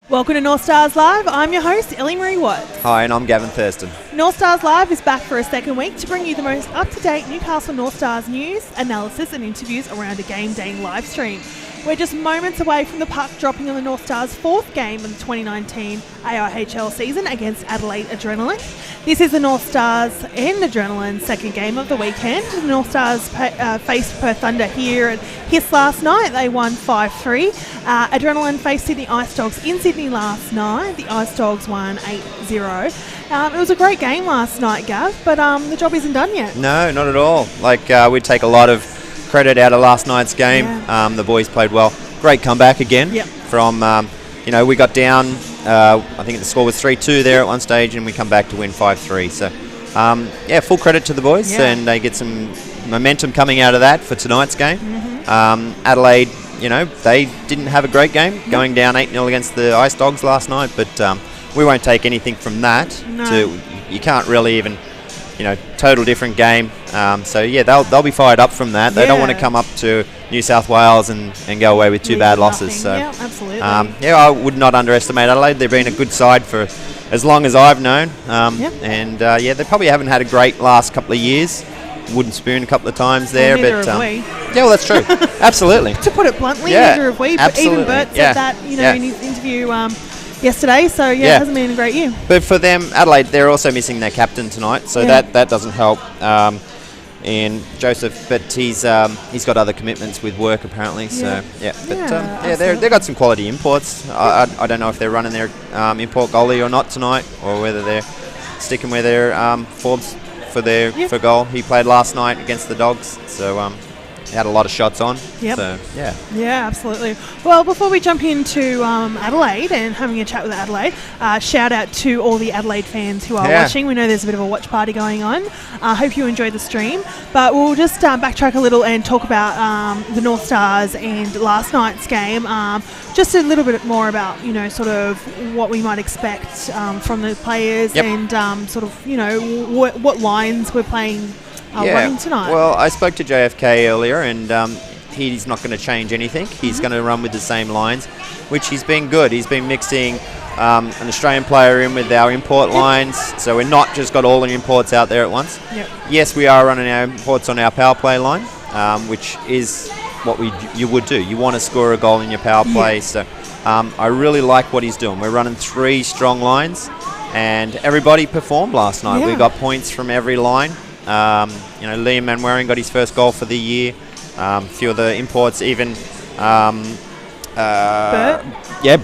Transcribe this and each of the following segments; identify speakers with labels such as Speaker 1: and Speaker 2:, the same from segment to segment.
Speaker 1: Welcome to Northstars Live. I'm your host, Ellie Marie Watts.
Speaker 2: Hi, and I'm Gavin Thurston.
Speaker 1: Northstars Live is back for a second week to bring you the most up-to-date Newcastle Northstars news, analysis and interviews around a game day live stream. We're just moments away from the puck dropping on the Northstars' fourth game of the 2019 AIHL season against Adelaide Adrenaline. This is the Northstars and Adrenaline's second game of the weekend. The Northstars faced Perth Thunder here at Hiss last night. They won 5-3. Adrenaline faced Sydney Ice Dogs in Sydney last night. The Ice Dogs won 8-0. It was a great game last night, Gav, but the job isn't done yet.
Speaker 2: No, not at all. We'd take a lot of credit out of last night's game. Yeah. The boys played well. Great comeback again.
Speaker 1: Yep.
Speaker 2: From, we got down, I think the score was 3-2 there at one stage, and we come back to win 5-3. So, full credit to the boys, and they get some momentum coming out of that for tonight's game. Mm-hmm. Adelaide, they didn't have a great game, going down 8-0 against the Ice Dogs last night, but we won't take anything from that.
Speaker 1: No.
Speaker 2: You can't really even, total different game. They'll be fired up from that. They don't want to come up to New South Wales and go away with two bad losses. So,
Speaker 1: yeah, absolutely.
Speaker 2: I would not underestimate Adelaide. They've been a good side for as long as I've known. They probably haven't had a great last couple of years. Wooden spoon a couple of times there,
Speaker 1: neither
Speaker 2: but
Speaker 1: have we.
Speaker 2: Yeah, well, that's true. Absolutely.
Speaker 1: To put it bluntly, neither have we. But
Speaker 2: absolutely.
Speaker 1: Even Bert said that, in his interview yesterday. So it hasn't been a great year.
Speaker 2: But for them, Adelaide, they're also missing their captain tonight, so that doesn't help. And Joseph, but he's got other commitments with work apparently. So they've got some quality imports. I don't know if they're running their import goalie or not tonight, or whether they're sticking with their Forbes for goal. He played last night against the Dogs, so he had a lot of shots on.
Speaker 1: Yep.
Speaker 2: So,
Speaker 1: yeah, absolutely. Well, before we jump into Adelaide and having a chat with Adelaide, shout out to all the Adelaide fans who are watching. We know there's a bit of a watch party going on. I hope you enjoyed the stream. But we'll just backtrack a little and talk about the North Stars and last night's game. Just a little bit more about, sort of what we might expect from the players and what lines we're playing running tonight.
Speaker 2: Well, I spoke to JFK earlier, and he's not going to change anything. He's going to run with the same lines, which he's been good. He's been mixing an Australian player in with our import lines, so we're not just got all the imports out there at once.
Speaker 1: Yep.
Speaker 2: Yes, we are running our imports on our power play line, which is what you would do. You want to score a goal in your power play, so I really like what he's doing. We're running 3 strong lines, and everybody performed last night. We got points from every line. Liam Manwaring got his first goal for the year. A few of the imports, even
Speaker 1: Bert?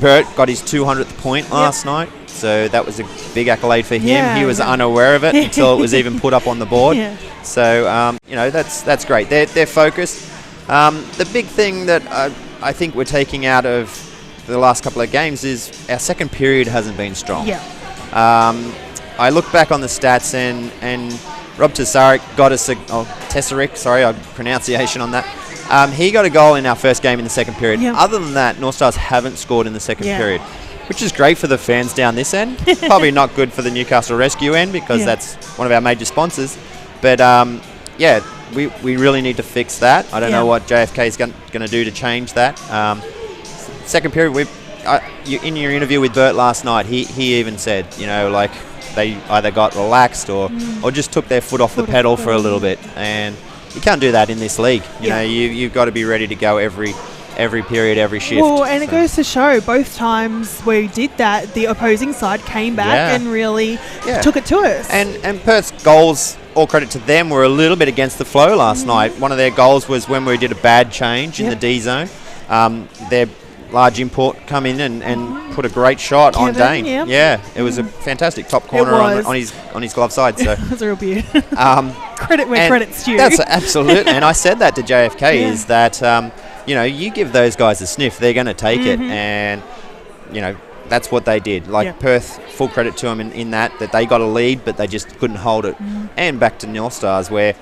Speaker 2: Bert got his 200th point last night, so that was a big accolade for him.
Speaker 1: Yeah,
Speaker 2: he was unaware of it until it was even put up on the board. So that's great. They're focused. The big thing that I think we're taking out of the last couple of games is our second period hasn't been strong. I look back on the stats and Rob Tessaric got us Tessaric, sorry, pronunciation on that. He got a goal in our first game in the second period. Other than that, North Stars haven't scored in the second period, which is great for the fans down this end. Probably not good for the Newcastle Rescue end, because that's one of our major sponsors. But we really need to fix that. I don't know what JFK is going to do to change that. Second period, in your interview with Bert last night, he even said, they either got relaxed or just took their foot off the pedal for a little bit, and you can't do that in this league. You've got to be ready to go every period, every shift.
Speaker 1: Well, and it goes to show both times we did that, the opposing side came back and really took it to us.
Speaker 2: And Perth's goals, all credit to them, were a little bit against the flow last night. One of their goals was when we did a bad change in the D zone. Their large import come in and put a great shot on Dane. It was a fantastic top corner on his glove side. So
Speaker 1: it was a real beauty. Credit where credit's due.
Speaker 2: That's absolute. And I said that to JFK is that you give those guys a sniff, they're going to take it, and that's what they did. Perth, full credit to them in that they got a lead, but they just couldn't hold it. And back to North Stars, where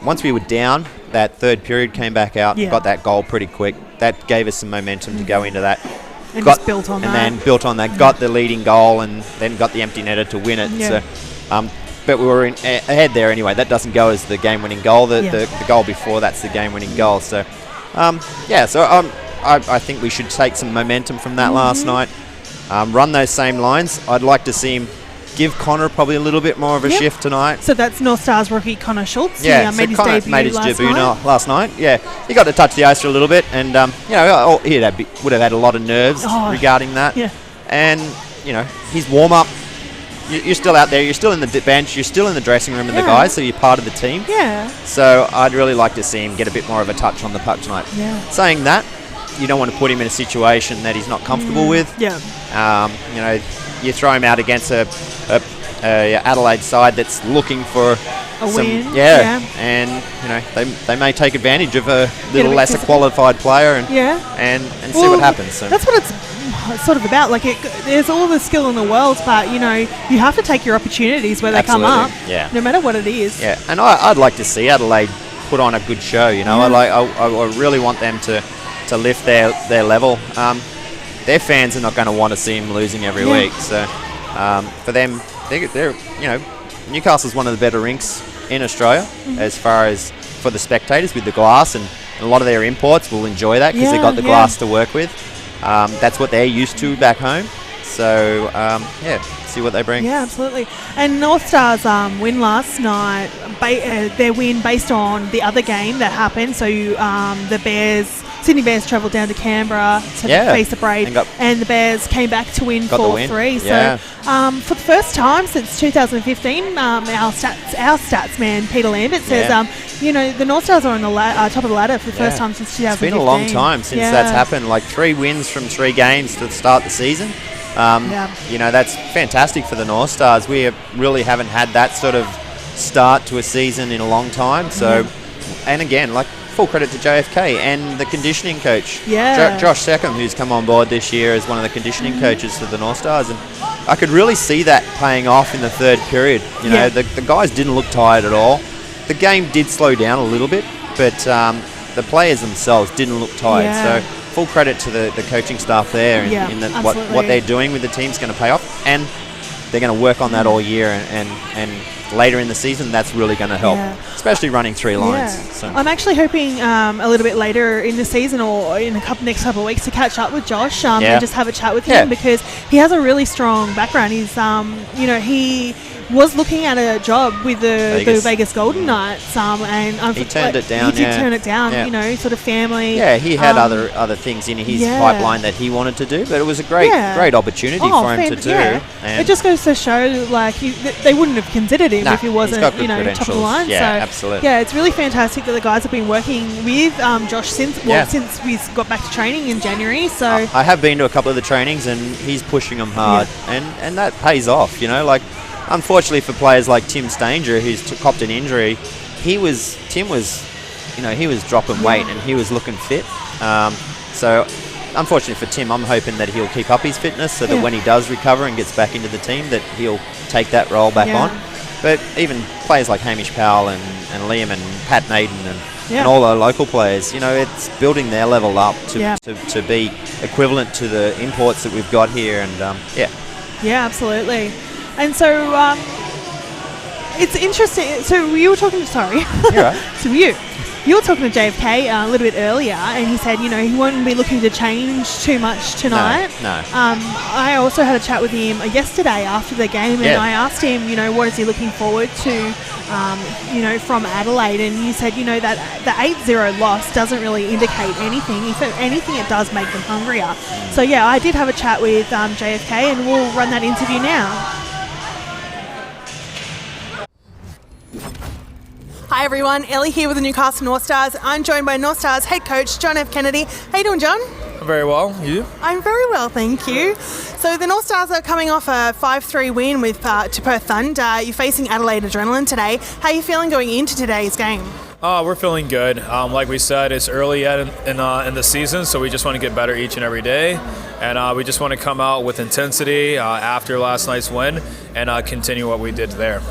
Speaker 2: once we were down, that third period came back out, got that goal pretty quick. That gave us some momentum to go into that.
Speaker 1: And just built on that.
Speaker 2: And then built on that, got the leading goal, and then got the empty netter to win it. So, but we were ahead there anyway. That doesn't go as the game-winning goal. The goal before that's the game-winning goal. So, I think we should take some momentum from that last night. run those same lines. I'd like to see him give Connor probably a little bit more of a shift tonight.
Speaker 1: So that's North Stars rookie Connor Schultz.
Speaker 2: Yeah,
Speaker 1: He
Speaker 2: Connor made his debut last night. Yeah, he got to touch the ice for a little bit, and he would have had a lot of nerves regarding that.
Speaker 1: Yeah.
Speaker 2: And his warm up. You're still out there. You're still in the bench. You're still in the dressing room with the guys, so you're part of the team.
Speaker 1: Yeah.
Speaker 2: So I'd really like to see him get a bit more of a touch on the puck tonight.
Speaker 1: Yeah.
Speaker 2: Saying that, you don't want to put him in a situation that he's not comfortable with.
Speaker 1: Yeah.
Speaker 2: You throw him out against a Adelaide side that's looking for
Speaker 1: a win.
Speaker 2: Yeah. And they may take advantage of a little lesser qualified player and see what happens. So.
Speaker 1: That's what it's sort of about. Like there's all the skill in the world, but you have to take your opportunities where they come up.
Speaker 2: Yeah.
Speaker 1: No matter what it is.
Speaker 2: Yeah. And I'd like to see Adelaide put on a good show. I really want them to lift their level. Their fans are not going to want to see him losing every week. So for them, they're Newcastle's one of the better rinks in Australia as far as for the spectators with the glass, and a lot of their imports will enjoy that because they've got the glass to work with. That's what they're used to back home. So see what they bring.
Speaker 1: Yeah, absolutely. And North Stars win last night. Their win based on the other game that happened. So the Sydney Bears travelled down to Canberra to face the Brave, and the Bears came back to win 4-3. So for the first time since 2015, our stats man Peter Lambert says the North Stars are on the top of the ladder for the first time since 2015.
Speaker 2: It's been a long time since that's happened. Like 3 wins from 3 games to start the season. That's fantastic for the North Stars. We really haven't had that sort of start to a season in a long time. So, and again, full credit to JFK and the conditioning coach, Josh Seckham, who's come on board this year as one of the conditioning coaches for the North Stars, and I could really see that paying off in the third period. The guys didn't look tired at all. The game did slow down a little bit, but the players themselves didn't look tired. So full credit to the coaching staff there in that what they're doing with the team's going to pay off, and they're going to work on that all year, and later in the season that's really going to help, especially running 3 lines. So.
Speaker 1: I'm actually hoping a little bit later in the season or in next couple of weeks to catch up with Josh and just have a chat with him, because he has a really strong background. He's he was looking at a job with the Vegas Golden Knights, and
Speaker 2: he turned it down.
Speaker 1: He did turn it down. Sort of family.
Speaker 2: Yeah, he had other things in his pipeline that he wanted to do, but it was a great opportunity for him to do.
Speaker 1: It just goes to show, they wouldn't have considered him if he wasn't, top of the line.
Speaker 2: Yeah, so, absolutely.
Speaker 1: Yeah, it's really fantastic that the guys have been working with Josh since we got back to training in January. So
Speaker 2: I have been to a couple of the trainings, and he's pushing them hard, and that pays off. Unfortunately for players like Tim Stanger, who's copped an injury, Tim was dropping weight and he was looking fit. So unfortunately for Tim, I'm hoping that he'll keep up his fitness so that when he does recover and gets back into the team, that he'll take that role back on. But even players like Hamish Powell and Liam and Pat Naden and all our local players, it's building their level up to be equivalent to the imports that we've got here. And
Speaker 1: yeah, absolutely. And so it's interesting. So you were talking you were talking to JFK a little bit earlier, and he said, he won't be looking to change too much tonight.
Speaker 2: No.
Speaker 1: I also had a chat with him yesterday after the game, and I asked him, what is he looking forward to, from Adelaide, and he said, that the 8-0 loss doesn't really indicate anything. If anything, it does make them hungrier. So I did have a chat with JFK, and we'll run that interview now. Hi everyone, Ellie here with the Newcastle Northstars. I'm joined by Northstars head coach John F. Kennedy. How you doing, John?
Speaker 3: I'm very well. You?
Speaker 1: I'm very well, thank you. So the Northstars are coming off a 5-3 win to Perth Thunder. You're facing Adelaide Adrenaline today. How are you feeling going into today's game?
Speaker 3: We're feeling good. Like we said, it's early yet in the season, so we just want to get better each and every day. And we just want to come out with intensity after last night's win and continue what we did there.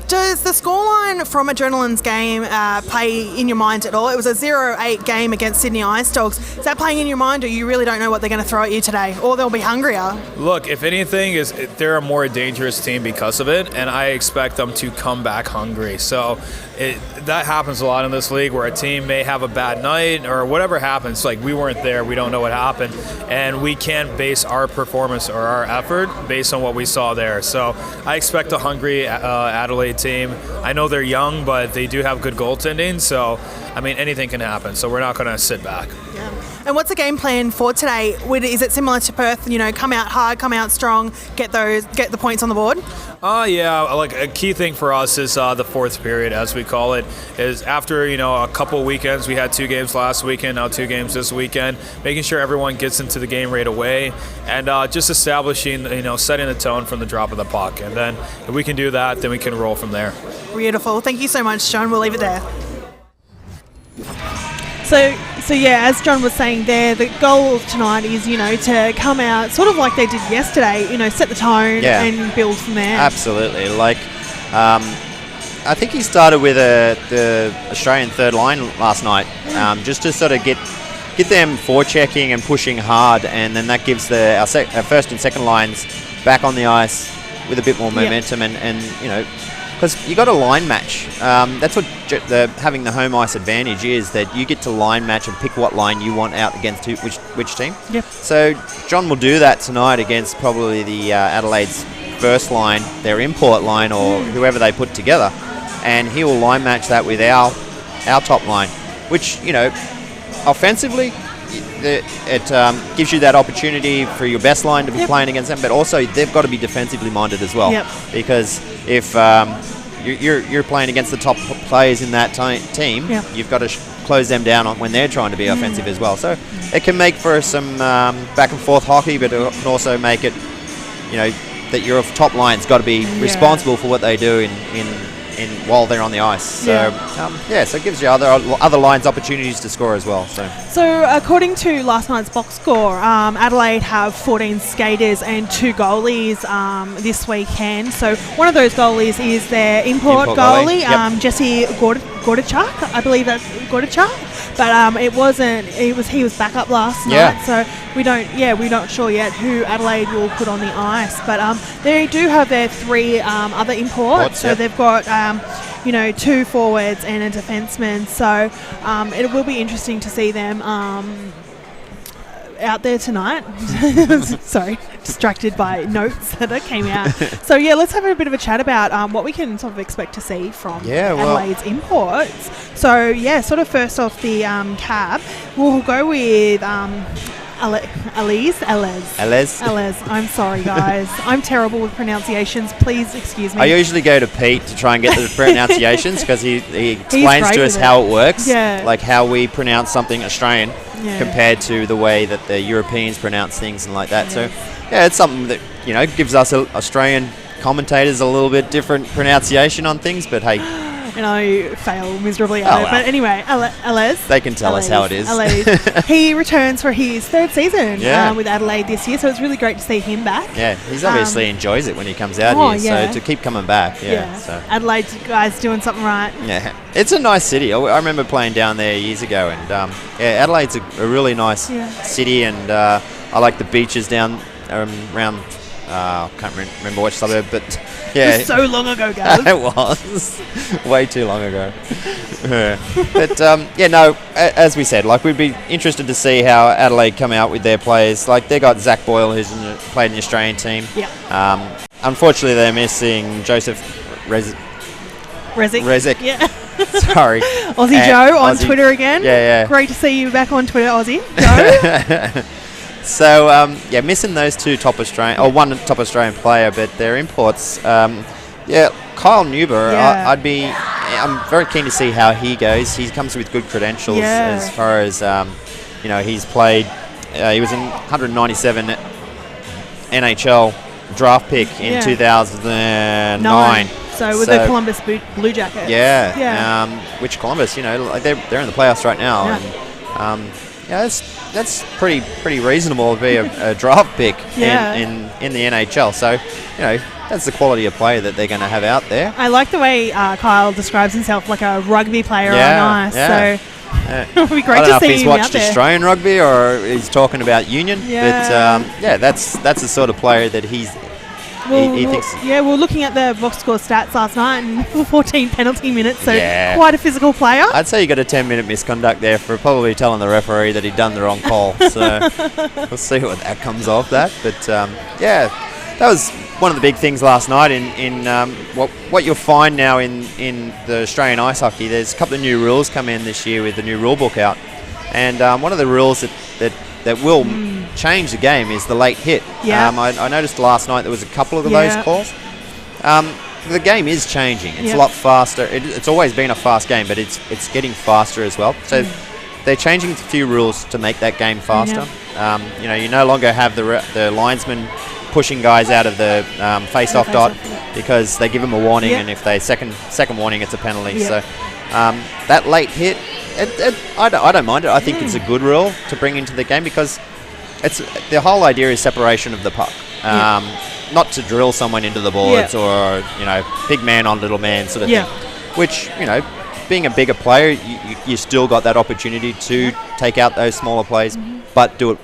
Speaker 1: Does the scoreline from Adrenaline's game play in your mind at all? It was a 0-8 game against Sydney Ice Dogs. Is that playing in your mind, or you really don't know what they're going to throw at you today, or they'll be hungrier?
Speaker 3: Look, if anything, they're a more dangerous team because of it, and I expect them to come back hungry. So that happens a lot in this league, where a team may have a bad night or whatever happens. Like, we weren't there, we don't know what happened, and we can't base our performance or our effort based on what we saw there. So I expect a hungry Adelaide team. I know they're young, but they do have good goaltending, so I mean, anything can happen, so we're not going to sit back.
Speaker 1: Yeah. And what's the game plan for today? Is it similar to Perth? Come out hard, come out strong, get the points on the board?
Speaker 3: Yeah, like a key thing for us is the fourth period, as we call it, is after, a couple weekends. We had 2 games last weekend, now 2 games this weekend, making sure everyone gets into the game right away, and just establishing, setting the tone from the drop of the puck. And then if we can do that, then we can roll from there.
Speaker 1: Beautiful. Thank you so much, John. We'll leave it there. So yeah, as John was saying there, the goal of tonight is, to come out sort of like they did yesterday, set the tone and build from there.
Speaker 2: Absolutely. Like, I think he started with the Australian third line last night, just to sort of get them forechecking and pushing hard, and then that gives our first and second lines back on the ice with a bit more momentum, and because you got a line match. That's what having the home ice advantage is, that you get to line match and pick what line you want out against which team.
Speaker 1: Yep.
Speaker 2: So John will do that tonight against probably the Adelaide's first line, their import line, or whoever they put together, and he will line match that with our top line, which offensively it gives you that opportunity for your best line to be playing against them, but also they've got to be defensively minded as well. Because if you're playing against the top players in that team, you've got to close them down when they're trying to be offensive as well. So it can make for some back and forth hockey, but it can also make it, that your top line's got to be responsible for what they do in while they're on the ice. So so it gives you other lines opportunities to score as well.
Speaker 1: So according to last night's box score, Adelaide have 14 skaters and 2 goalies this weekend. So one of those goalies is their import goalie, Jesse Gordichuk. I believe that's Gordichuk. But it wasn't. He was backup last night. So we're not sure yet who Adelaide will put on the ice. But they do have their 3 other imports. So they've got 2 forwards and a defenseman. So it will be interesting to see them out there tonight. Sorry, distracted by notes that came out. So let's have a bit of a chat about what we can sort of expect to see from Adelaide's imports. So sort of first off the cab, we'll go with Elez. I'm sorry, guys. I'm terrible with pronunciations. Please excuse me.
Speaker 2: I usually go to Pete to try and get the pronunciations, because he explains to us how it works, like how we pronounce something Australian compared to the way that the Europeans pronounce things and like that. So it's something that gives us Australian commentators a little bit different pronunciation on things, but hey.
Speaker 1: And I fail miserably at it. But anyway, Elez.
Speaker 2: They can tell us how it is.
Speaker 1: He returns for his 3rd season with Adelaide this year, so it's really great to see him back.
Speaker 2: Yeah, he's obviously enjoys it when he comes out here, so to keep coming back. So.
Speaker 1: Adelaide guys doing something right.
Speaker 2: Yeah, it's a nice city. I remember playing down there years ago, and Adelaide's a really nice city, and I like the beaches down around. I can't remember which suburb, but
Speaker 1: it was so long ago, guys.
Speaker 2: It was way too long ago. But as we said, like, we'd be interested to see how Adelaide come out with their players. Like, they got Zach Boyle, who's played in the Australian team. Unfortunately, they're missing Joseph Rezic.
Speaker 1: Yeah.
Speaker 2: Sorry.
Speaker 1: Aussie Joe on Twitter again.
Speaker 2: Yeah.
Speaker 1: Great to see you back on Twitter, Aussie Joe.
Speaker 2: So, missing those 2 top Australian, or 1 top Australian player, but their imports, Kyle Newber, I'm very keen to see how he goes. He comes with good credentials as far as, he's played, he was in 197 NHL draft pick in 2009.
Speaker 1: So with the Columbus Blue Jackets.
Speaker 2: Which Columbus, they're in the playoffs right now. And, that's pretty reasonable to be a draft pick in the NHL. So, that's the quality of player that they're going to have out there.
Speaker 1: I like the way Kyle describes himself, like a rugby player on ice. So it would be great to see him out there.
Speaker 2: I don't know if he's watched Australian rugby or he's talking about union. But that's the sort of player that he's he thinks...
Speaker 1: we're looking at the box score stats last night and 14 penalty minutes, so
Speaker 2: Yeah.
Speaker 1: quite a physical player.
Speaker 2: I'd say you got a 10-minute misconduct there for probably telling the referee that he'd done the wrong call. So we'll see what that comes off that. But that was one of the big things last night in what you'll find now in the Australian ice hockey. There's a couple of new rules come in this year with the new rule book out, and one of the rules that will change the game is the late hit.
Speaker 1: Yeah.
Speaker 2: I noticed last night there was a couple of those calls. The game is changing. It's a lot faster. It's always been a fast game, but it's getting faster as well. So they're changing a few rules to make that game faster. Yeah. You no longer have the linesman pushing guys out of the face-off dot because they give them a warning, and if they second warning, it's a penalty. So that late hit, I don't mind it. I think it's a good rule to bring into the game because the whole idea is separation of the puck. Not to drill someone into the boards or big man on little man sort of thing. Which being a bigger player, you still got that opportunity to take out those smaller plays, but do it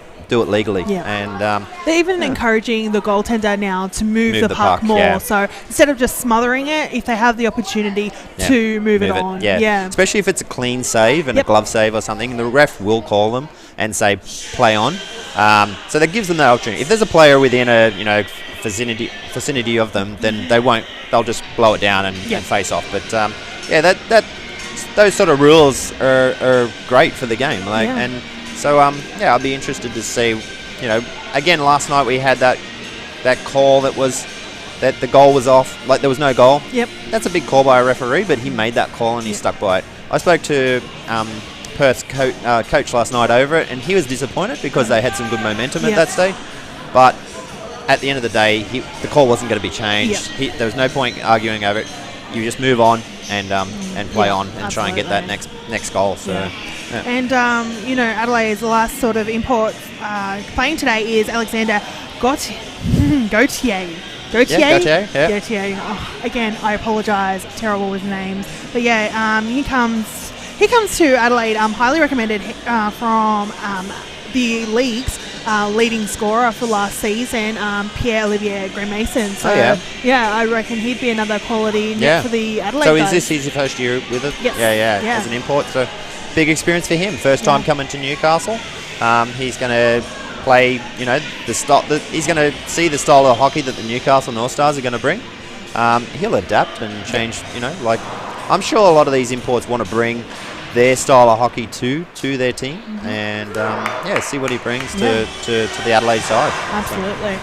Speaker 2: legally. And
Speaker 1: they're even encouraging the goaltender now to move the puck more. So instead of just smothering it, if they have the opportunity to move it on.
Speaker 2: Especially if it's a clean save and a glove save or something, the ref will call them and say play on. So that gives them that opportunity. If there's a player within a vicinity of them, then they'll just blow it down and face off. But those sort of rules are great for the game. And so I'll be interested to see. Again, last night we had that call that the goal was off. Like there was no goal. That's a big call by a referee, but he made that call and he stuck by it. I spoke to Perth's coach last night over it, and he was disappointed because they had some good momentum at that stage. But at the end of the day, the call wasn't going to be changed. There was no point arguing over it. You just move on and play on and try and get that next goal. So.
Speaker 1: And Adelaide's last sort of import playing today is Alexander Gautier. Oh, again, I apologise. Terrible with names. But he comes to Adelaide, highly recommended from the league's leading scorer for last season, Pierre-Olivier Grey-Mason. So, I reckon he'd be another quality for the Adelaide
Speaker 2: So
Speaker 1: guys.
Speaker 2: is this his first year with it?
Speaker 1: Yes.
Speaker 2: As an import. So big experience for him. First time coming to Newcastle. He's going to play, he's going to see the style of hockey that the Newcastle Northstars are going to bring. He'll adapt and change, I'm sure a lot of these imports want to bring their style of hockey to their team and see what he brings to the Adelaide side.
Speaker 1: Absolutely.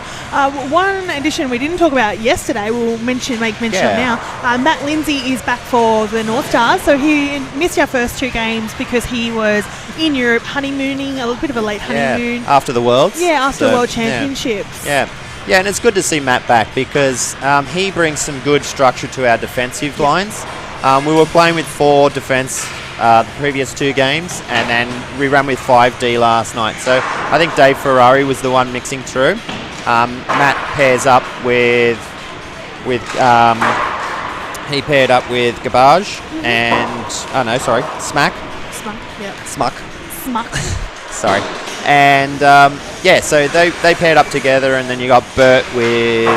Speaker 1: One addition we didn't talk about yesterday, we'll make mention of now. Matt Lindsay is back for the North Stars, so he missed our first 2 games because he was in Europe honeymooning, a little bit of a late honeymoon.
Speaker 2: After the Worlds?
Speaker 1: After the World Championships.
Speaker 2: Yeah, and it's good to see Matt back because he brings some good structure to our defensive lines. We were playing with 4 defence the previous 2 games, and then we ran with 5D last night. So I think Dave Ferrari was the one mixing through. Matt pairs up with he paired up with Garbage and Smack. Smuck. Sorry. And so they paired up together, and then you got Bert with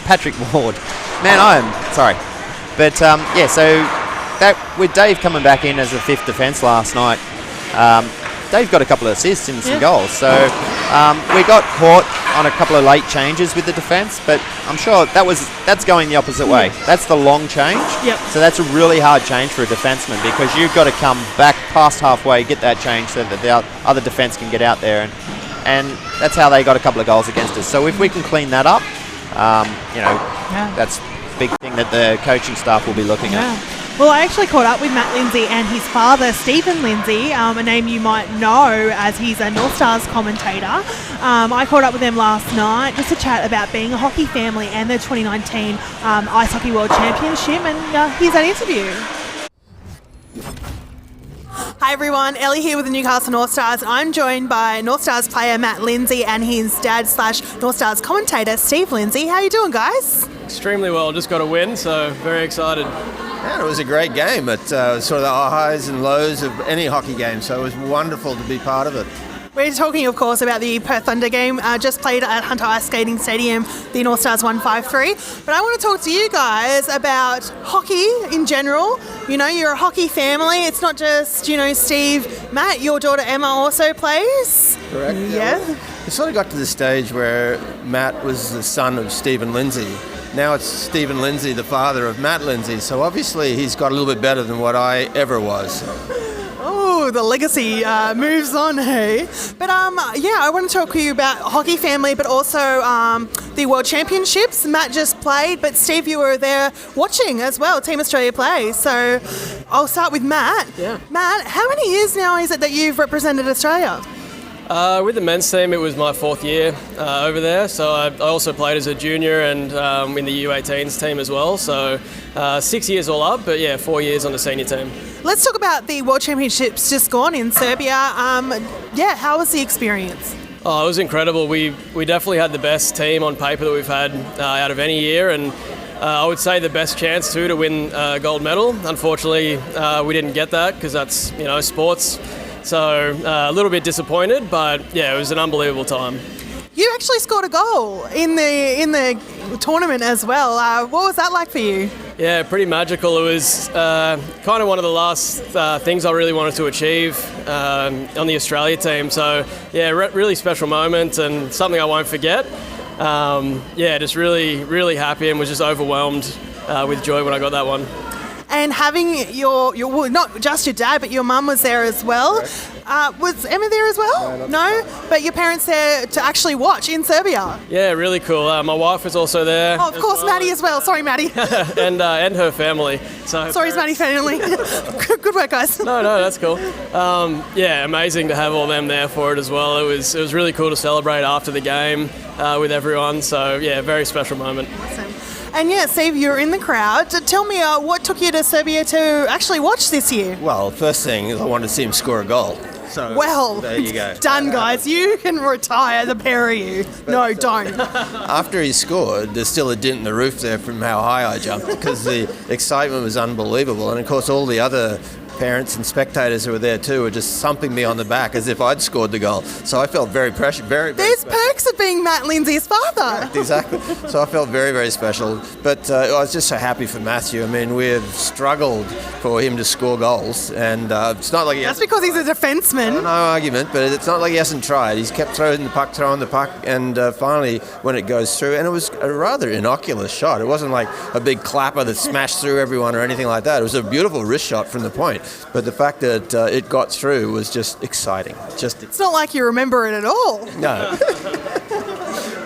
Speaker 2: Patrick Ward. Man, I'm sorry. But so that with Dave coming back in as a 5th defence last night, Dave got a couple of assists and some goals. So we got caught on a couple of late changes with the defence, but I'm sure that's going the opposite way. That's the long change. So that's a really hard change for a defenseman because you've got to come back past halfway, get that change so that the other defence can get out there, and that's how they got a couple of goals against us. So if we can clean that up, that's a big thing that the coaching staff will be looking at.
Speaker 1: Well, I actually caught up with Matt Lindsay and his father, Stephen Lindsay, a name you might know as he's a North Stars commentator. I caught up with them last night just to chat about being a hockey family and the 2019 Ice Hockey World Championship, and here's that interview. Hi everyone, Ellie here with the Newcastle Northstars. I'm joined by North Stars player Matt Lindsay and his dad / North Stars commentator Steve Lindsay. How you doing, guys?
Speaker 4: Extremely well, just got a win, so very excited.
Speaker 5: Yeah, it was a great game. It was sort of the highs and lows of any hockey game, so it was wonderful to be part of it.
Speaker 1: We're talking, of course, about the Perth Thunder game just played at Hunter Ice Skating Stadium. The North Stars won 5-3. But I want to talk to you guys about hockey in general. You know, you're a hockey family. It's not just, Steve, Matt, your daughter Emma also plays.
Speaker 5: Correct.
Speaker 1: Yeah.
Speaker 5: It sort of got to the stage where Matt was the son of Stephen Lindsay. Now it's Stephen Lindsay, the father of Matt Lindsay. So obviously he's got a little bit better than what I ever was.
Speaker 1: Oh, the legacy moves on, hey? But I want to talk to you about hockey family, but also the World Championships. Matt just played, but Steve, you were there watching as well, Team Australia play. So I'll start with Matt.
Speaker 4: Yeah.
Speaker 1: Matt, how many years now is it that you've represented Australia?
Speaker 4: With the men's team, it was my 4th year over there. So I also played as a junior and in the U18s team as well. So 6 years all up, but 4 years on the senior team.
Speaker 1: Let's talk about the World Championships just gone in Serbia. How was the experience?
Speaker 4: Oh, it was incredible. We definitely had the best team on paper that we've had out of any year, and I would say the best chance too to win a gold medal. Unfortunately, we didn't get that because that's sports. So a little bit disappointed, but it was an unbelievable time.
Speaker 1: You actually scored a goal in the tournament as well. What was that like for you?
Speaker 4: Yeah, pretty magical. It was kind of one of the last things I really wanted to achieve on the Australia team. So really special moment and something I won't forget. Just really, really happy and was just overwhelmed with joy when I got that one.
Speaker 1: And having your not just your dad, but your mum was there as well. Was Emma there as well? No? But your parents there to actually watch in Serbia?
Speaker 4: Yeah, really cool. My wife was also there.
Speaker 1: Oh, of course, Maddie as well. Sorry, Maddie.
Speaker 4: and her family. So
Speaker 1: sorry, Maddie's family. Good work, guys.
Speaker 4: No, that's cool. Amazing to have all them there for it as well. It was really cool to celebrate after the game with everyone. So, very special moment.
Speaker 1: Awesome. And Steve, you're in the crowd. Tell me what took you to Serbia to actually watch this year?
Speaker 5: Well, first thing is I wanted to see him score a goal. So there you go.
Speaker 1: Done, guys. You can retire, the pair of you. No, don't.
Speaker 5: After he scored, there's still a dent in the roof there from how high I jumped because the excitement was unbelievable. And, of course, all the other parents and spectators who were there too were just thumping me on the back as if I'd scored the goal. So I felt very precious.
Speaker 1: There's perks of being Matt Lindsay's father.
Speaker 5: Exactly. So I felt very, very special. But I was just so happy for Matthew. I mean, we have struggled for him to score goals, and it's not like
Speaker 1: that's because he's a defenseman.
Speaker 5: No argument, but it's not like he hasn't tried. He's kept throwing the puck, and finally, when it goes through, and it was a rather innocuous shot. It wasn't like a big clapper that smashed through everyone or anything like that. It was a beautiful wrist shot from the point. But the fact that it got through was just exciting.
Speaker 1: It's not like you remember it at all.
Speaker 5: No.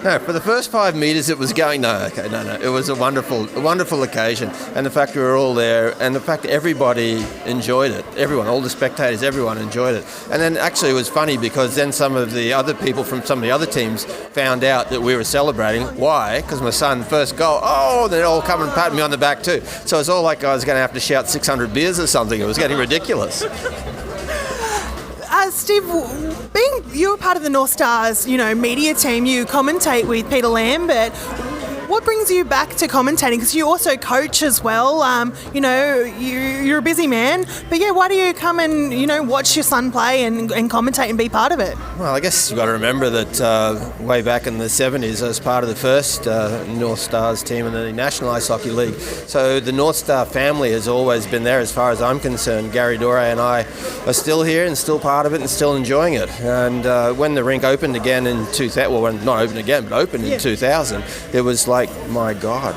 Speaker 5: No, for the first 5 metres it was going, no. It was a wonderful occasion. And the fact we were all there, and the fact that everybody enjoyed it. Everyone, all the spectators, everyone enjoyed it. And then actually it was funny because then some of the other people from some of the other teams found out that we were celebrating. Why? Because my son, first goal, they'd all come and pat me on the back too. So it's all like I was going to have to shout 600 beers or something. It was getting ridiculous.
Speaker 1: Steve, you're part of the North Stars, media team. You commentate with Peter Lambert. What brings you back to commentating? Because you also coach as well. You're a busy man. But why do you come and watch your son play and commentate and be part of it?
Speaker 5: Well, I guess you've got to remember that way back in the 70s, I was part of the first North Stars team in the National Ice Hockey League. So the North Star family has always been there as far as I'm concerned. Gary Dore and I are still here and still part of it and still enjoying it. And when the rink opened again in 2000, well, not opened again, but opened in 2000, it was like, my God,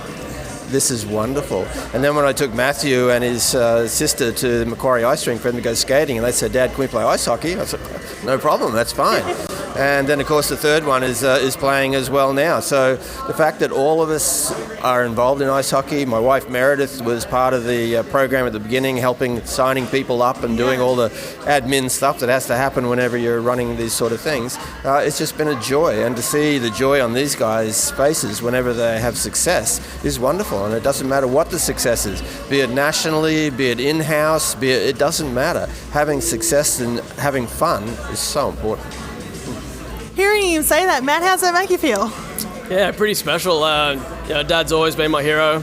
Speaker 5: this is wonderful. And then when I took Matthew and his sister to the Macquarie Ice Rink for them to go skating, and they said, Dad, can we play ice hockey? I said, no problem, that's fine. And then, of course, the third one is playing as well now. So the fact that all of us are involved in ice hockey, my wife Meredith was part of the program at the beginning, signing people up and doing all the admin stuff that has to happen whenever you're running these sort of things. It's just been a joy, and to see the joy on these guys' faces whenever they have success is wonderful. And it doesn't matter what the success is, be it nationally, be it in-house, it doesn't matter. Having success and having fun is so important.
Speaker 1: Hearing you say that, Matt, how's that make you feel?
Speaker 4: Yeah, pretty special. Dad's always been my hero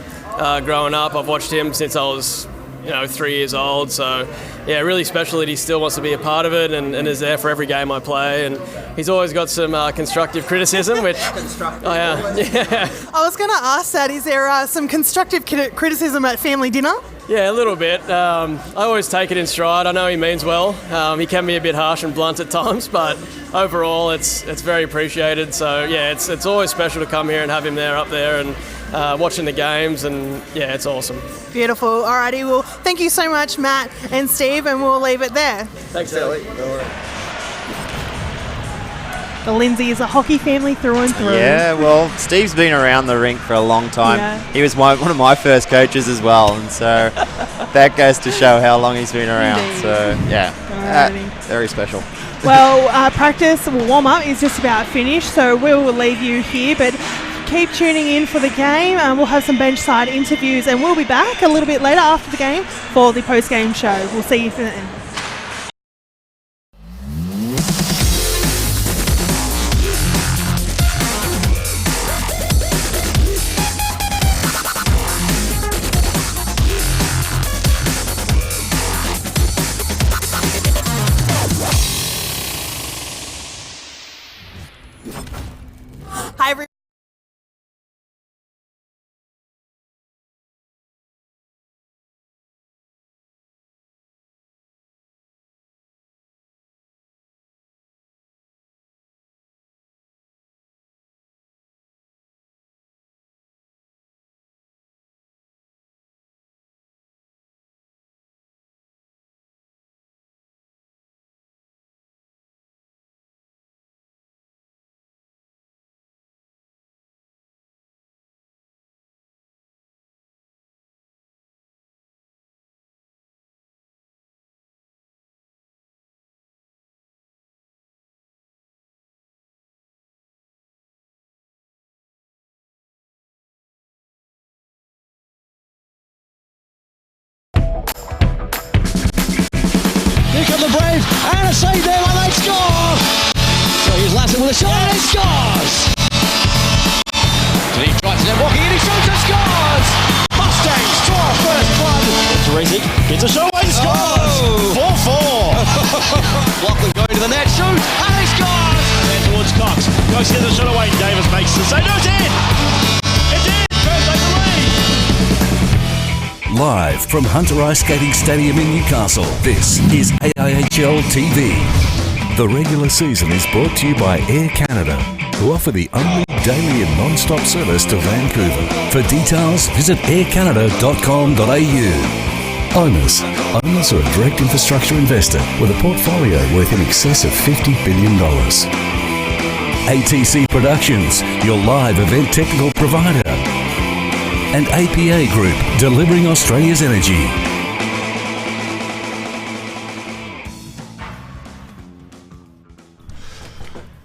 Speaker 4: growing up. I've watched him since I was 3 years old. So, yeah, really special that he still wants to be a part of it and is there for every game I play. And he's always got some constructive criticism, which... Oh, yeah.
Speaker 1: I was going to ask that. Is there some constructive criticism at family dinner?
Speaker 4: Yeah, a little bit. I always take it in stride. I know he means well. He can be a bit harsh and blunt at times, but overall it's very appreciated. So, yeah, it's always special to come here and have him there up there and watching the games, and, yeah, it's awesome.
Speaker 1: Beautiful. Alrighty, well, thank you so much, Matt and Steve, and we'll leave it there.
Speaker 4: Thanks, Ellie.
Speaker 1: The Lindsay is a hockey family through and through.
Speaker 2: Yeah, well, Steve's been around the rink for a long time.
Speaker 1: Yeah.
Speaker 2: He was one of my first coaches as well, and so that goes to show how long he's been around.
Speaker 1: Indeed.
Speaker 2: So, yeah, very special.
Speaker 1: Well, practice, warm-up is just about finished, so we'll leave you here, but keep tuning in for the game. We'll have some bench-side interviews, and we'll be back a little bit later after the game for the post-game show. We'll see you then. Hi, everyone.
Speaker 6: Here come the Braves, and a save there, and they score! So here's Lassen with a shot, and he scores! He tries to walking in, he shoots and scores! Mustangs draw first blood! Teresi gets a shot and scores! 4-4! Lachlan going to the net, shoots, and he scores! And towards Cox, goes to the shot away, Davis makes the save, no, it's in! It's in! First over the lead!
Speaker 7: Live from Hunter Ice Skating Stadium in Newcastle, this is AIHL TV. The regular season is brought to you by Air Canada, who offer the only daily and non-stop service to Vancouver. For details, visit aircanada.com.au. Owners are a direct infrastructure investor with a portfolio worth in excess of $50 billion. ATC Productions, your live event technical provider. And APA Group, delivering Australia's energy.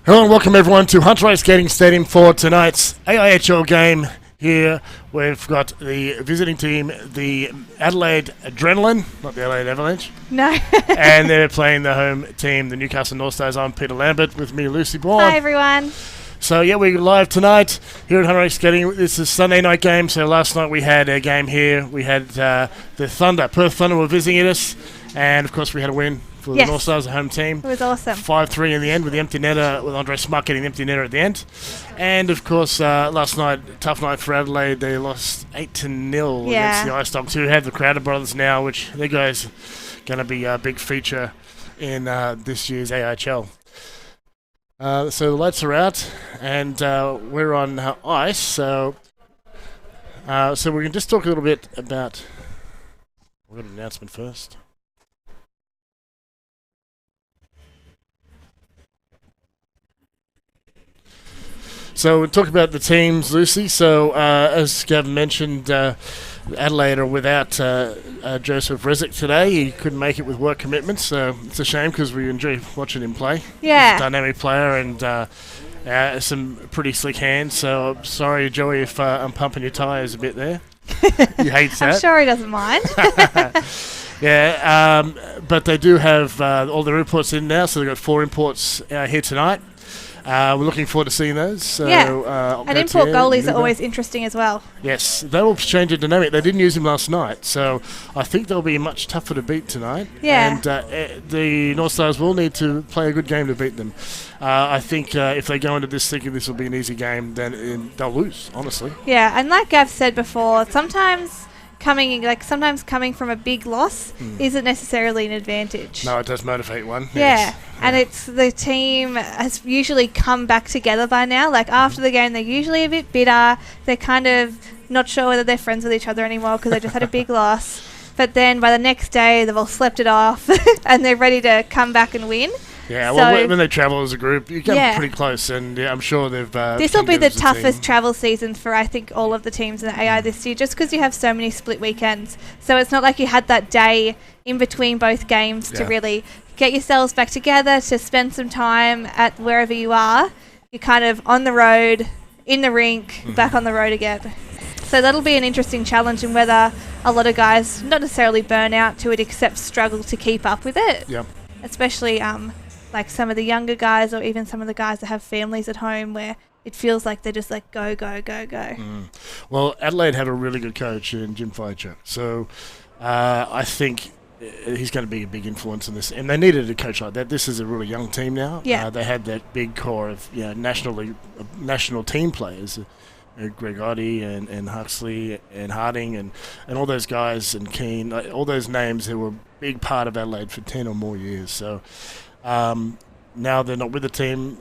Speaker 8: Hello and welcome everyone to Hunter Ice Skating Stadium for tonight's AIHL game. Here we've got the visiting team, the Adelaide Adrenaline, not the Adelaide Avalanche.
Speaker 1: No.
Speaker 8: And they're playing the home team, the Newcastle Northstars. I'm Peter Lambert, with me Lucy Bourne.
Speaker 9: Hi everyone.
Speaker 8: So yeah, we're live tonight here at Hunter Ice Skating. This is a Sunday night game. So last night we had a game here. We had the Thunder, Perth Thunder were visiting us, and of course we had a win for the Northstars, the home team.
Speaker 9: It was awesome. 5-3
Speaker 8: in the end with the empty netter, with Andre Smuck getting the empty netter at the end. And of course last night, tough night for Adelaide. They lost 8-0 against the Ice Dogs, who have the Crowder brothers now, which their guys going to be a big feature in this year's AIHL. So the lights are out, and we're on ice. So we can just talk a little bit about. We've got an announcement first. So we'll talk about the teams, Lucy. So as Gavin mentioned, Adelaide are without Joseph Rezic today. He couldn't make it with work commitments, so it's a shame because we enjoy watching him play.
Speaker 9: Yeah.
Speaker 8: He's a dynamic player and some pretty slick hands. So I'm sorry, Joey, if I'm pumping your tyres a bit there. He hates that.
Speaker 9: I'm sure he doesn't mind.
Speaker 8: Yeah, but they do have all the imports in now, so they've got 4 imports here tonight. We're looking forward to seeing those. So,
Speaker 9: and import goalies are always interesting as well.
Speaker 8: Yes, they will change the dynamic. They didn't use him last night, so I think they'll be much tougher to beat tonight.
Speaker 9: Yeah.
Speaker 8: And the North Stars will need to play a good game to beat them. I think if they go into this thinking this will be an easy game, then they'll lose, honestly.
Speaker 9: Yeah, and like Gav said before, sometimes coming from a big loss isn't necessarily an advantage.
Speaker 8: No, it does motivate one.
Speaker 9: Yeah,
Speaker 8: Yes.
Speaker 9: and it's the team has usually come back together by now. Like after the game, they're usually a bit bitter. They're kind of not sure whether they're friends with each other anymore because they just had a big loss. But then by the next day, they've all slept it off and they're ready to come back and win.
Speaker 8: Yeah, well, when they travel as a group, you get pretty close, and I'm sure they've...
Speaker 9: this will be the toughest travel season for, I think, all of the teams in the AI this year, just because you have so many split weekends. So it's not like you had that day in between both games to really get yourselves back together, to spend some time at wherever you are. You're kind of on the road, in the rink, back on the road again. So that'll be an interesting challenge, and whether a lot of guys not necessarily burn out to it, except struggle to keep up with it.
Speaker 8: Yeah.
Speaker 9: Especially... like some of the younger guys, or even some of the guys that have families at home, where it feels like they're just like go.
Speaker 8: Well, Adelaide have a really good coach in Jim Fletcher, so I think he's going to be a big influence in this. And they needed a coach like that. This is a really young team now.
Speaker 9: Yeah.
Speaker 8: They had that big core of national team players. Greg Oddie and Huxley and Harding and all those guys, and Keane, all those names who were a big part of Adelaide for 10 or more years. So now they're not with the team.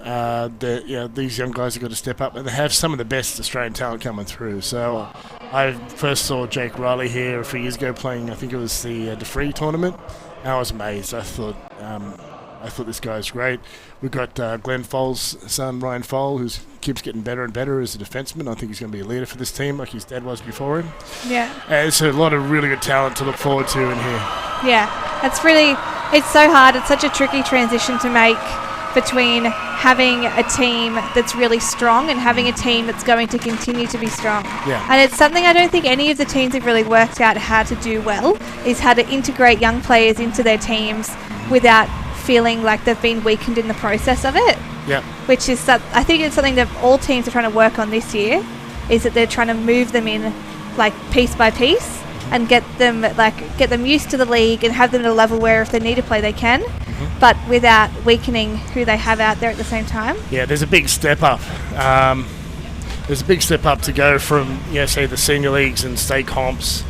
Speaker 8: These young guys have got to step up, and they have some of the best Australian talent coming through. So I first saw Jake Riley here a few years ago playing, I think it was the Free tournament, and I was amazed. I thought this guy's great. We've got Glenn Foles' son, Ryan Fole, who keeps getting better and better as a defenseman. I think he's going to be a leader for this team like his dad was before him.
Speaker 9: Yeah.
Speaker 8: And it's a lot of really good talent to look forward to in here.
Speaker 9: Yeah, it's so hard. It's such a tricky transition to make between having a team that's really strong and having a team that's going to continue to be strong.
Speaker 8: Yeah.
Speaker 9: And it's something I don't think any of the teams have really worked out how to do well, is how to integrate young players into their teams without feeling like they've been weakened in the process of it.
Speaker 8: Yeah.
Speaker 9: Which is, I think it's something that all teams are trying to work on this year, is that they're trying to move them in like piece by piece and get them used to the league and have them at a level where if they need to play they can, but without weakening who they have out there at the same time.
Speaker 8: Yeah, there's a big step up. There's a big step up to go from, say the senior leagues and state comps,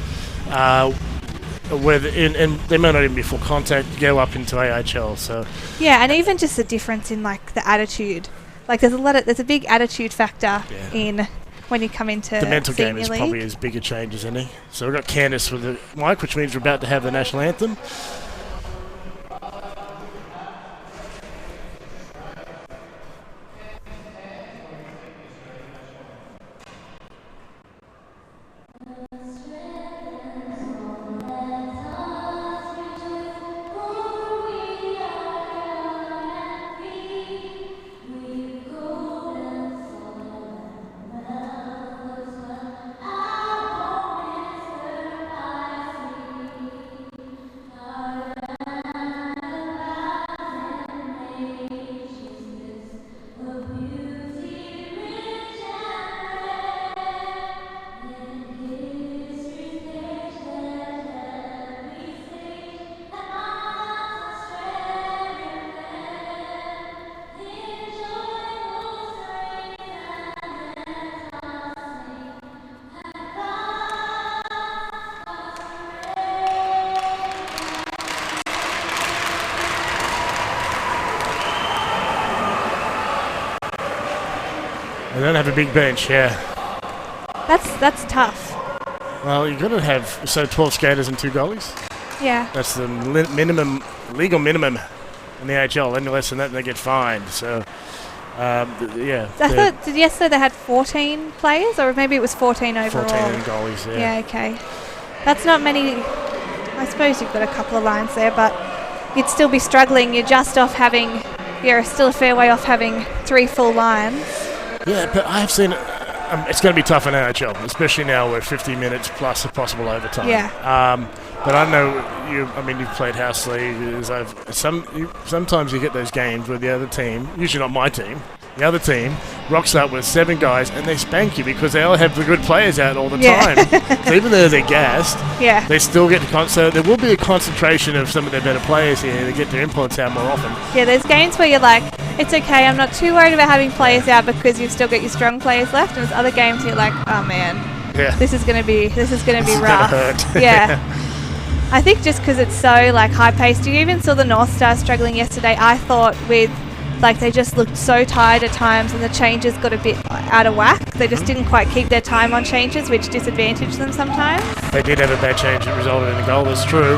Speaker 8: where and they may not even be full contact, go up into AHL. So
Speaker 9: yeah, and even just the difference in like the attitude. Like there's a big attitude factor in when you come into
Speaker 8: the mental game is
Speaker 9: league.
Speaker 8: probably as big a change as any. So we've got Candice with the mic, which means we're about to have the national anthem. They don't have a big bench, yeah.
Speaker 9: That's tough.
Speaker 8: Well, you've got to have 12 skaters and 2 goalies.
Speaker 9: Yeah.
Speaker 8: That's the legal minimum in the AHL. Any less than that, they get fined. So, yeah.
Speaker 9: I thought, did yesterday they had 14 players, or maybe it was 14 overall?
Speaker 8: 14 goalies, yeah.
Speaker 9: Yeah, okay. That's not many. I suppose you've got a couple of lines there, but you'd still be struggling. You're still a fair way off having 3 full lines. Yeah,
Speaker 8: but I have seen it. It's going to be tough in NHL, especially now where 50 minutes plus a possible overtime.
Speaker 9: Yeah.
Speaker 8: But I know you've played house league. Sometimes you get those games where the other team, usually not my team, the other team, rocks up with 7 guys and they spank you because they all have the good players out all the time. So even though they're gassed, they still get to so there will be a concentration of some of their better players here. They get their influence out more often.
Speaker 9: Yeah, there's games where you're like, it's okay, I'm not too worried about having players out because you've still got your strong players left, and there's other games where you're like, oh man, this is gonna be rough. Yeah. I think just because it's so like high paced, you even saw the Northstars struggling yesterday. I thought with they just looked so tired at times, and the changes got a bit out of whack. They just didn't quite keep their time on changes, which disadvantaged them sometimes.
Speaker 8: They did have a bad change that resulted in a goal, that's true.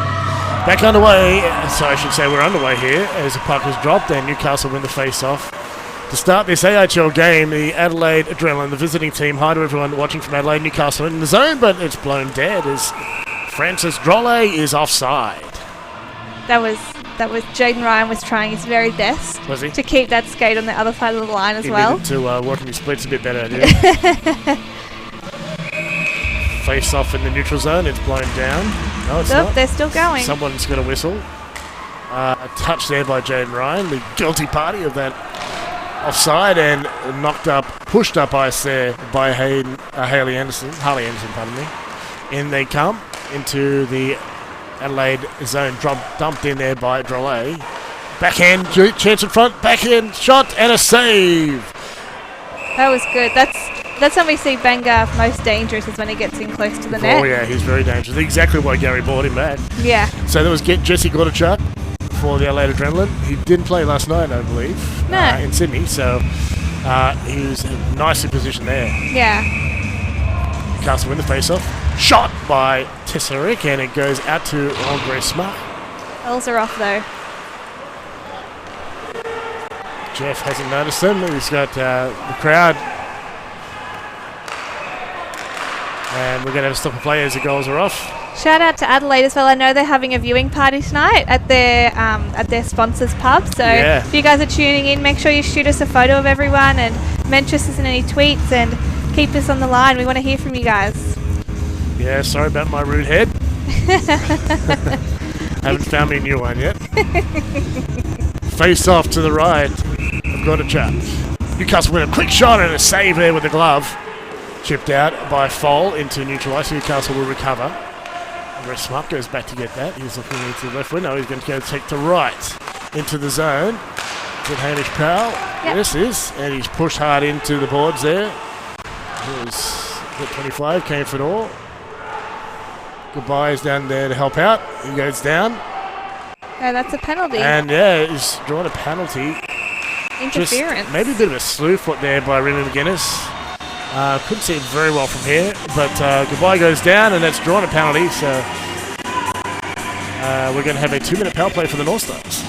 Speaker 8: Back underway, so I should say we're underway here, as the puck is dropped and Newcastle win the face-off. To start this AHL game, the Adelaide Adrenaline, the visiting team, hi to everyone watching from Adelaide, Newcastle in the zone, but it's blown dead as Francis Drolle is offside.
Speaker 9: That was Jaden Ryan was trying his very best to keep that skate on the other side of the line as well.
Speaker 8: He needed to work on his splits a bit better, didn't he? Face off in the neutral zone, it's blown down. No, it's not.
Speaker 9: They're still going.
Speaker 8: Someone's got a whistle. A touch there by Jaden Ryan, the guilty party of that offside, and pushed up ice there by Harley Anderson, pardon me. In they come into the Adelaide zone, dumped in there by Drolle. Backhand, chance in front, backhand shot, and a save.
Speaker 9: That was good. That's when we see Benga most dangerous, is when he gets in close to the net.
Speaker 8: Oh yeah, he's very dangerous. Exactly why Gary brought him back.
Speaker 9: Yeah.
Speaker 8: So there was Jesse Gordichuk for the Adelaide Adrenaline. He didn't play last night, I believe, in Sydney, so he was nicely positioned there.
Speaker 9: Yeah.
Speaker 8: Newcastle win the face-off. Shot by Tesserick, and it goes out to Andre Smart.
Speaker 9: Bells are off though.
Speaker 8: Jeff hasn't noticed them. He's got the crowd. And we're going to have to stop the play as the goals are off.
Speaker 9: Shout out to Adelaide as well. I know they're having a viewing party tonight at their sponsors pub. So if you guys are tuning in, make sure you shoot us a photo of everyone and mention us in any tweets and keep us on the line. We want to hear from you guys.
Speaker 8: Yeah, sorry about my rude head. Haven't found me a new one yet. Face off to the right. I've got a chat. Newcastle win a quick shot and a save there with the glove. Chipped out by Foal into neutral ice. Newcastle will recover. Andre Smart goes back to get that. He's looking into the left window. He's going to go take to right into the zone. Is it Hamish Powell?
Speaker 9: Yep.
Speaker 8: Yes, it is. And he's pushed hard into the boards there. Here's 25, came for it all. Goodbye is down there to help out. He goes down.
Speaker 9: No, that's a penalty.
Speaker 8: And he's drawn a penalty.
Speaker 9: Interference.
Speaker 8: Just maybe a bit of a slew foot there by Remy McGuinness. Couldn't see it very well from here, but Goodbye goes down, and that's drawn a penalty. So we're going to have a 2-minute power play for the Northstars.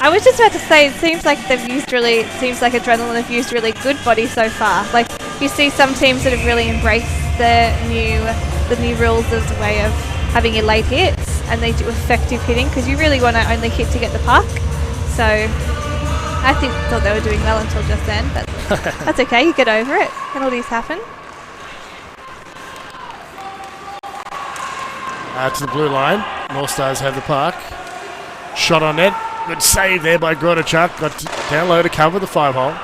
Speaker 9: I was just about to say, it seems like Adrenaline have used really good body so far. Like you see some teams that have really embraced the new rules as a way of having your late hits, and they do effective hitting because you really want to only hit to get the puck. So I thought they were doing well until just then, but that's okay, you get over it. Penalties happen.
Speaker 8: To the blue line, Northstars have the puck. Shot on net, good save there by Gordichuk. Got down low to cover the 5-hole.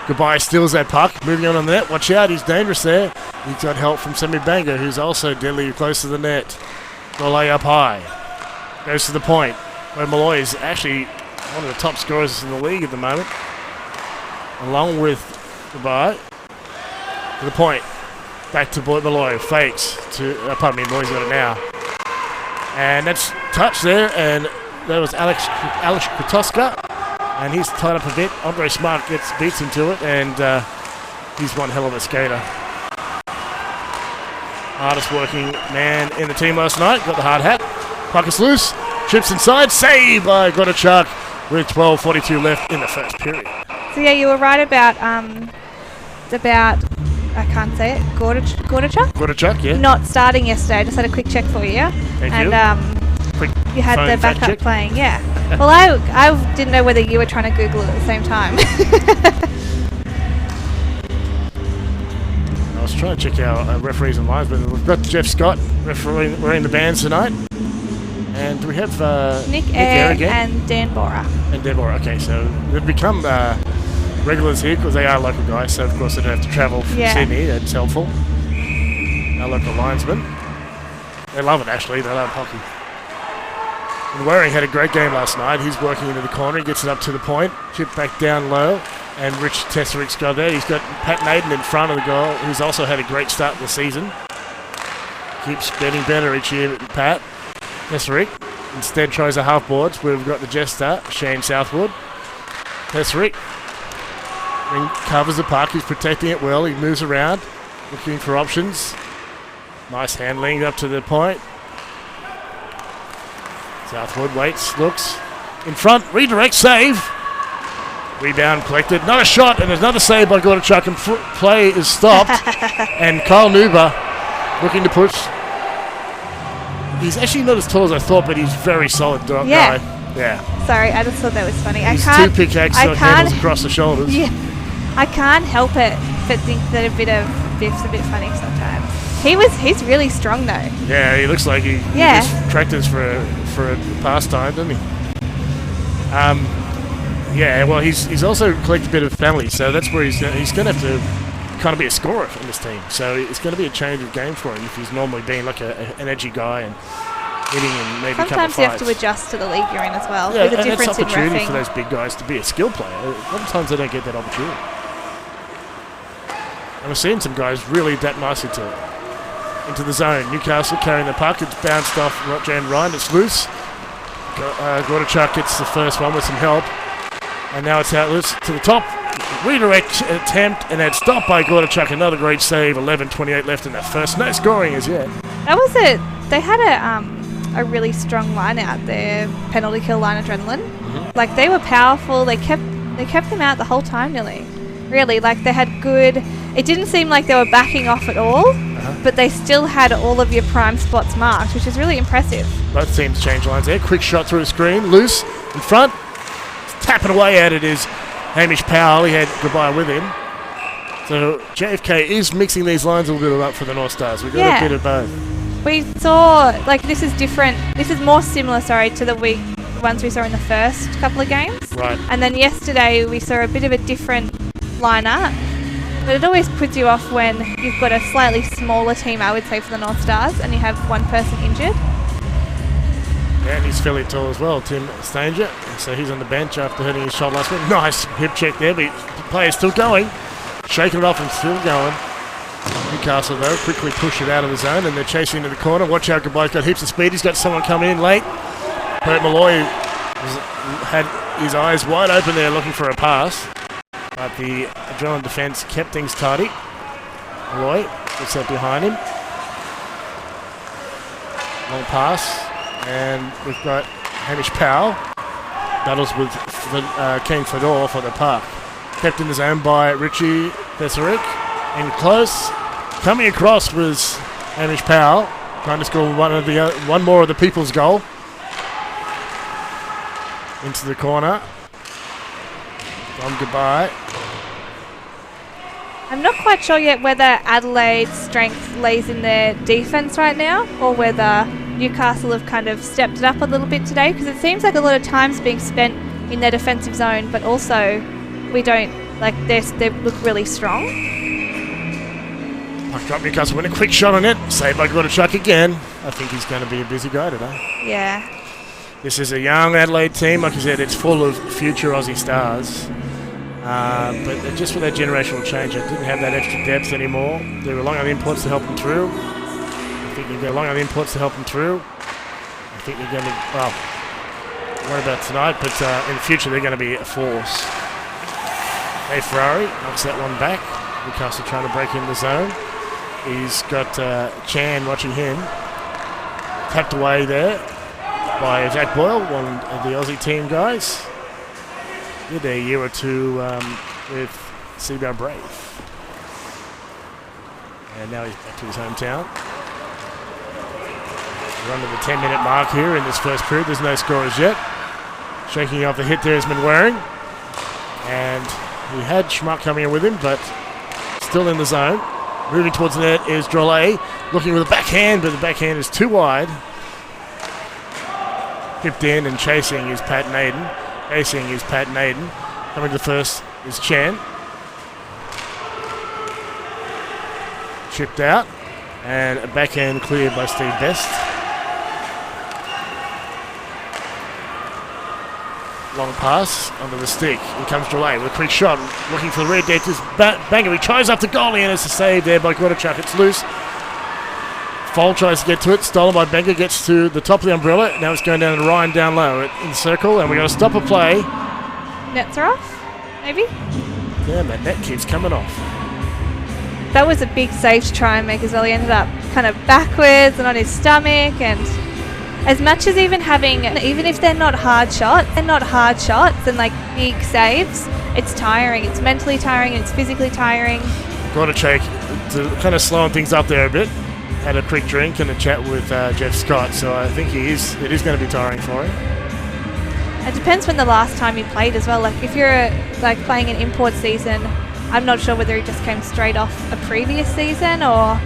Speaker 8: Goodbye steals that puck, moving on the net. Watch out, he's dangerous there. He's got help from Semi Banga, who's also deadly close to the net. Drolle up high. Goes to the point, where Malloy is actually one of the top scorers in the league at the moment. Along with Goodbye. To the point. Back to Malloy. Fakes to... pardon me, Malloy's got it now. And that's touch there, and that was Alex Kratoska. And he's tied up a bit. Andre Smart beats him to it, and he's one hell of a skater. Hardest working man in the team last night. Got the hard hat. Puck is loose. Chips inside. Save by Gordichuk with 12:42 left in the first period.
Speaker 9: So yeah, you were right about I can't say it. Gordichuk?
Speaker 8: Gordichuk, yeah.
Speaker 9: Not starting yesterday. I just had a quick check for you.
Speaker 8: Thank
Speaker 9: and
Speaker 8: you.
Speaker 9: You had the backup playing, yeah. Well, I didn't know whether you were trying to Google it at the same time.
Speaker 8: I was trying to check our referees and lines, but we've got Jeff Scott refereeing the bands tonight. And do we have
Speaker 9: Nick Eyre
Speaker 8: again?
Speaker 9: and Dan Bora.
Speaker 8: And Dan Bora, okay, so they've become regulars here because they are local guys, so of course they don't have to travel from Sydney. That's helpful. Our local linesmen. They love it, actually. They love hockey. And Waring had a great game last night. He's working into the corner. He gets it up to the point. Chip back down low. And Rich Tesseric's got there. He's got Pat Naden in front of the goal, who's also had a great start to the season. Keeps getting better each year, Pat. Tesseric instead tries a half boards. We've got the jester, Shane Southwood. Tesseric covers the puck. He's protecting it well. He moves around, looking for options. Nice handling up to the point. Southwood waits, looks. In front, redirect, save. Rebound collected. Not a shot, and there's another save by Gordichuk, and play is stopped. And Kyle Nuber looking to push. He's actually not as tall as I thought, but he's very solid guy. Yeah.
Speaker 9: Sorry, I just thought that was funny.
Speaker 8: He's two pickaxe handles across the shoulders.
Speaker 9: Yeah. I can't help it but think that a bit of Biff's a bit funny sometimes. He's really strong though.
Speaker 8: Yeah, he looks like he just practice for a pastime, doesn't he? Yeah, well, he's also collected a bit of family, so that's where he's going to have to kind of be a scorer in this team. So it's going to be a change of game for him if he's normally being like an edgy guy and hitting and maybe
Speaker 9: sometimes
Speaker 8: a couple of fights.
Speaker 9: You have to adjust to the league you're in as well.
Speaker 8: Yeah,
Speaker 9: with the difference
Speaker 8: it's opportunity
Speaker 9: in
Speaker 8: for those big guys to be a skill player. A lot of times they don't get that opportunity. And we're seeing some guys really adapt nicely to it. Into the zone. Newcastle carrying the puck. It's bounced off Jan Ryan. It's loose. Gordichuk gets the first one with some help. And now it's out loose to the top. Redirect attempt, and that's stopped by Gordichuk. Another great save. 11:28 left in that first. No scoring as yet.
Speaker 9: That was it. They had a really strong line out there. Penalty kill line adrenaline. Mm-hmm. Like they were powerful. They kept them out the whole time nearly. Really, like they had good. It didn't seem like they were backing off at all, but they still had all of your prime spots marked, which is really impressive.
Speaker 8: Both teams change lines there. Quick shot through the screen. Loose in front. Tapping away at it is Hamish Powell. He had goodbye with him. So JFK is mixing these lines a little bit up for the North Stars. We've got a bit of both.
Speaker 9: We saw, like, this is different. This is more similar, to the ones we saw in the first couple of games.
Speaker 8: Right.
Speaker 9: And then yesterday we saw a bit of a different lineup. But it always puts you off when you've got a slightly smaller team, I would say, for the North Stars, and you have one person injured.
Speaker 8: Yeah, and he's fairly tall as well, Tim Stanger. So he's on the bench after hurting his shoulder last week. Nice hip check there, but the player's still going. Shaking it off and still going. Newcastle, though, quickly push it out of the zone, and they're chasing into the corner. Watch out, Goodbye's got heaps of speed. He's got someone coming in late. Bert Malloy had his eyes wide open there looking for a pass. But the Adrenaline defence kept things tidy. Malloy gets that behind him. Long pass. And we've got Hamish Powell. Battles with King Fedor for the puck. Kept in the zone by Richie Tesseric. In close. Coming across was Hamish Powell. Trying to score one more of the people's goal. Into the corner. From Goodbye.
Speaker 9: I'm not quite sure yet whether Adelaide's strength lays in their defence right now or whether Newcastle have kind of stepped it up a little bit today, because it seems like a lot of time's being spent in their defensive zone, but also they look really strong.
Speaker 8: Puck drop, Newcastle win a quick shot on it. Saved by Gordichuk again. I think he's going to be a busy guy today.
Speaker 9: Yeah.
Speaker 8: This is a young Adelaide team. Like I said, it's full of future Aussie stars. But just with that generational change, it didn't have that extra depth anymore. They're relying on imports to help them through. I think they're relying on imports to help them through. I think they're going to, worry about tonight, but in the future they're going to be a force. Hey, Ferrari knocks that one back. Newcastle trying to break in the zone. He's got Chan watching him. Tapped away there by Zach Boyle, one of the Aussie team guys. Did a year or two with CBR Brave. And now he's back to his hometown. We're under the 10-minute mark here in this first period. There's no scorers yet. Shaking off the hit there has been Waring. And he had Schmuck coming in with him, but still in the zone. Moving towards the net is Drolet. Looking with a backhand, but the backhand is too wide. Hipped in and chasing is Pat Naden. Coming to the first is Chan. Chipped out. And a backhand clear by Steve Best. Long pass under the stick. Here comes Delay with a quick shot. Looking for the red deck. Banger. He tries up the goalie and it's a save there by Gordichuk. It's loose. Fowl tries to get to it. Stolen by Banger. Gets to the top of the umbrella. Now it's going down to Ryan down low in the circle. And we're going to stop a play.
Speaker 9: Nets are off, maybe?
Speaker 8: Yeah, that net keeps coming off.
Speaker 9: That was a big save to try and make as well. He ended up kind of backwards and on his stomach, and as much as even if they're not hard shots and like big saves, it's tiring. It's mentally tiring and it's physically tiring.
Speaker 8: Gordichuk to kind of slowing things up there a bit. Had a quick drink and a chat with Jeff Scott, so I think it is going to be tiring for him.
Speaker 9: It depends when the last time he played as well. Like if you're like playing an import season, I'm not sure whether he just came straight off a previous season or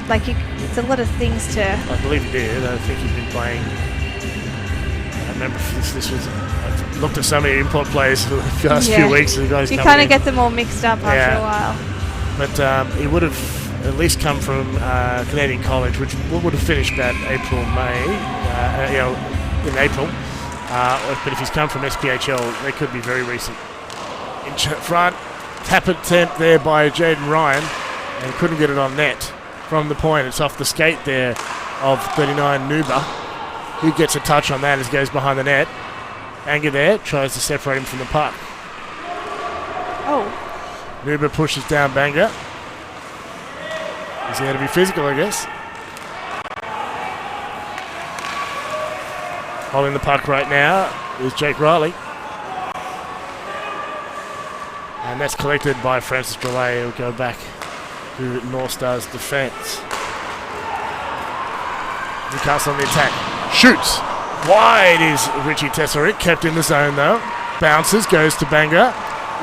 Speaker 9: like it's a lot of things to...
Speaker 8: I believe he did. I think he's been playing... I remember this was... I've looked at so many import players for the last few weeks. The guys
Speaker 9: you kind of get them all mixed up after a while.
Speaker 8: But he would have at least come from Canadian College, which would have finished about April, May, in April. But if he's come from SPHL, they could be very recent. In front, tap attempt there by Jaden Ryan, and couldn't get it on net from the point. It's off the skate there of 39 Nuba. He gets a touch on that as he goes behind the net. Anger there, tries to separate him from the puck.
Speaker 9: Oh.
Speaker 8: Nuba pushes down Banga. He's going to be physical, I guess. Holding the puck right now is Jake Riley. And that's collected by Francis Delay. He'll go back to Northstars defence. Newcastle on the attack. Shoots. Wide is Richie Tesserick. Kept in the zone though. Bounces. Goes to Banga.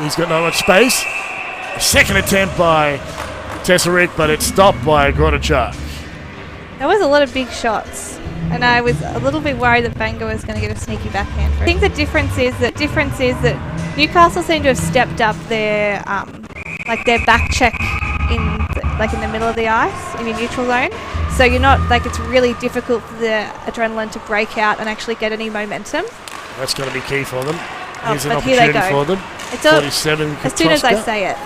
Speaker 8: He's got not much space. A second attempt by Tesserick, but it's stopped by Gordichuk.
Speaker 9: That was a lot of big shots. And I was a little bit worried that Banga was going to get a sneaky backhand for it. I think the difference is that Newcastle seem to have stepped up their their back check in the middle of the ice in your neutral zone. So you're not it's really difficult for the adrenaline to break out and actually get any momentum.
Speaker 8: That's going to be key for them. Here's an
Speaker 9: here
Speaker 8: opportunity for them.
Speaker 9: It's
Speaker 8: 47
Speaker 9: as soon as I say it.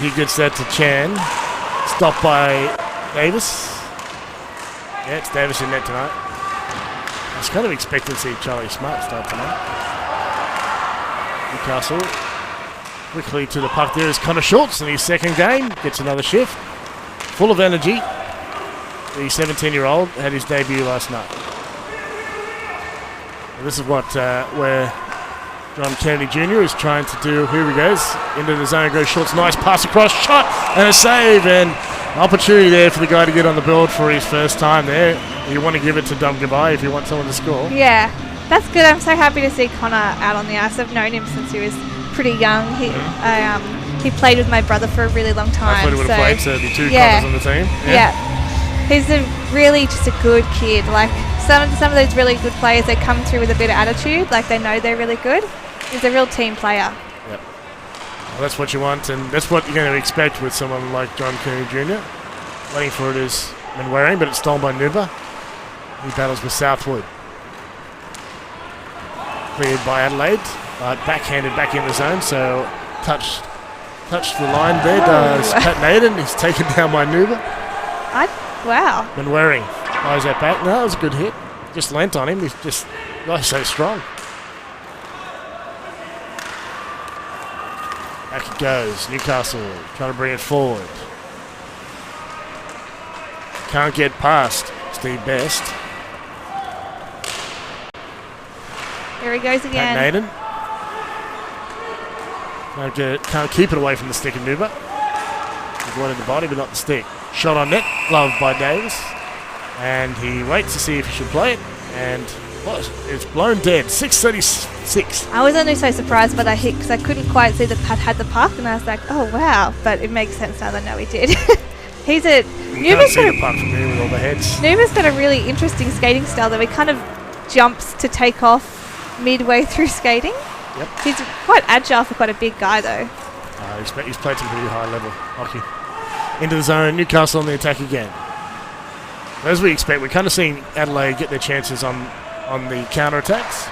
Speaker 8: He gets that to Chan. Stopped by Davis. Yeah, it's Davis in net tonight. I was kind of expecting to see Charlie Smart start tonight. Newcastle quickly to the puck. There is Connor Schultz in his second game. Gets another shift. Full of energy. The 17-year-old had his debut last night. And this is where John Kennedy Jr. is trying to do. Here he goes. Into the zone goes Schultz. Nice pass across. Shot and a save. And opportunity there for the guy to get on the board for his first time there. You want to give it to Dom Gabai if you want someone to score.
Speaker 9: Yeah, that's good. I'm so happy to see Connor out on the ice. I've known him since he was pretty young. He played with my brother for a really long time.
Speaker 8: I thought he would have played, so there'd be two Connors on the team.
Speaker 9: Yeah. He's just a good kid. Like some of those really good players, they come through with a bit of attitude. Like they know they're really good. He's a real team player.
Speaker 8: Yep. Well, that's what you want, and that's what you're going to expect with someone like John Kennedy Jr. Waiting for it is Manwaring, but it's stolen by Nuba. He battles with Southwood. Cleared by Adelaide, but backhanded back in the zone, so touched the line there. Does Pat Naden. He's taken down by Nuba.
Speaker 9: Wow.
Speaker 8: Manwaring fires that back. No, it was a good hit. Just lent on him. He's just so strong. Back it goes. Newcastle trying to bring it forward. Can't get past Steve Best.
Speaker 9: Here he goes again.
Speaker 8: Pat Naden. Can't keep it away from the stick of Nuba. He's wanted the body, but not the stick. Shot on net. Loved by Davis. And he waits to see if he should play it. And it's blown dead. 6:36.
Speaker 9: I was only so surprised by that hit because I couldn't quite see that Pat had the puck, and I was like, "Oh wow!" But it makes sense now that I know he did.
Speaker 8: You can't see the puck from here with all the heads.
Speaker 9: Nuba's got a really interesting skating style that he kind of jumps to take off midway through skating.
Speaker 8: Yep.
Speaker 9: He's quite agile for quite a big guy, though.
Speaker 8: He's played some pretty high-level hockey. Into the zone, Newcastle on the attack again. As we expect, we're kind of seeing Adelaide get their chances on the counter-attacks.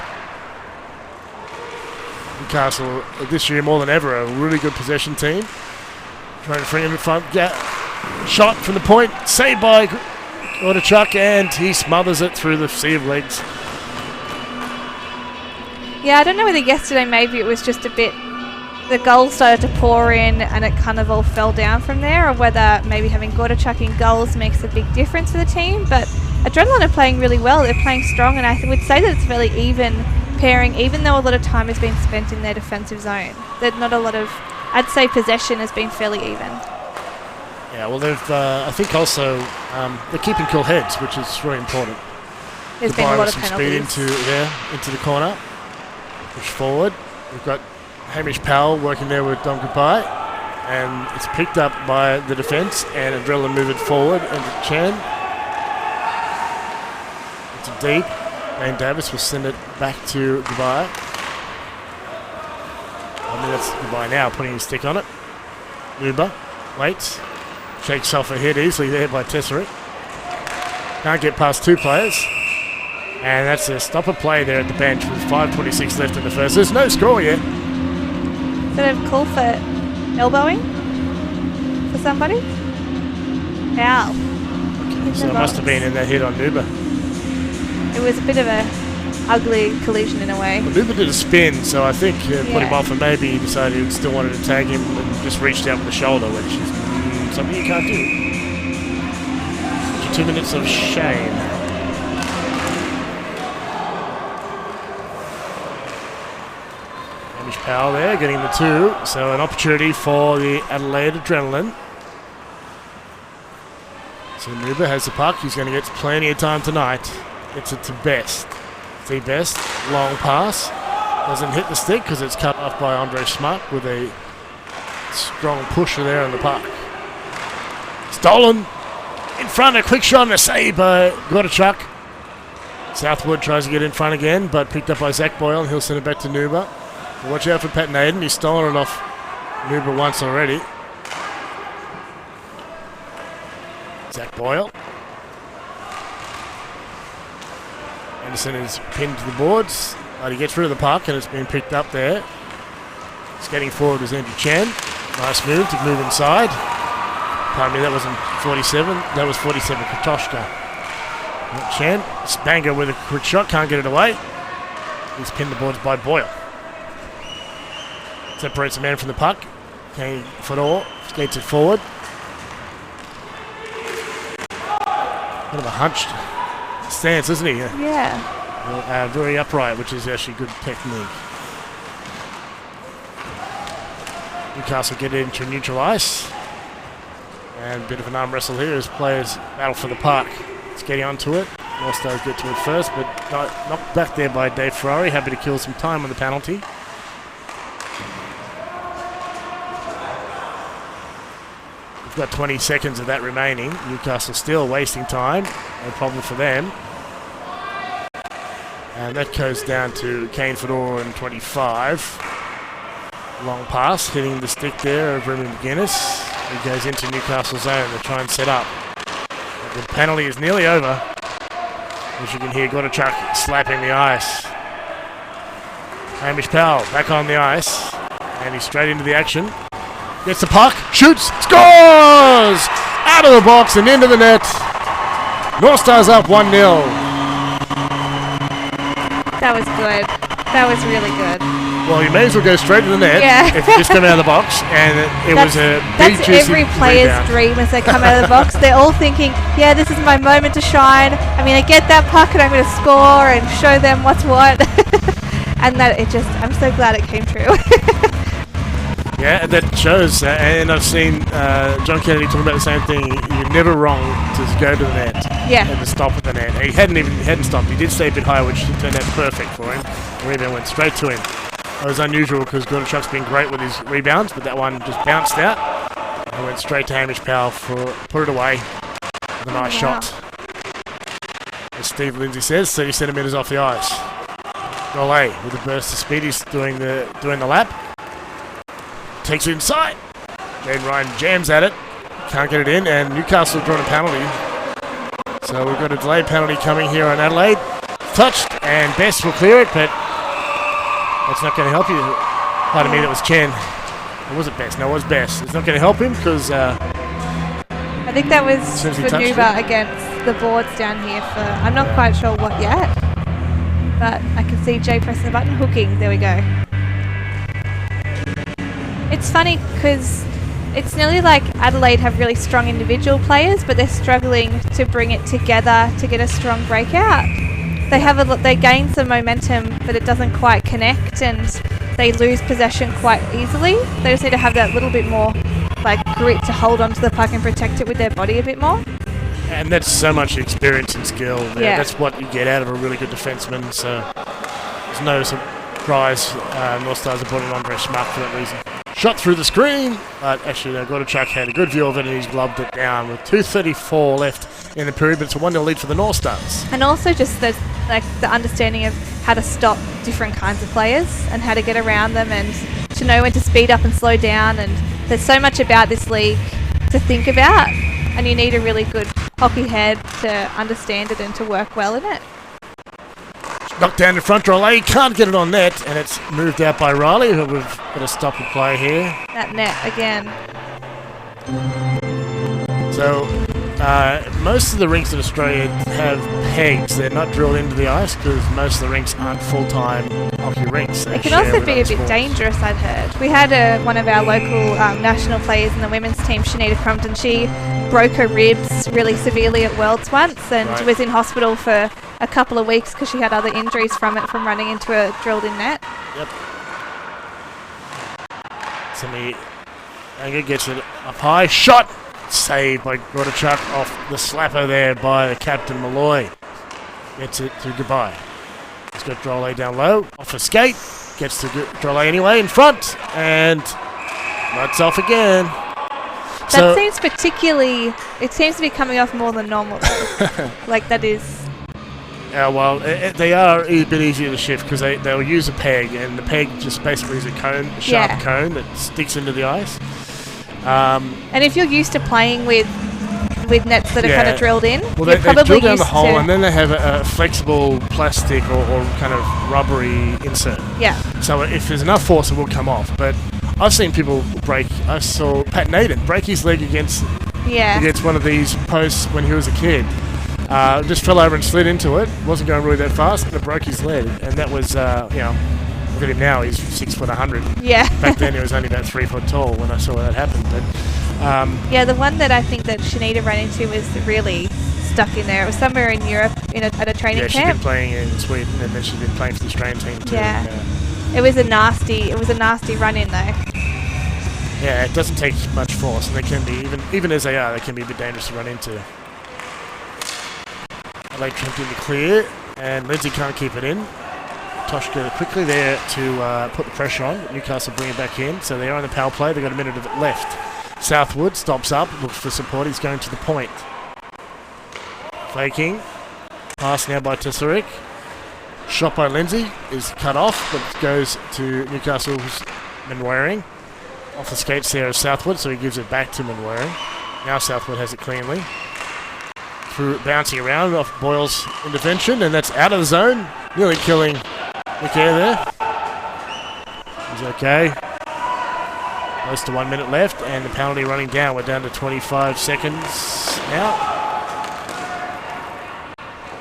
Speaker 8: Newcastle, this year more than ever, a really good possession team. Trying to bring him in front. Shot from the point, saved by Chuck, and he smothers it through the sea of legs.
Speaker 9: Yeah, I don't know whether yesterday maybe it was just a bit... The goals started to pour in and it kind of all fell down from there, or whether maybe having Chuck in goals makes a big difference for the team. But Adrenaline are playing really well. They're playing strong, and I would say that it's fairly even pairing, even though a lot of time has been spent in their defensive zone. There's not a lot of... I'd say possession has been fairly even.
Speaker 8: Yeah, well, they've. I think also they're keeping cool heads, which is really important.
Speaker 9: There's been a lot of penalties.
Speaker 8: Speed into the corner. Push forward. We've got Hamish Powell working there with Dom Goodbye, and it's picked up by the defence, and Adrenaline move it forward into Chen. It's deep. Dane Davis will send it back to Goodbye. I mean, that's Goodbye now, putting his stick on it. Uber waits. Shakes off a hit easily there by Tesserick. Can't get past two players. And that's a stopper play there at the bench with 5:26 left in the first. There's no score yet.
Speaker 9: Is that a call for elbowing for somebody? Foul.
Speaker 8: So it must have been in that hit on Nuba.
Speaker 9: It was a bit of a ugly collision in a way.
Speaker 8: Well, Nuba did a spin, so I think put him off, and maybe he decided he still wanted to tag him and just reached out with the shoulder, which is something you can't do. 2 minutes of shame. Hamish Powell there, getting the two, so an opportunity for the Adelaide Adrenaline. So Nuba has the puck, he's going to get plenty of time tonight. Gets it to Best. See Best, long pass. Doesn't hit the stick because it's cut off by Andre Schmuck with a strong pusher there on the puck. Stolen in front, a quick shot and a save by Chuck. Southwood tries to get in front again, but picked up by Zach Boyle, and he'll send it back to Nuba. Watch out for Pat Naden, he's stolen it off Nuba once already. Zach Boyle. Anderson is pinned to the boards, but he gets rid of the puck and it's been picked up there. Skating forward was Andrew Chan. Nice move to move inside. Pardon me, that wasn't 47. That was 47, Katoshka. Chan, Spanger with a quick shot, can't get it away. He's pinned the boards by Boyle. Separates the man from the puck. Okay, Fedor skates it forward. Bit of a hunched stance, isn't he?
Speaker 9: Yeah.
Speaker 8: Very upright, which is actually good technique. Newcastle get into neutral ice. And a bit of an arm wrestle here as players battle for the puck. It's getting onto it. Northstars get to it first, but knocked back there by Dave Ferrari. Happy to kill some time on the penalty. We've got 20 seconds of that remaining. Newcastle still wasting time. No problem for them. And that goes down to Kane Fedor in 25. Long pass, hitting the stick there of Remy McGuinness. He goes into Newcastle zone to try and set up. The penalty is nearly over. As you can hear, Chuck slapping the ice. Hamish Powell back on the ice. And he's straight into the action. Gets the puck, shoots, scores! Out of the box and into the net. Northstars up 1-0.
Speaker 9: That was good. That was really good.
Speaker 8: Well, you may as well go straight to the net if you just come out of the box. And it was a big,
Speaker 9: that's every player's dream as they come out of the box. They're all thinking, yeah, this is my moment to shine. I mean, I get that puck and I'm going to score and show them what's what. And I'm so glad it came true.
Speaker 8: Yeah, that shows, and I've seen John Kennedy talk about the same thing. You're never wrong to go to the net and to stop at the net. He hadn't stopped. He did stay a bit high, which turned out perfect for him. The rebound went straight to him. It was unusual because Chuck's been great with his rebounds, but that one just bounced out and went straight to Hamish Powell for put it away with a nice shot. As Steve Lindsay says, 30 centimetres off the ice. Rollet with a burst of speed. He's doing the lap. Takes it inside. Jaden Ryan jams at it. Can't get it in, and Newcastle drawn a penalty. So we've got a delayed penalty coming here on Adelaide. Touched, and Best will clear it, but that's not going to help you. Pardon me, that was Chen. Or was it Best? No, it was Best. It's not going to help him because...
Speaker 9: I think that was Vanuva against the boards down here for... I'm not quite sure what yet. But I can see Jay pressing the button. Hooking. There we go. It's funny because it's nearly like Adelaide have really strong individual players, but they're struggling to bring it together to get a strong breakout. They gain some momentum, but it doesn't quite connect, and they lose possession quite easily. They just need to have that little bit more like grit to hold onto the puck and protect it with their body a bit more.
Speaker 8: And that's so much experience and skill.
Speaker 9: Yeah.
Speaker 8: That's what you get out of a really good defenseman. So there's no surprise Northstars have brought in Andre Schmuck for that reason. Shot through the screen, but actually Gordichuk had a good view of it and he's gloved it down with 2:34 left in the period, but it's a 1-0 lead for the Northstars.
Speaker 9: And also just the understanding of how to stop different kinds of players and how to get around them and to know when to speed up and slow down, and there's so much about this league to think about, and you need a really good hockey head to understand it and to work well in it.
Speaker 8: Knocked down in front row. He can't get it on net, and it's moved out by Riley, who we've got to stop the play here.
Speaker 9: That net again.
Speaker 8: So, most of the rinks in Australia have pegs. They're not drilled into the ice because most of the rinks aren't full-time hockey rinks.
Speaker 9: It can also be a bit dangerous, I'd heard. We had one of our local national players in the women's team, Shanita Crumpton. She broke her ribs really severely at Worlds once and was in hospital for a couple of weeks because she had other injuries from it, from running into a drilled-in net.
Speaker 8: Yep. Simi Anger gets it up high. Shot! Saved by Gordichuk off the slapper there by the captain Malloy. Gets it to Goodbye. He's got Drolet down low. Off a skate. Gets to Drolet anyway in front. And nuts off again.
Speaker 9: That seems particularly... It seems to be coming off more than normal though. Like that is...
Speaker 8: Well, they are a bit easier to shift because they'll use a peg, and the peg just basically is a cone, a sharp cone that sticks into the ice.
Speaker 9: And if you're used to playing with nets that are kind of drilled in,
Speaker 8: well, they drill down the hole and then they have a flexible plastic or kind of rubbery insert.
Speaker 9: Yeah.
Speaker 8: So if there's enough force, it will come off. But I've seen people break. I saw Pat Naden break his leg against one of these posts when he was a kid. Just fell over and slid into it. Wasn't going really that fast, and it broke his leg. And that was, look at him now. He's 6'100".
Speaker 9: Yeah.
Speaker 8: Back then, he was only about 3 foot tall when I saw that happen. But
Speaker 9: the one that I think that Shanita ran into was really stuck in there. It was somewhere in Europe at a training camp.
Speaker 8: Yeah, she's been playing in Sweden, and then she's been playing for the Australian team too.
Speaker 9: Yeah. It was a nasty run in though.
Speaker 8: Yeah, it doesn't take much force, and they can be even as they can be a bit dangerous to run into. Adelaide jumped in the clear, and Lindsay can't keep it in. Toshka quickly there to put the pressure on. Newcastle bring it back in, so they are on the power play. They've got a minute of it left. Southwood stops up, looks for support. He's going to the point. Faking. Pass now by Tesoric. Shot by Lindsay is cut off, but goes to Newcastle's Manwaring. Off the skates there of Southwood, so he gives it back to Manwaring. Now Southwood has it cleanly. Through bouncing around off Boyle's intervention, and that's out of the zone. Nearly killing Nick Air there. He's okay. Close to 1 minute left, and the penalty running down. We're down to 25 seconds now.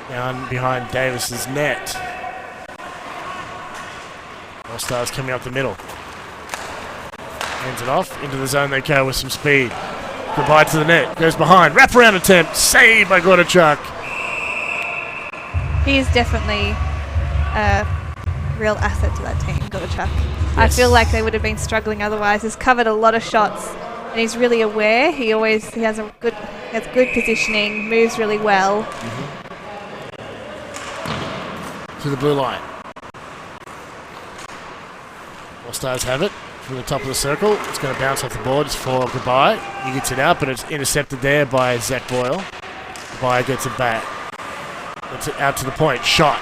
Speaker 8: Down behind Davis's net. All Stars coming up the middle. Hands it off. Into the zone they go with some speed. Goodbye to the net. Goes behind. Wraparound attempt. Saved by Gordichuk.
Speaker 9: He is definitely a real asset to that team, Gordichuk. Yes. I feel like they would have been struggling otherwise. He's covered a lot of shots, and he's really aware. He has good positioning, moves really well.
Speaker 8: To the blue line. All Stars have it. From the top of the circle, it's going to bounce off the board. It's for Goodbye. He gets it out, but it's intercepted there by Zach Boyle. Goodbye gets it back. It's out to the point. Shot.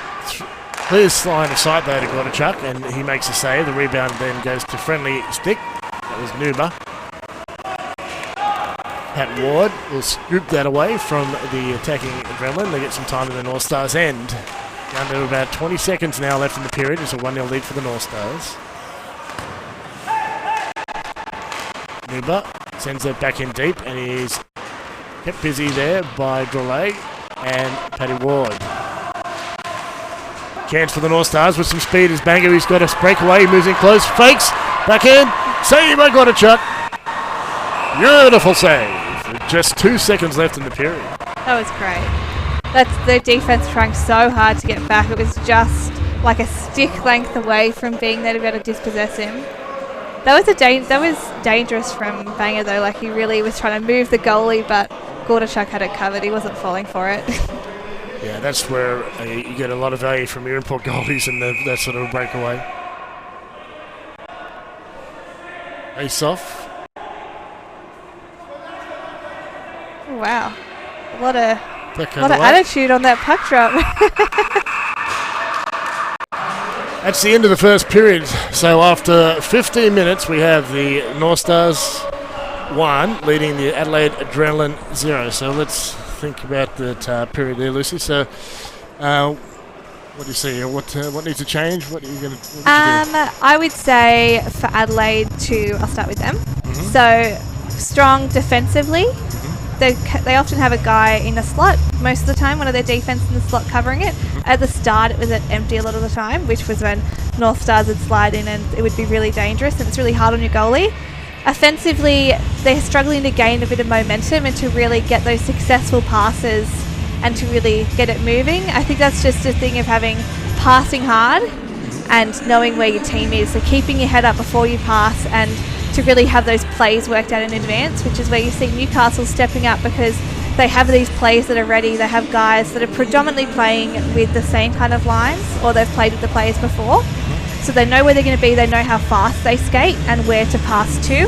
Speaker 8: Clears line of sight there to Gordichuk, and he makes a save. The rebound then goes to friendly stick. That was Nuba. Pat Ward will scoop that away from the attacking Adrenaline. They get some time in the North Stars end. Down to about 20 seconds now left in the period. It's a 1-0 lead for the North Stars. Nuba sends that back in deep, and he's kept busy there by Drolet and Paddy Ward. Chance for the North Stars with some speed is Banger. He's got a breakaway. He moves in close. Fakes. Back in. Save by Gordichuk. Beautiful save. Just 2 seconds left in the period.
Speaker 9: That was great. That's the defense trying so hard to get back. It was just like a stick length away from being there to be able to dispossess him. That was dangerous from Banger though. Like he really was trying to move the goalie, but Gordichuk had it covered. He wasn't falling for it.
Speaker 8: Yeah, that's where you get a lot of value from your import goalies and that sort of breakaway. Ace off.
Speaker 9: Wow, a lot of attitude on that puck drop.
Speaker 8: That's the end of the first period. So after 15 minutes, we have the North Stars 1 leading the Adelaide Adrenaline 0. So let's think about that period there, Lucy. So what do you see? What needs to change? What are you going to do?
Speaker 9: I would say for Adelaide I'll start with them. Mm-hmm. So strong defensively. They often have a guy in the slot most of the time, one of their defense in the slot covering it. At the start, it was empty a lot of the time, which was when North Stars would slide in and it would be really dangerous and it's really hard on your goalie. Offensively, they're struggling to gain a bit of momentum and to really get those successful passes and to really get it moving. I think that's just a thing of passing hard and knowing where your team is. So keeping your head up before you pass and to really have those plays worked out in advance, which is where you see Newcastle stepping up because they have these plays that are ready. They have guys that are predominantly playing with the same kind of lines or they've played with the players before. So they know where they're going to be, they know how fast they skate and where to pass to,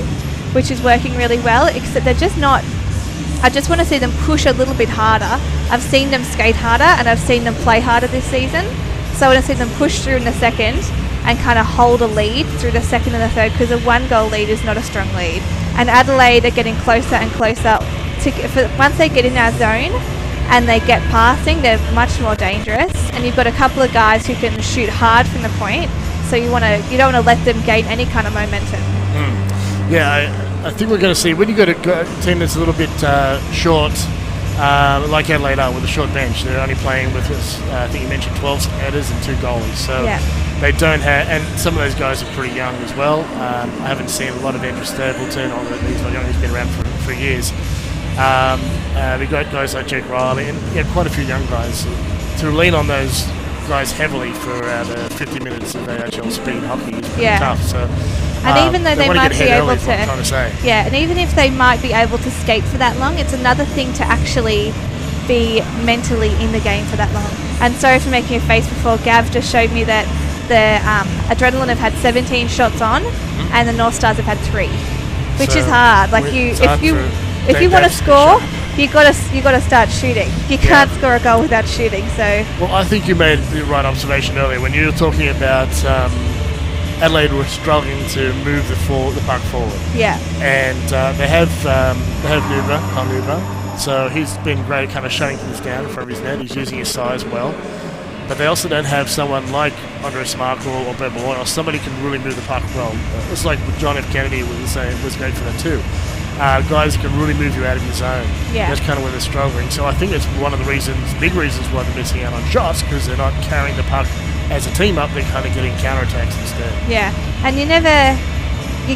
Speaker 9: which is working really well, except they're just not... I just want to see them push a little bit harder. I've seen them skate harder and I've seen them play harder this season. So I want to see them push through in the second and kind of hold a lead through the second and the third because a 1-goal lead is not a strong lead. And Adelaide are getting closer and closer. Once they get in our zone and they get passing, they're much more dangerous. And you've got a couple of guys who can shoot hard from the point, so you don't want to let them gain any kind of momentum.
Speaker 8: Yeah, I think we're going to see when you got a team that's a little bit short, like Adelaide are with a short bench. They're only playing with, I think you mentioned 12 skaters and 2 goalies. So they don't have, and some of those guys are pretty young as well. I haven't seen a lot of Andrew Stapleton, although he's not young, he's been around for years. We've got guys like Jake Riley and quite a few young guys. To lean on those guys heavily for the 50 minutes of AHL speed hockey is pretty tough. So,
Speaker 9: and even though they might be able to,
Speaker 8: and
Speaker 9: even if they might be able to skate for that long, it's another thing to actually be mentally in the game for that long. And sorry for making a face before. Gav just showed me that the Adrenaline have had 17 shots on, and the North Stars have had 3, which is hard. Like if you want to score, you got to start shooting. You can't score a goal without shooting. So
Speaker 8: well, I think you made the right observation earlier when you were talking about Adelaide were struggling to move the puck forward.
Speaker 9: Yeah.
Speaker 8: And they have Nuba, so he's been great at kind of shutting things down from his net. He's using his size well. But they also don't have someone like Andres Markle or Brett Malloy or somebody who can really move the puck well. It's like John F. Kennedy was great for that too. Guys can really move you out of your zone.
Speaker 9: Yeah.
Speaker 8: That's kind of where they're struggling. So I think it's one of the big reasons why they're missing out on shots, because they're not carrying the puck as a team up. They're kind of getting counterattacks instead.
Speaker 9: Yeah, and you're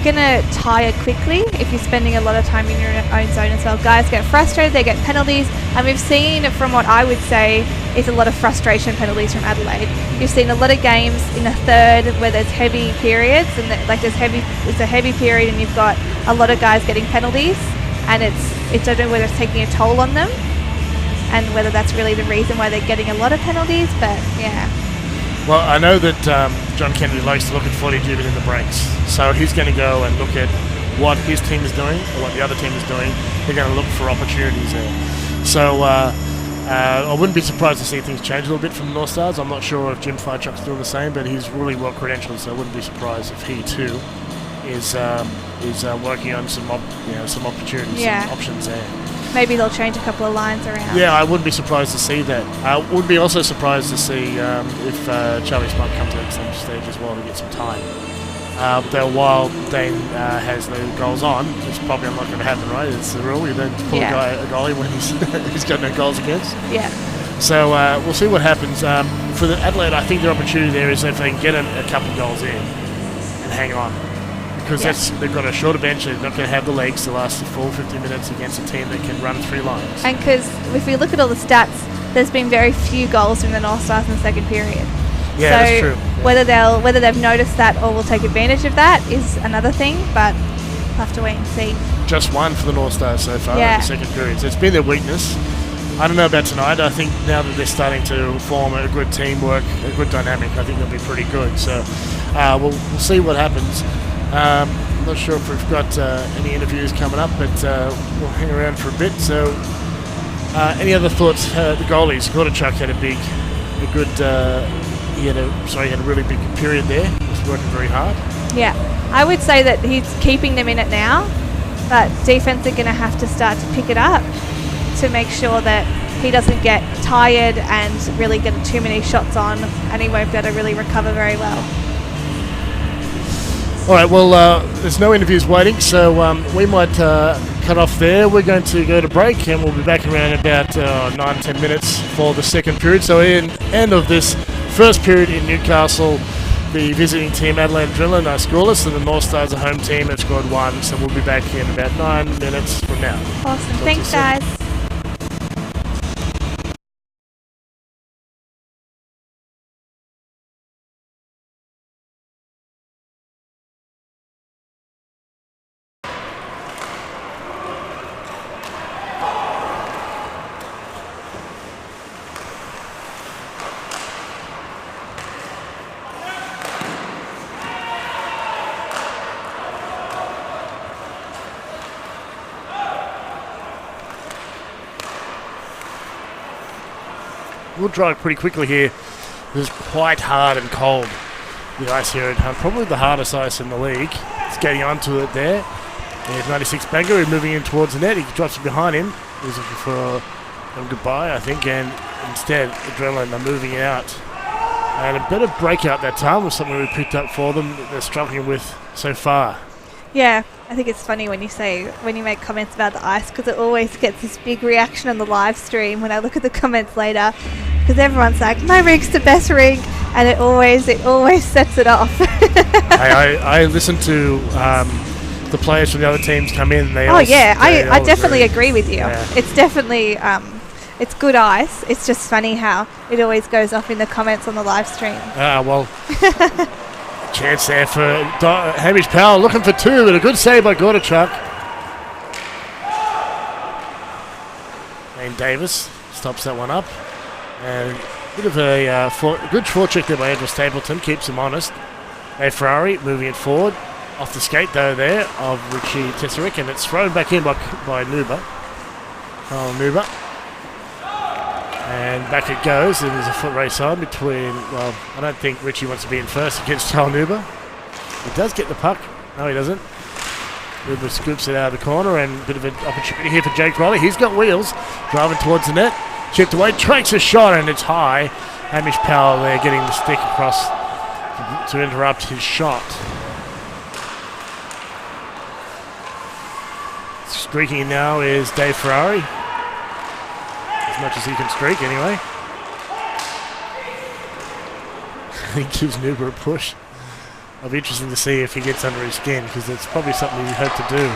Speaker 9: going to tire quickly if you're spending a lot of time in your own zone as well. Guys get frustrated, they get penalties, and we've seen from what I would say is a lot of frustration penalties from Adelaide. You've seen a lot of games in the third where there's heavy periods, and it's a heavy period, and you've got a lot of guys getting penalties, and I don't know whether it's taking a toll on them, and whether that's really the reason why they're getting a lot of penalties. But yeah.
Speaker 8: Well, I know that John Kennedy likes to look at footage even in the breaks. So he's going to go and look at what his team is doing or what the other team is doing. They're going to look for opportunities there. So I wouldn't be surprised to see things change a little bit from the North Stars. I'm not sure if Jim Firechuck's doing the same, but he's really well credentialed, so I wouldn't be surprised if he too is working on some opportunities, some options there.
Speaker 9: Maybe they'll change a couple of lines around.
Speaker 8: Yeah, I wouldn't be surprised to see that. I would be also surprised to see if Charlie Smart comes at some stage as well to get some time. Though while Dane has no goals on, it's probably not going to happen, right? It's the rule. You don't pull a goalie when he's got no goals against.
Speaker 9: Yeah.
Speaker 8: So we'll see what happens. For the Adelaide, I think their opportunity there is if they can get a couple of goals in and hang on. Because they've got a shorter bench, they're not going to have the legs to last the full 50 minutes against a team that can run 3 lines.
Speaker 9: And because if we look at all the stats, there's been very few goals from the North Stars in the second period.
Speaker 8: Yeah,
Speaker 9: so
Speaker 8: that's true. Yeah.
Speaker 9: Whether they've noticed that or will take advantage of that is another thing, but we'll have to wait and see.
Speaker 8: Just one for the North Stars so far in the second period. So it's been their weakness. I don't know about tonight. I think now that they're starting to form a good teamwork, a good dynamic, I think they'll be pretty good. So we'll see what happens. I'm not sure if we've got any interviews coming up, but we'll hang around for a bit. So any other thoughts? The goalies, Gordichuk had a really big period there. He was working very hard.
Speaker 9: Yeah, I would say that he's keeping them in it now, but defense are going to have to start to pick it up to make sure that he doesn't get tired and really get too many shots on, and he won't be able to really recover very well.
Speaker 8: All right, well, there's no interviews waiting, so we might cut off there. We're going to go to break, and we'll be back around about 9-10 minutes for the second period. So in end of this first period in Newcastle, the visiting team Adelaide Adrenaline are scoreless, and the North Stars, a home team, have scored 1. So we'll be back in about 9 minutes from now.
Speaker 9: Awesome. Thanks, guys.
Speaker 8: We'll drive pretty quickly here. It's quite hard and cold, the ice here at Hunt. Probably the hardest ice in the league. It's getting onto it there. There's 96 Banger moving in towards the net. He drops it behind him. He's looking for a goodbye, I think, and instead Adrenaline are moving out. And a better breakout that time was something we picked up for them that they're struggling with so far.
Speaker 9: Yeah, I think it's funny when you make comments about the ice, because it always gets this big reaction on the live stream when I look at the comments later, because everyone's like, my rig's the best rig, and it always sets it off.
Speaker 8: I listen to the players from the other teams come in.
Speaker 9: I definitely agree with you. Yeah. It's definitely it's good ice. It's just funny how it always goes off in the comments on the live stream.
Speaker 8: Well. Chance there for Hamish Powell, looking for 2, but a good save by Gordichuk. And Davis stops that one up. And a bit of a good forecheck there by Andrew Stapleton, keeps him honest. Dave Ferrari moving it forward. Off the skate, though, there of Richie Tesserick, and it's thrown back in by Nuba. Carl Nuba. And back it goes, and there's a foot race on between, I don't think Richie wants to be in first against Charles Nuba. He does get the puck. No, he doesn't. Nuba scoops it out of the corner, and a bit of an opportunity here for Jake Riley. He's got wheels, driving towards the net. Chipped away, takes a shot, and it's high. Hamish Powell there getting the stick across to interrupt his shot. Streaking now is Dave Ferrari. As much as he can streak, anyway. He gives Nuba a push. It'll be interesting to see if he gets under his skin, because it's probably something you hope to do.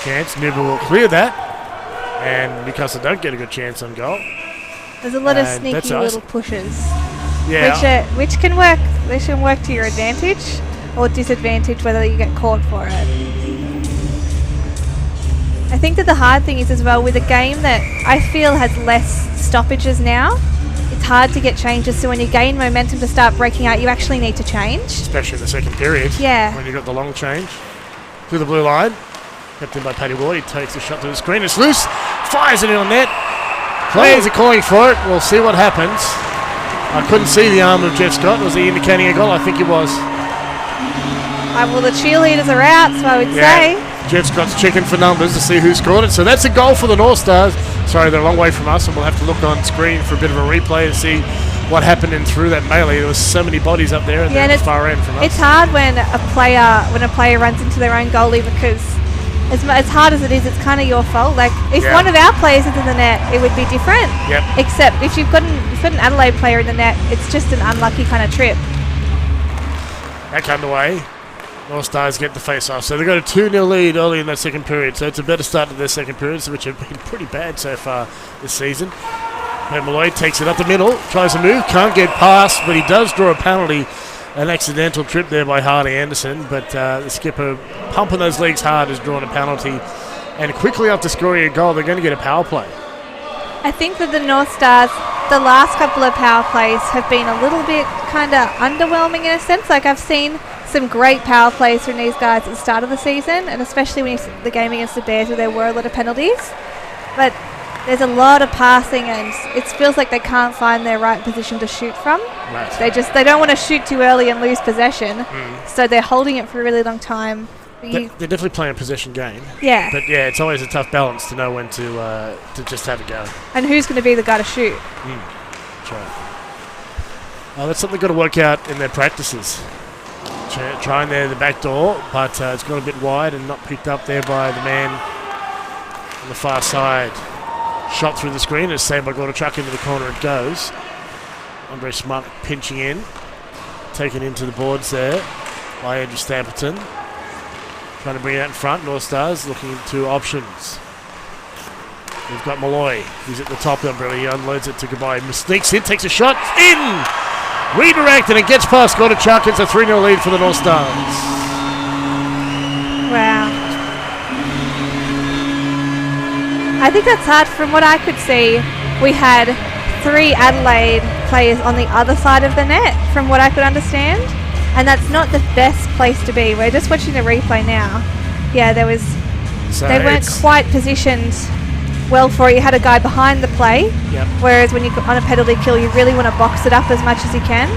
Speaker 8: Chance, Nuba will clear that, and Newcastle don't get a good chance on goal.
Speaker 9: There's a lot of sneaky little pushes, which can work. They can work to your advantage or disadvantage, whether you get caught for it. I think that the hard thing is as well with a game that I feel has less stoppages now, it's hard to get changes, so when you gain momentum to start breaking out, you actually need to change.
Speaker 8: Especially in the second period.
Speaker 9: Yeah.
Speaker 8: When you've got the long change. Through the blue line. Kept in by Paddy Ward. He takes a shot to the screen. It's loose. Fires it in on net. Players are calling for it. We'll see what happens. I couldn't see the arm of Jeff Scott. Was he indicating a goal? I think he was.
Speaker 9: Well, the cheerleaders are out, so I would say.
Speaker 8: Jeff Scott's checking for numbers to see who scored it. So that's a goal for the North Stars. Sorry, they're a long way from us, and we'll have to look on screen for a bit of a replay to see what happened in through that melee. There was so many bodies up there at the far end from us.
Speaker 9: It's hard when a player runs into their own goalie, because as hard as it is, it's kind of your fault. Like, if one of our players is in the net, it would be different.
Speaker 8: Yep.
Speaker 9: Except if you've got an Adelaide player in the net, it's just an unlucky kind of trip.
Speaker 8: Back underway. North Stars get the face-off. So they've got a 2-0 lead early in that second period. So it's a better start to their second period, which have been pretty bad so far this season. Matt Malloy takes it up the middle, tries to move, can't get past, but he does draw a penalty. An accidental trip there by Harley Anderson, but the skipper pumping those legs hard has drawn a penalty. And quickly after scoring a goal, they're going to get a power play.
Speaker 9: I think that the North Stars, the last couple of power plays have been a little bit kind of underwhelming in a sense. Like, I've seen some great power plays from these guys at the start of the season, and especially when the game against the Bears where there were a lot of penalties. But there's a lot of passing, and it feels like they can't find their right position to shoot from.
Speaker 8: Right.
Speaker 9: They don't want to shoot too early and lose possession, so they're holding it for a really long time.
Speaker 8: They're definitely playing a possession game.
Speaker 9: Yeah.
Speaker 8: But it's always a tough balance to know when to just have a go.
Speaker 9: And who's going to be the guy to shoot?
Speaker 8: That's right. That's something they've got to work out in their practices. Trying there the back door, but it's gone a bit wide and not picked up there by the man on the far side. Shot through the screen, it's saved by Gorachuk into the corner it goes. Andre Smart pinching in, taken into the boards there by Andrew Stapleton. Trying to bring it out in front, North Stars looking into options. We've got Malloy, he's at the top umbrella, he unloads it to Goodbye, sneaks in, takes a shot, in! Redirect, and it gets past Gorachuk. It's a 3-0 lead for the North Stars.
Speaker 9: Wow. I think that's hard. From what I could see, we had 3 Adelaide players on the other side of the net, from what I could understand. And that's not the best place to be. We're just watching the replay now. Yeah, they weren't quite positioned well for it. You had a guy behind the play, whereas when you're on a penalty kill, you really want to box it up as much as you can.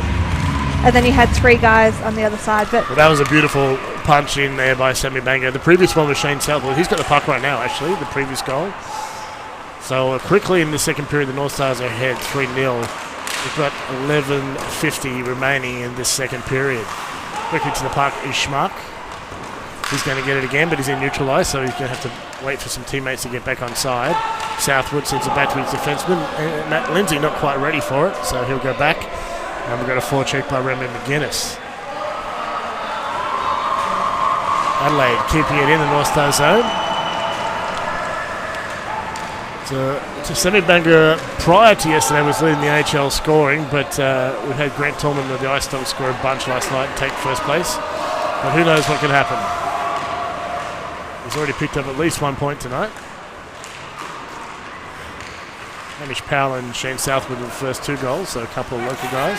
Speaker 9: And then you had 3 guys on the other side. But
Speaker 8: that was a beautiful punch in there by Sammy Banga. The previous one was Shane Southwood. He's got the puck right now, actually, the previous goal. So quickly in the second period, the North Stars are ahead 3-0. We've got 11:50 remaining in this second period. Quickly to the puck is Schmuck. He's going to get it again, but he's in neutralised, so he's going to have to wait for some teammates to get back on side. Southwood sends it back to his defenseman. Matt Lindsay not quite ready for it, so he'll go back. And we've got a forecheck by Remy McGuinness. Adelaide keeping it in the North Star zone. So Sammy Banga prior to yesterday was leading the AHL scoring, but we had Grant Tillman of the Ice Dogs score a bunch last night and take first place. But who knows what can happen. He's already picked up at least 1 point tonight. Hamish Powell and Shane Southwood with the first 2 goals, so a couple of local guys.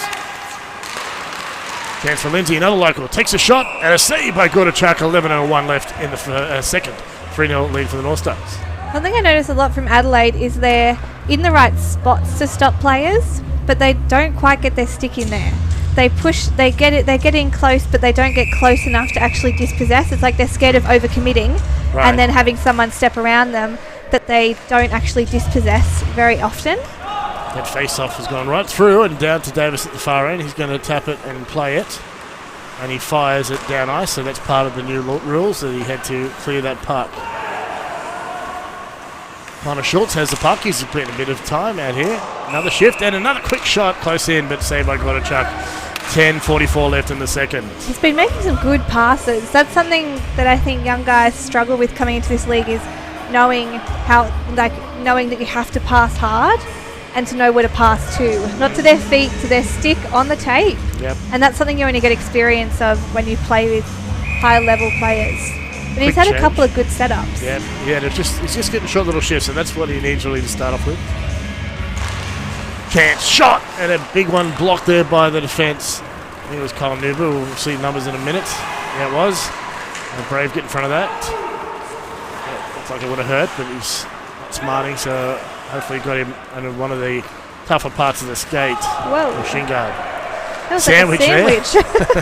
Speaker 8: Chance for Lindsay, another local. Takes a shot and a save by Gorachuk. 11:01 left in the second. 3-0 lead for the North Stars.
Speaker 9: One thing I notice a lot from Adelaide is they're in the right spots to stop players, but they don't quite get their stick in there. They push, they get in close, but they don't get close enough to actually dispossess. It's like they're scared of overcommitting and then having someone step around them, that they don't actually dispossess very often.
Speaker 8: That face-off has gone right through and down to Davis at the far end. He's going to tap it and play it. And he fires it down ice, so that's part of the new rules, that he had to clear that puck. Connor Schultz has the puck. He's putting a bit of time out here. Another shift and another quick shot close in, but saved by Gorachuk. 10:44 left in the second.
Speaker 9: He's been making some good passes. That's something that I think young guys struggle with coming into this league, is knowing that you have to pass hard and to know where to pass to. Not to their feet, to their stick on the tape.
Speaker 8: Yep.
Speaker 9: And that's something you only get experience of when you play with high-level players. But he's had a couple of good setups.
Speaker 8: Yeah, he's just getting short little shifts, and that's what he needs really to start off with. Chance, shot, and a big one blocked there by the defence. I think it was Colin Newber. We'll see numbers in a minute. Yeah, it was. And Brave get in front of that. Yeah, looks like it would have hurt, but he's not smarting, so hopefully got him under one of the tougher parts of the skate.
Speaker 9: Whoa.
Speaker 8: Shin guard.
Speaker 9: That was like a sandwich.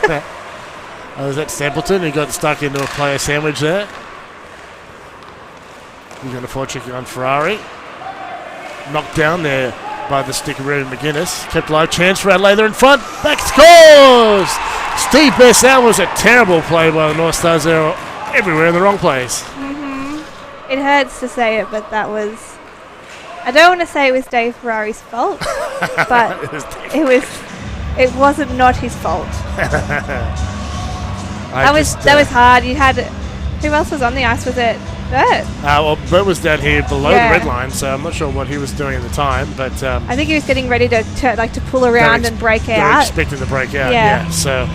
Speaker 8: There. Was that Stapleton? He got stuck into a player sandwich there. He's going to forward check on Ferrari. Knocked down there by the stick of Ruben McGuinness. Kept live chance for Adelaide. They're in front. Back scores! Steve Best. That was a terrible play by the North Stars. They were everywhere in the wrong place.
Speaker 9: It hurts to say it, but that was... I don't want to say it was Dave Ferrari's fault, but it wasn't not his fault. That was hard. You had... Who else was on the ice? Was it Bert?
Speaker 8: Well, Bert was down here below the red line, so I'm not sure what he was doing at the time, but...
Speaker 9: I think he was getting ready to pull around and break out.
Speaker 8: Expecting to break out, yeah. So,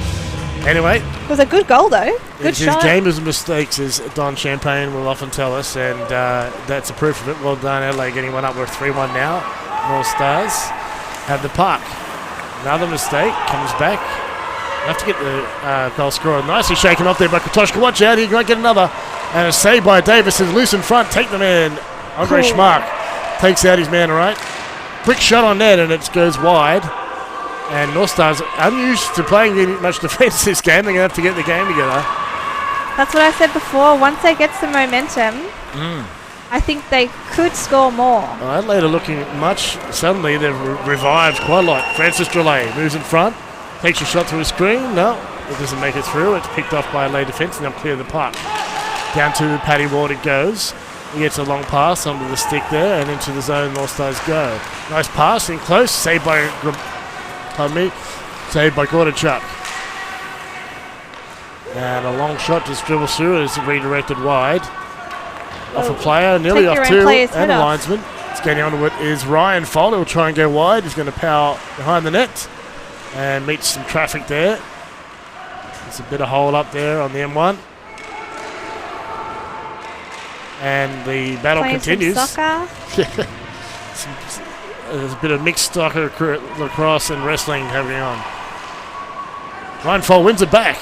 Speaker 8: anyway...
Speaker 9: It was a good goal, though. Good shot.
Speaker 8: His game of mistakes, as Don Champagne will often tell us, and that's a proof of it. Well done, Adelaide, getting one up. We're 3-1 now. North Stars have the puck. Another mistake. Comes back. Have to get the goal scorer. Nicely shaken off there by Kotoshka. Watch out, he might get another. And a save by Davis is loose in front. Take the man. Andre Schmark takes out his man, all right. Quick shot on net, and it goes wide. And North Stars, unused to playing much defence this game, they're going to have to get the game together.
Speaker 9: That's what I said before. Once they get some momentum, I think they could score more.
Speaker 8: Well, Adelaide are looking much. Suddenly, they've revived quite a lot. Francis Drolet moves in front. Takes a shot through a screen. No, it doesn't make it through. It's picked off by Adelaide defence, and they'll clear the puck. Down to Paddy Ward it goes. He gets a long pass under the stick there, and into the zone North Stars go. Nice pass, in close. Saved by Gordachuk. And a long shot just dribbles through as redirected wide. Off a player, nearly off two, and a linesman. It's getting onto it is Ryan Fold. He'll try and go wide. He's going to power behind the net and meets some traffic there. There's a bit of hole up there on the M1. And the battle continues.
Speaker 9: Soccer.
Speaker 8: There's a bit of mixed soccer, lacrosse, and wrestling happening on. Ryan Fold wins it back.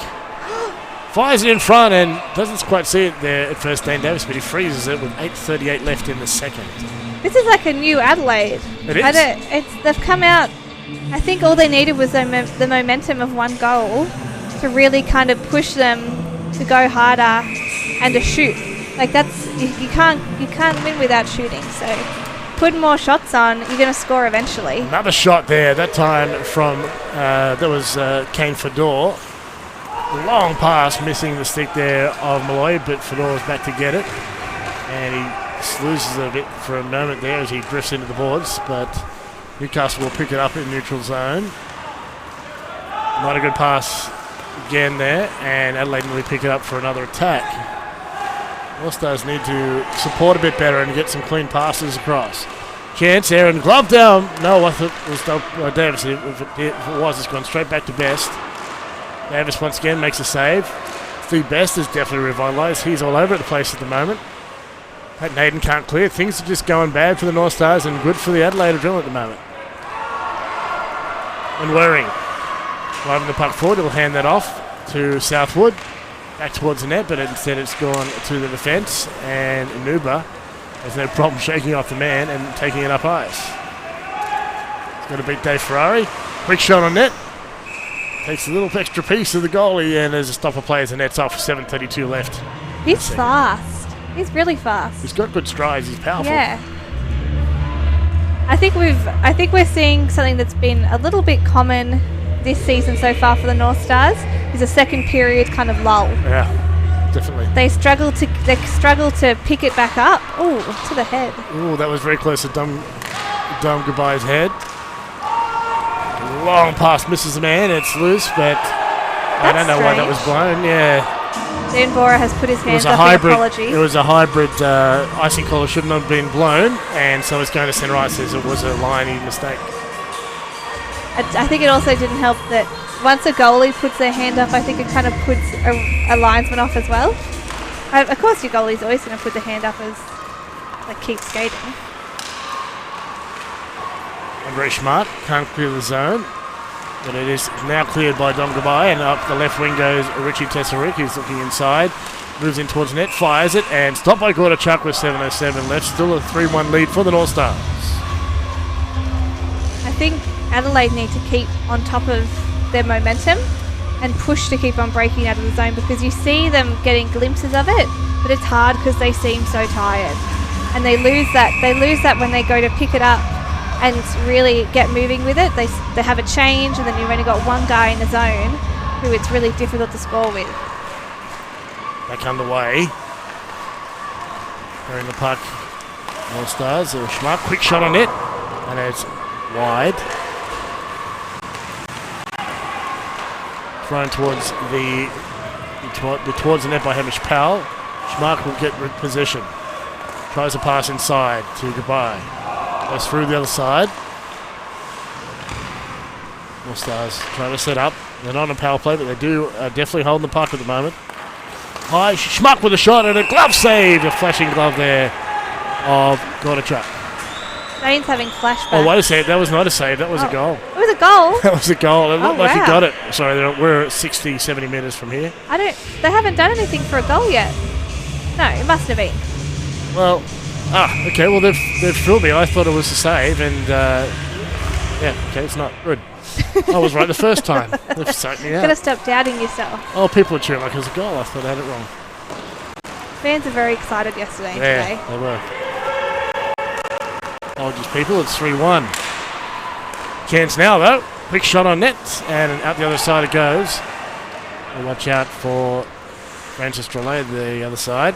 Speaker 8: Fires it in front and doesn't quite see it there at first, Dane Davis, but he freezes it with 8:38 left in the second.
Speaker 9: This is like a new Adelaide.
Speaker 8: It is.
Speaker 9: They've come out. I think all they needed was the momentum of one goal to really kind of push them to go harder and to shoot. Like that's you can't win without shooting. So put more shots on, you're going to score eventually.
Speaker 8: Another shot there. That time from that was Kane Fedor. Long pass, missing the stick there of Malloy, but Fedor is back to get it. And he loses a bit for a moment there as he drifts into the boards, but Newcastle will pick it up in neutral zone. Not a good pass again there, and Adelaide will pick it up for another attack. North Stars need to support a bit better and get some clean passes across. Chance there and glove down. No, I thought it was Davis. If it was, it's gone straight back to Best. Davis once again makes a save. Steve Best is definitely revitalised. He's all over the place at the moment. Pat Naden can't clear. Things are just going bad for the North Stars and good for the Adelaide Adrenaline at the moment. And Waring driving the puck forward. He'll hand that off to Southwood. Back towards the net, but instead it's gone to the defence. And Nuba has no problem shaking off the man and taking it up ice. He's got to beat Dave Ferrari. Quick shot on net. Takes a little extra piece of the goalie, and there's a stopper play as the net's off. 7:32 left.
Speaker 9: He's fast. He's really fast.
Speaker 8: He's got good strides. He's powerful.
Speaker 9: Yeah. I think we're seeing something that's been a little bit common this season so far for the North Stars. Is a second period kind of lull.
Speaker 8: Yeah, definitely.
Speaker 9: They struggle to pick it back up. Oh, to the head.
Speaker 8: Oh, that was very close to Dom Gabai's head. Long pass misses the man. It's loose, but I don't know why that was blown. Yeah.
Speaker 9: Dan Bora has put his hands up in apology.
Speaker 8: It was a hybrid icing collar shouldn't have been blown, and so it's going to centre ice as it was a liney mistake.
Speaker 9: I think it also didn't help that once a goalie puts their hand up, I think it kind of puts a linesman off as well. Of course, your goalie's always going to put the hand up as like keep skating.
Speaker 8: Andre Schmark can't clear the zone, but it is now cleared by Dom Gabai, and up the left wing goes Richie Tessarik, who's looking inside, moves in towards net, fires it, and stopped by Gordachuk with 7:07 left. Still a 3-1 lead for the North Stars.
Speaker 9: think Adelaide need to keep on top of their momentum and push to keep on breaking out of the zone, because you see them getting glimpses of it, but it's hard because they seem so tired. And they lose that. They lose that when they go to pick it up and really get moving with it. They have a change, and then you've only got one guy in the zone who it's really difficult to score with.
Speaker 8: Back underway. They're in the puck. Northstars. Schmuck, quick shot on it, and it's wide. Thrown towards the net by Hamish Powell. Schmuck will get possession. Tries to pass inside to Goodbye. Goes through the other side. Northstars trying to set up. They're not on a power play, but they do definitely holding the puck at the moment. High, Schmuck with a shot and a glove save. A flashing glove there of Gordichuk.
Speaker 9: Dane's having flashbacks.
Speaker 8: Oh, wait a second. That was not a save. That was a goal.
Speaker 9: It was a goal?
Speaker 8: That was a goal. It looked like he
Speaker 9: wow.
Speaker 8: got it. Sorry, we're 60, 70 metres from here.
Speaker 9: They haven't done anything for a goal yet. No, it must have been.
Speaker 8: Well, okay. Well, they've fooled me. I thought it was a save, and okay, it's not good. I was right the first time. They've psyched me out.
Speaker 9: Gotta stop doubting yourself.
Speaker 8: Oh, people were cheering like it was a goal. I thought I had it wrong.
Speaker 9: Fans are very excited yesterday and today.
Speaker 8: They were. Apologies, people. It's 3-1. Chance now, though. Quick shot on net, and out the other side it goes. We'll watch out for Francis Drolet the other side.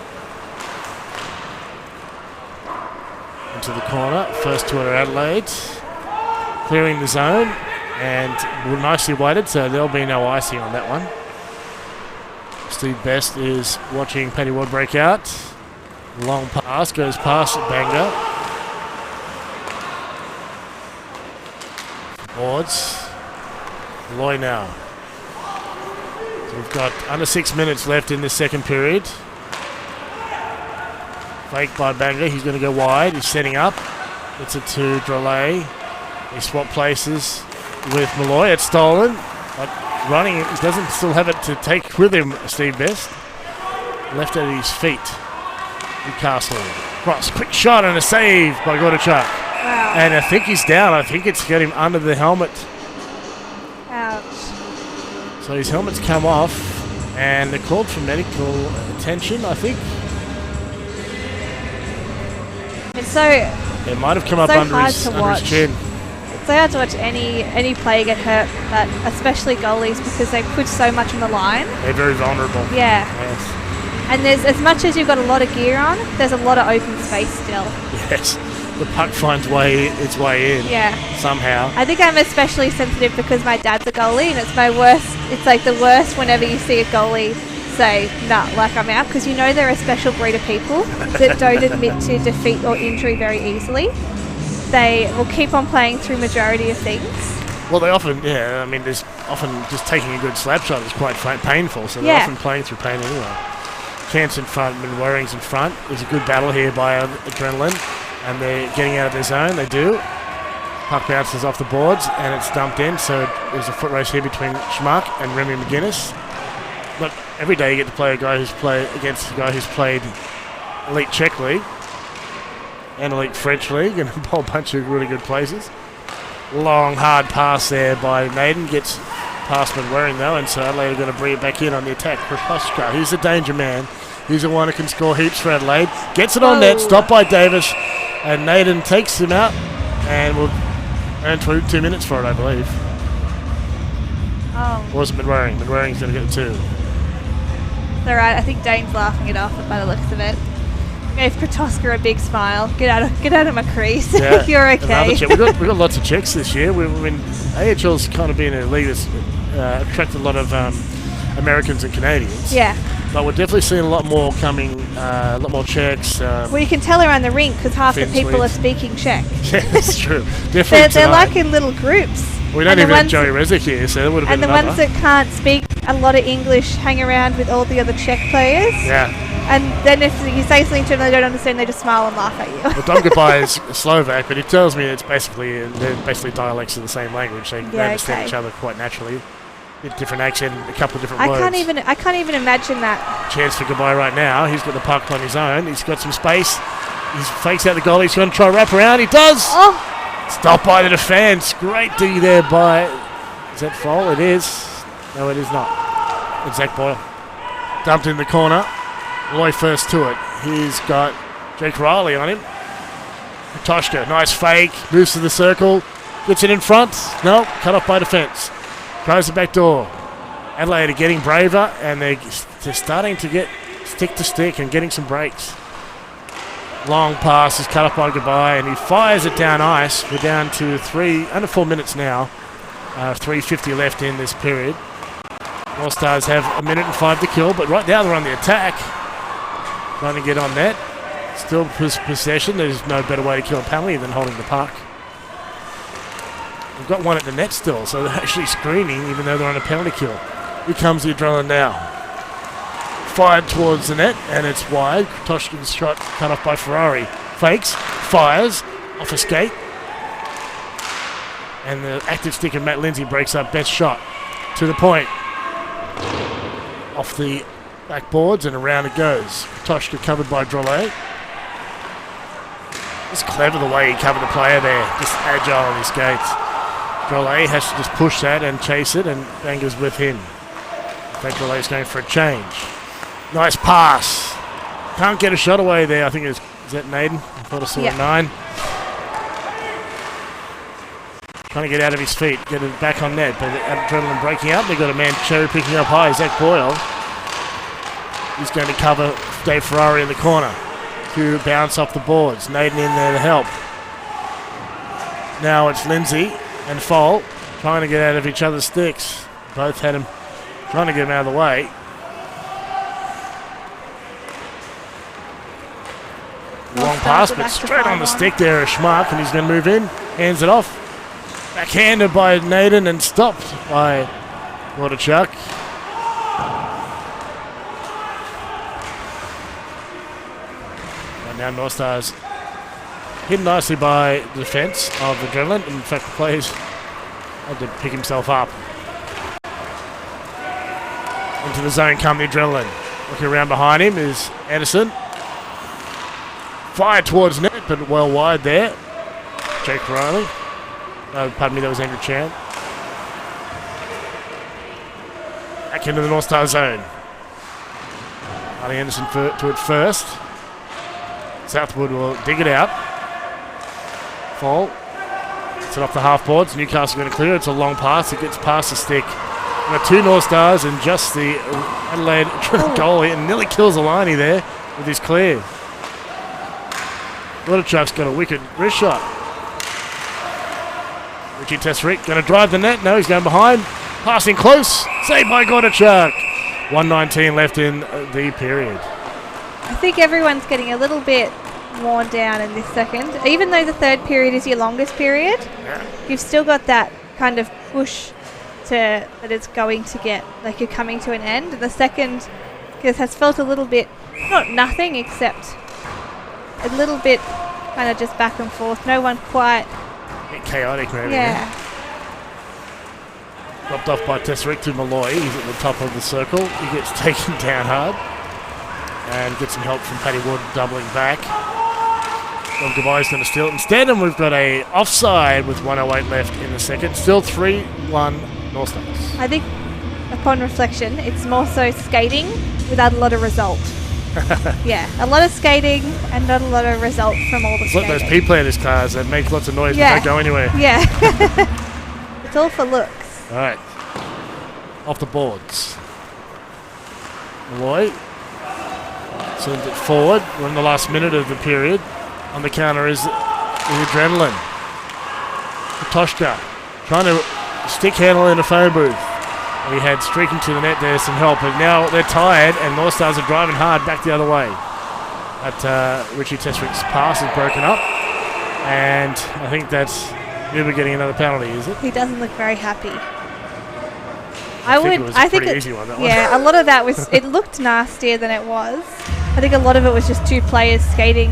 Speaker 8: Into the corner. First to Adelaide. Clearing the zone, and nicely weighted, so there'll be no icing on that one. Steve Best is watching Paddy Ward break out. Long pass, goes past Banga. Boards. Loy now. So we've got under 6 minutes left in this second period. Fake by Banga, he's going to go wide, he's setting up. Gets it to Drolet. He swap places with Malloy. It's stolen. But running, he doesn't still have it to take with him, Steve Best. Left at his feet. Newcastle. Cross. Quick shot and a save by Gordichuk.
Speaker 9: Wow.
Speaker 8: And I think he's down. I think it's got him under the helmet.
Speaker 9: Ouch.
Speaker 8: So his helmet's come off. And they're called for medical attention, I think.
Speaker 9: It's so...
Speaker 8: It might have come up
Speaker 9: so
Speaker 8: under
Speaker 9: hard
Speaker 8: his
Speaker 9: to watch.
Speaker 8: chin.
Speaker 9: It's so hard to watch any player get hurt, but especially goalies, because they put so much on the line.
Speaker 8: They're very vulnerable.
Speaker 9: Yeah.
Speaker 8: Yes.
Speaker 9: And there's, as much as you've got a lot of gear on, there's a lot of open space still.
Speaker 8: Yes. The puck finds its way in.
Speaker 9: Yeah.
Speaker 8: Somehow.
Speaker 9: I think I'm especially sensitive because my dad's a goalie, and it's my worst. It's like the worst whenever you see a goalie say, nah, like I'm out, because you know they're a special breed of people that don't admit to defeat or injury very easily. They will keep on playing through majority of things.
Speaker 8: Well, they often, I mean, there's often just taking a good slap shot is quite painful, so they're often playing through pain anyway. Chance in front, Waring's in front. There's a good battle here by Adrenaline, and they're getting out of their zone. They do. Puck bounces off the boards, and it's dumped in, so there's a foot race here between Schmuck and Remy McGuinness. But every day you get to play against a guy who's played Elite Czech League and Elite French League and a whole bunch of really good places. Long, hard pass there by Naden. Gets past Waring though, and so Adelaide are going to bring it back in on the attack. Prokoska, he's the danger man. He's the one who can score heaps for Adelaide. Gets it on net, stopped by Davis, and Naden takes him out, and will earn 2 minutes for it, I believe.
Speaker 9: Oh.
Speaker 8: Or was it Waring's going to get it too?
Speaker 9: All right, I think Dane's laughing it off by the looks of it. Gave Kratoska a big smile. Get out of my crease.
Speaker 8: Yeah,
Speaker 9: You're okay.
Speaker 8: We've got lots of Czechs this year. AHL's kind of been a league that's attracted a lot of Americans and Canadians.
Speaker 9: Yeah.
Speaker 8: But we're definitely seeing a lot more coming, a lot more Czechs.
Speaker 9: Well, you can tell around the rink because half
Speaker 8: Finns,
Speaker 9: the people are
Speaker 8: Swedes.
Speaker 9: speaking Czech.
Speaker 8: Yeah, that's true. Definitely
Speaker 9: They're like in little groups.
Speaker 8: We don't even have Joey Rezic here, so that would have
Speaker 9: and
Speaker 8: been
Speaker 9: the
Speaker 8: another.
Speaker 9: ones that can't speak a lot of English hang around with all the other Czech players.
Speaker 8: Yeah.
Speaker 9: And then if you say something to them they don't understand, they just smile and laugh at you.
Speaker 8: Well, Domgabai is Slovak, but he tells me they're basically dialects of the same language. They understand each other quite naturally. A different accent, a couple of different words.
Speaker 9: I can't even imagine that.
Speaker 8: Chance for Goodbye right now. He's got the puck on his own. He's got some space. He fakes out the goal. He's going to try wrap around. He does.
Speaker 9: Oh.
Speaker 8: Stopped by the defence. Great D there by... Is that foul? It is. No, it is not. It's Zach Boyle. Dumped in the corner. Loy first to it. He's got Jake Riley on him. Toshka, nice fake. Moves to the circle. Gets it in front. No, cut off by defence. Tries the back door. Adelaide are getting braver, and they're starting to get stick to stick and getting some breaks. Long pass is cut off by Goodbye, and he fires it down ice. We're down to under 4 minutes now. 3:50 left in this period. Northstars have 1 minute and 5 to kill, but right now they're on the attack. Trying to get on net. Still possession. There's no better way to kill a penalty than holding the puck. We've got one at the net still, so they're actually screening even though they're on a penalty kill. Here comes the adrenaline now. Fired towards the net, and it's wide. Toshkin's shot cut off by Ferrari. Fakes, fires, off a skate. And the active stick of Matt Lindsay breaks up best shot. To the point. Off the backboards, and around it goes. Toshka covered by Drolet. It's clever the way he covered the player there. Just agile on his skates. Drolet has to just push that and chase it, and Banger's with him. In fact, Drolet's going for a change. Nice pass. Can't get a shot away there. I think is that Naden? I thought I saw a 9. Trying to get out of his feet, get it back on net, but adrenaline breaking up. They've got a man cherry picking up high, Zach Boyle. He's going to cover Dave Ferrari in the corner to bounce off the boards. Naden in there to help. Now it's Lindsay and Foal trying to get out of each other's sticks. Both had him trying to get him out of the way. Long pass, but straight on the stick there, a Schmark, and he's going to move in. Hands it off. Backhanded by Naden and stopped by Waterchuck. And now Northstars hit nicely by the defence of Adrenaline. In fact, the players had to pick himself up. Into the zone come the Adrenaline. Looking around behind him is Anderson. Fired towards net, but well wide there. Jake Riley. Pardon me, that was Andrew Chan. Back into the North Star zone. Harley Anderson to it first. Southwood will dig it out. Fall. It's off the half boards. Newcastle going to clear. It's a long pass. It gets past the stick. We've got 2 North Stars and just the Adelaide goalie, and nearly kills the liney there with his clear. Waterchuck's got a wicked wrist shot. Richie Tesrick going to drive the net. No, he's going behind. Passing close. Saved by Waterchuck. 1:19 left in the period.
Speaker 9: I think everyone's getting a little bit worn down in this second. Even though the third period is your longest period, you've still got that kind of push that it's going to get, like you're coming to an end. And the second has felt a little bit, not nothing, except a little bit kind of just back and forth. No one quite...
Speaker 8: A bit chaotic maybe.
Speaker 9: Yeah.
Speaker 8: Dropped off by Tesrick to Malloy. He's at the top of the circle. He gets taken down hard. And gets some help from Paddy Wood doubling back. Dom Gavai's going to steal it instead, and we've got a offside with 1:08 left in the second. Still 3-1 North Stars.
Speaker 9: I think, upon reflection, it's more so skating without a lot of result. Yeah, a lot of skating and not a lot of result from all the
Speaker 8: it's
Speaker 9: skating.
Speaker 8: like those P-Planners cars that make lots of noise but don't go anywhere.
Speaker 9: Yeah. It's all for looks.
Speaker 8: All right. Off the boards. Malloy sends it forward. We're in the last minute of the period. On the counter is the Adrenaline. Toshka trying to stick handle in a phone booth. We had streaking to the net there, some help, but now they're tired and North Stars are driving hard back the other way. But Richie Tesrick's pass is broken up, and I think that's Uber getting another penalty, is it?
Speaker 9: He doesn't look very happy.
Speaker 8: I think it was a pretty easy one, that one.
Speaker 9: Yeah, a lot of that was, it looked nastier than it was. I think a lot of it was just 2 players skating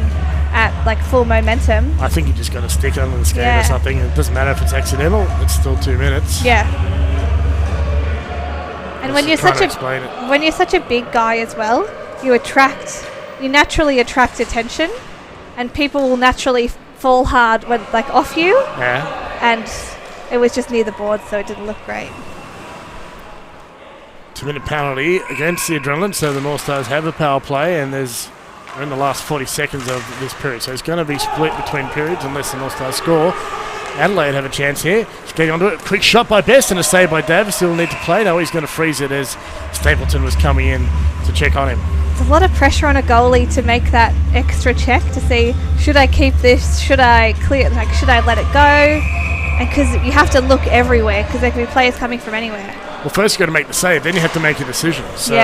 Speaker 9: at like full momentum.
Speaker 8: I think you just got to stick under the skate or something. It doesn't matter if it's accidental, it's still 2 minutes.
Speaker 9: Yeah. And when you're such a big guy as well, you naturally attract attention, and people will naturally fall hard went like off you.
Speaker 8: Yeah.
Speaker 9: And it was just near the board, so it didn't look great.
Speaker 8: 2-minute penalty against the Adrenaline, so the North Stars have a power play, and we're in the last 40 seconds of this period, so it's going to be split between periods unless the North Stars score. Adelaide have a chance here. He's getting onto it. Quick shot by Best and a save by Davis. Still need to play. No, he's going to freeze it as Stapleton was coming in to check on him.
Speaker 9: There's a lot of pressure on a goalie to make that extra check to see, should I keep this? Should I clear? Like, should I let it go? And because you have to look everywhere, because there can be players coming from anywhere.
Speaker 8: Well, first you've got to make the save, then you have to make a decision. So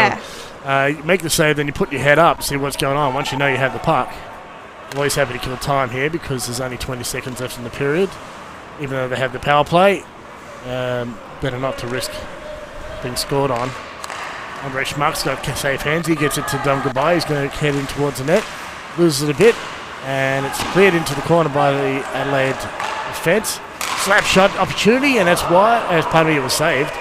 Speaker 8: you make the save, then you put your head up, see what's going on. Once you know you have the puck, I'm always happy to kill time here because there's only 20 seconds left in the period. Even though they have the power play, better not to risk being scored on. Andre Schmuck's got safe hands. He gets it to Dom Gabai. He's going to head in towards the net. Loses it a bit, and it's cleared into the corner by the Adelaide defence. Slap shot opportunity, and that's why, as part of it was saved.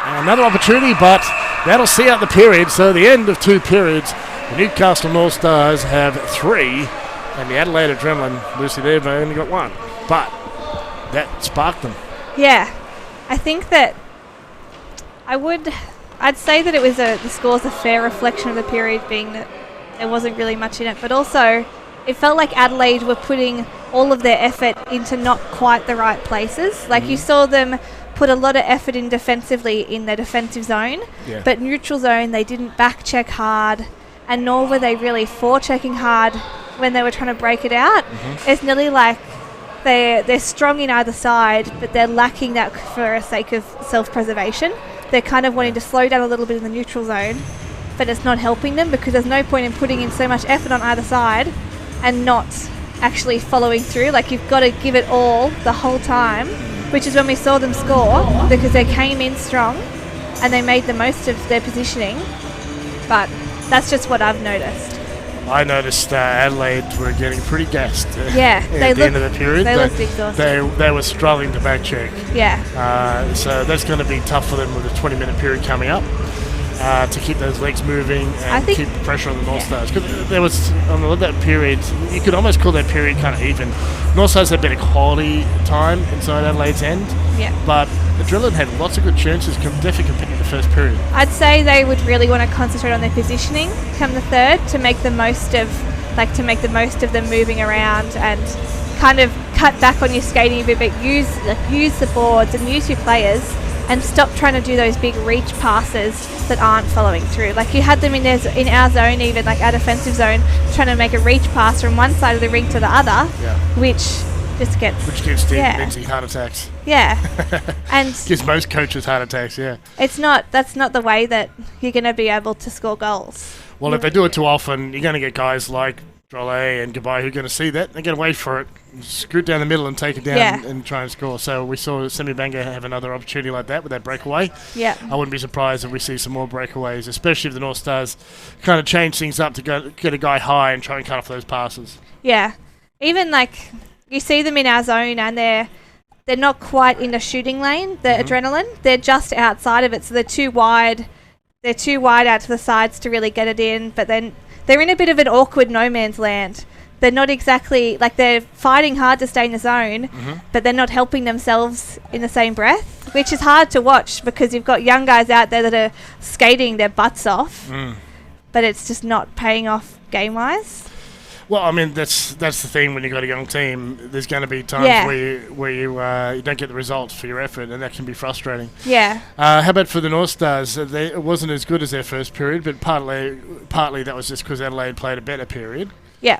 Speaker 8: Another opportunity, but that'll see out the period. So the end of 2 periods, the Newcastle Northstars have 3, and the Adelaide Adrenaline, Lucy, they've only got 1. But that sparked them.
Speaker 9: Yeah, I think that I'd say that it was the score's a fair reflection of the period, being that there wasn't really much in it, but also it felt like Adelaide were putting all of their effort into not quite the right places. Like you saw them put a lot of effort in defensively in their defensive zone, but neutral zone they didn't back check hard, and nor were they really forechecking hard when they were trying to break it out. It's nearly like they're strong in either side, but they're lacking that for the sake of self-preservation. They're kind of wanting to slow down a little bit in the neutral zone, but it's not helping them because there's no point in putting in so much effort on either side and not actually following through. Like, you've got to give it all the whole time, which is when we saw them score, because they came in strong and they made the most of their positioning. But that's just what I've noticed.
Speaker 8: I noticed Adelaide were getting pretty gassed at the end of the period.
Speaker 9: They looked exhausted.
Speaker 8: They were struggling to back check.
Speaker 9: Yeah.
Speaker 8: So that's going to be tough for them with a 20-minute period coming up to keep those legs moving and keep the pressure on the North Stars. Because there was, on that period, you could almost call that period kind of even. North Stars had better quality time inside Adelaide's end.
Speaker 9: Yeah.
Speaker 8: But the Adrenaline had lots of good chances, definitely compared to the first period.
Speaker 9: I'd say they would really want to concentrate on their positioning come the third to make the most of them moving around and kind of cut back on your skating a bit, but use the boards and use your players and stop trying to do those big reach passes that aren't following through. Like, you had them in our zone, even like our defensive zone, trying to make a reach pass from one side of the rink to the other, which gives
Speaker 8: Steve Lindsay heart attacks.
Speaker 9: Yeah. And
Speaker 8: gives most coaches heart attacks,
Speaker 9: that's not the way that you're going to be able to score goals.
Speaker 8: Well, if they do it too often, you're going to get guys like Drolet and Gabai who are going to see that. They're going to wait for it, scoot down the middle and take it down and try and score. So we saw Semi Banga have another opportunity like that with that breakaway.
Speaker 9: Yeah.
Speaker 8: I wouldn't be surprised if we see some more breakaways, especially if the North Stars kind of change things up to get a guy high and try and cut off those passes.
Speaker 9: Yeah. Even like, you see them in our zone and they're not quite in the shooting lane, the Adrenaline. They're just outside of it, so they're too wide. They're too wide out to the sides to really get it in, but then they're in a bit of an awkward no man's land. They're not exactly, like, they're fighting hard to stay in the zone, but they're not helping themselves in the same breath, which is hard to watch because you've got young guys out there that are skating their butts off, but it's just not paying off game-wise.
Speaker 8: Well, I mean, that's the thing when you've got a young team. There's going to be times where you don't get the results for your effort, and that can be frustrating.
Speaker 9: Yeah.
Speaker 8: How about for the North Stars? It wasn't as good as their first period, but partly that was just because Adelaide played a better period. Yeah.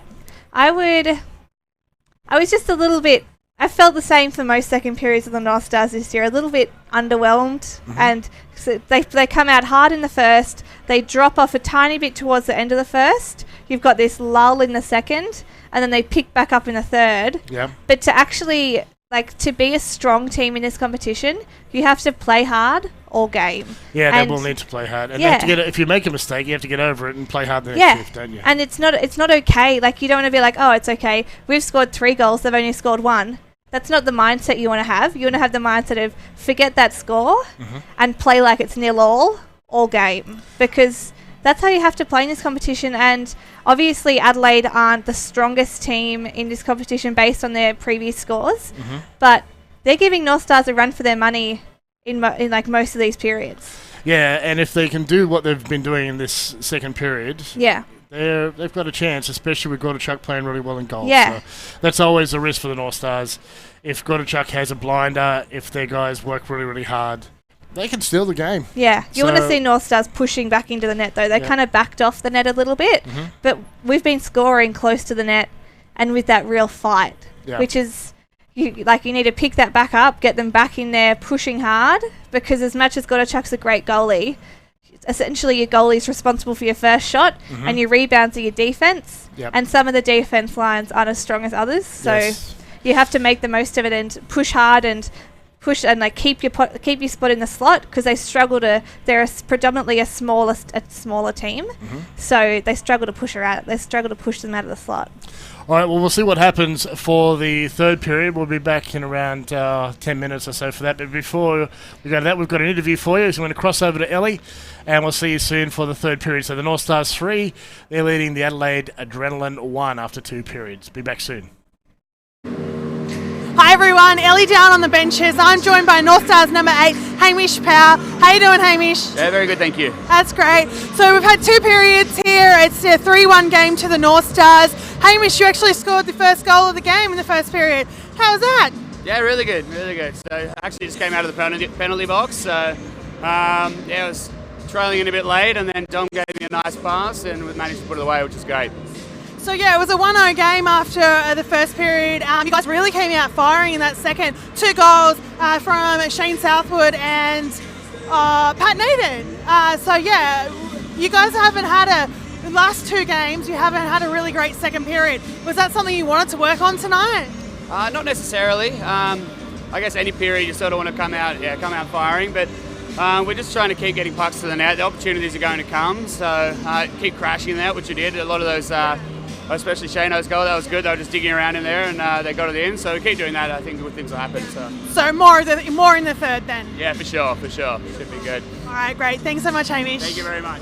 Speaker 9: I was just a little bit... I felt the same for most second periods of the North Stars this year. A little bit underwhelmed, and so they come out hard in the first. They drop off a tiny bit towards the end of the first. You've got this lull in the second, and then they pick back up in the third.
Speaker 8: Yeah.
Speaker 9: But to actually, to be a strong team in this competition, you have to play hard all game.
Speaker 8: Yeah, they will need to play hard. And if you make a mistake, you have to get over it and play hard the next shift, don't you?
Speaker 9: And it's not okay. Like, you don't want to be like, oh, it's okay. We've scored 3 goals. They've only scored 1. That's not the mindset you want to have. You want to have the mindset of forget that score and play like it's 0-all game. Because that's how you have to play in this competition. And obviously Adelaide aren't the strongest team in this competition based on their previous scores, but they're giving North Stars a run for their money in like most of these periods.
Speaker 8: Yeah, and if they can do what they've been doing in this second period, they've got a chance, especially with Gordichuk playing really well in goal.
Speaker 9: Yeah.
Speaker 8: So that's always a risk for the North Stars. If Gordichuk has a blinder, if their guys work really, really hard, they can steal the game.
Speaker 9: Yeah, you want to see North Stars pushing back into the net, though. They kind of backed off the net a little bit, but we've been scoring close to the net and with that real fight, which is, you need to pick that back up, get them back in there pushing hard, because as much as Gordichuk's a great goalie, essentially your goalie is responsible for your first shot and your rebounds are your defence, and some of the defence lines aren't as strong as others, so you have to make the most of it and push hard and keep your spot in the slot, because they're predominantly a smaller team, so they struggle to push them out of the slot.
Speaker 8: All right, well, we'll see what happens for the third period. We'll be back in around 10 minutes or so for that. But before we go to that, we've got an interview for you. So we're going to cross over to Ellie, and we'll see you soon for the third period. So the North Stars 3, they're leading the Adelaide Adrenaline 1 after 2 periods. Be back soon.
Speaker 1: Hi everyone, Ellie down on the benches. I'm joined by North Stars number 8, Hamish Power. How you doing, Hamish?
Speaker 10: Yeah, very good, thank you.
Speaker 1: That's great. So we've had 2 periods here. It's a 3-1 game to the North Stars. Hamish, you actually scored the first goal of the game in the first period. How was that?
Speaker 10: Yeah, really good, really good. So I actually just came out of the penalty box. So I was trailing in a bit late, and then Dom gave me a nice pass, and we managed to put it away, which is great.
Speaker 1: So yeah, it was a 1-0 game after the first period. You guys really came out firing in that second. 2 goals from Shane Southwood and Pat Needon. So yeah, you guys haven't had the last 2 games, you haven't had a really great second period. Was that something you wanted to work on tonight?
Speaker 10: Not necessarily. I guess any period you sort of want to come out firing, but we're just trying to keep getting pucks to the net. The opportunities are going to come, so keep crashing that, which you did. A lot of those, especially Shane's goal, that was good. They were just digging around in there, and they got it in. So keep doing that. I think good things will happen.
Speaker 1: So more in the third then.
Speaker 10: Yeah, for sure. Should be good.
Speaker 1: All right, great. Thanks so much, Hamish.
Speaker 10: Thank you very much.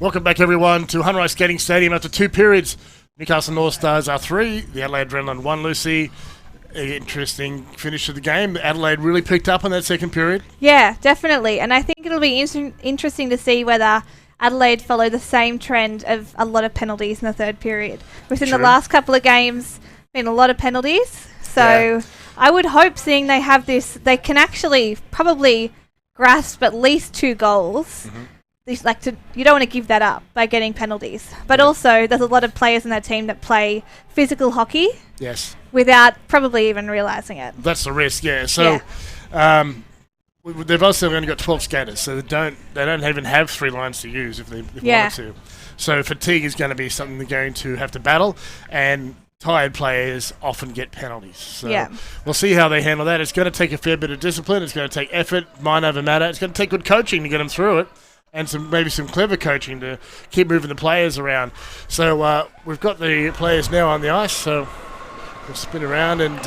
Speaker 8: Welcome back, everyone, to Hunray Skating Stadium after 2 periods. Newcastle Northstars are 3, the Adelaide Adrenaline 1, Lucy. Interesting finish of the game. Adelaide really picked up on that second period.
Speaker 9: Yeah, definitely. And I think it'll be interesting to see whether Adelaide follow the same trend of a lot of penalties in the third period. Within the last couple of games, been a lot of penalties. So I would hope, seeing they have this, they can actually probably grasp at least 2 goals. You don't want to give that up by getting penalties. But also, there's a lot of players in that team that play physical hockey.
Speaker 8: Yes.
Speaker 9: Without probably even realising it.
Speaker 8: That's the risk, yeah. So they've also only got 12 skaters, so they don't even have 3 lines to use if they wanted to. So fatigue is going to be something they're going to have to battle, and tired players often get penalties. So we'll see how they handle that. It's going to take a fair bit of discipline. It's going to take effort, mind over matter. It's going to take good coaching to get them through it, and maybe some clever coaching to keep moving the players around. So we've got the players now on the ice, so we'll spin around and...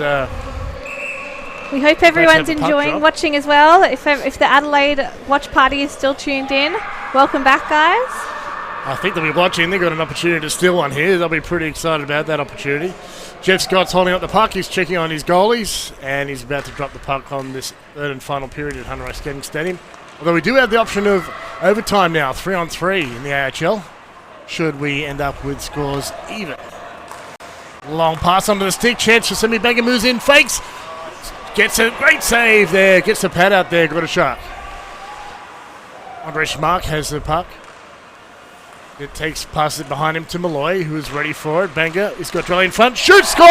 Speaker 9: we hope everyone's enjoying watching as well. If the Adelaide watch party is still tuned in, welcome back, guys.
Speaker 8: I think they'll be watching. They've got an opportunity to steal one here. They'll be pretty excited about that opportunity. Jeff Scott's holding up the puck. He's checking on his goalies, and he's about to drop the puck on this third and final period at Hunray Skating Stadium. Although we do have the option of overtime now, 3-on-3 in the AHL, should we end up with scores even. Long pass onto the stick, chance for Semi Banger, moves in, fakes, gets a great save there, gets the pad out there, got a shot. Andre Schmark has the puck. It passes it behind him to Malloy, who is ready for it. Banger, he's got Drelly in front, shoots, scores!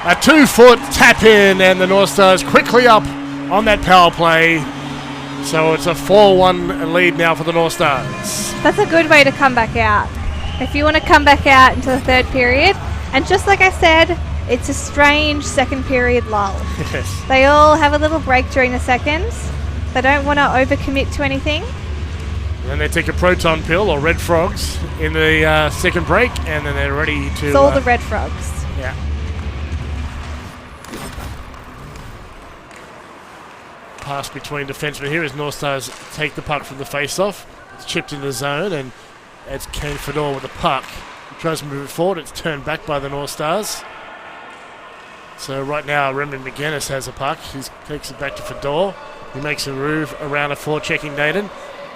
Speaker 8: A 2-foot tap in, and the North Stars quickly up on that power play. So it's a 4-1 lead now for the North Stars.
Speaker 9: That's a good way to come back out. If you want to come back out into the third period, and just like I said, it's a strange second period lull.
Speaker 8: Yes.
Speaker 9: They all have a little break during the seconds. They don't want to overcommit to anything.
Speaker 8: Then they take a proton pill or red frogs in the second break, and then they're ready to...
Speaker 9: It's all the red frogs.
Speaker 8: Yeah. Pass between defensemen here as North Stars take the puck from the face-off. It's chipped in the zone, and it's Kane Fedor with the puck. He tries to move it forward. It's turned back by the North Stars. So right now, Remy McGuinness has a puck. He takes it back to Fedor. He makes a move around a forechecking Naden.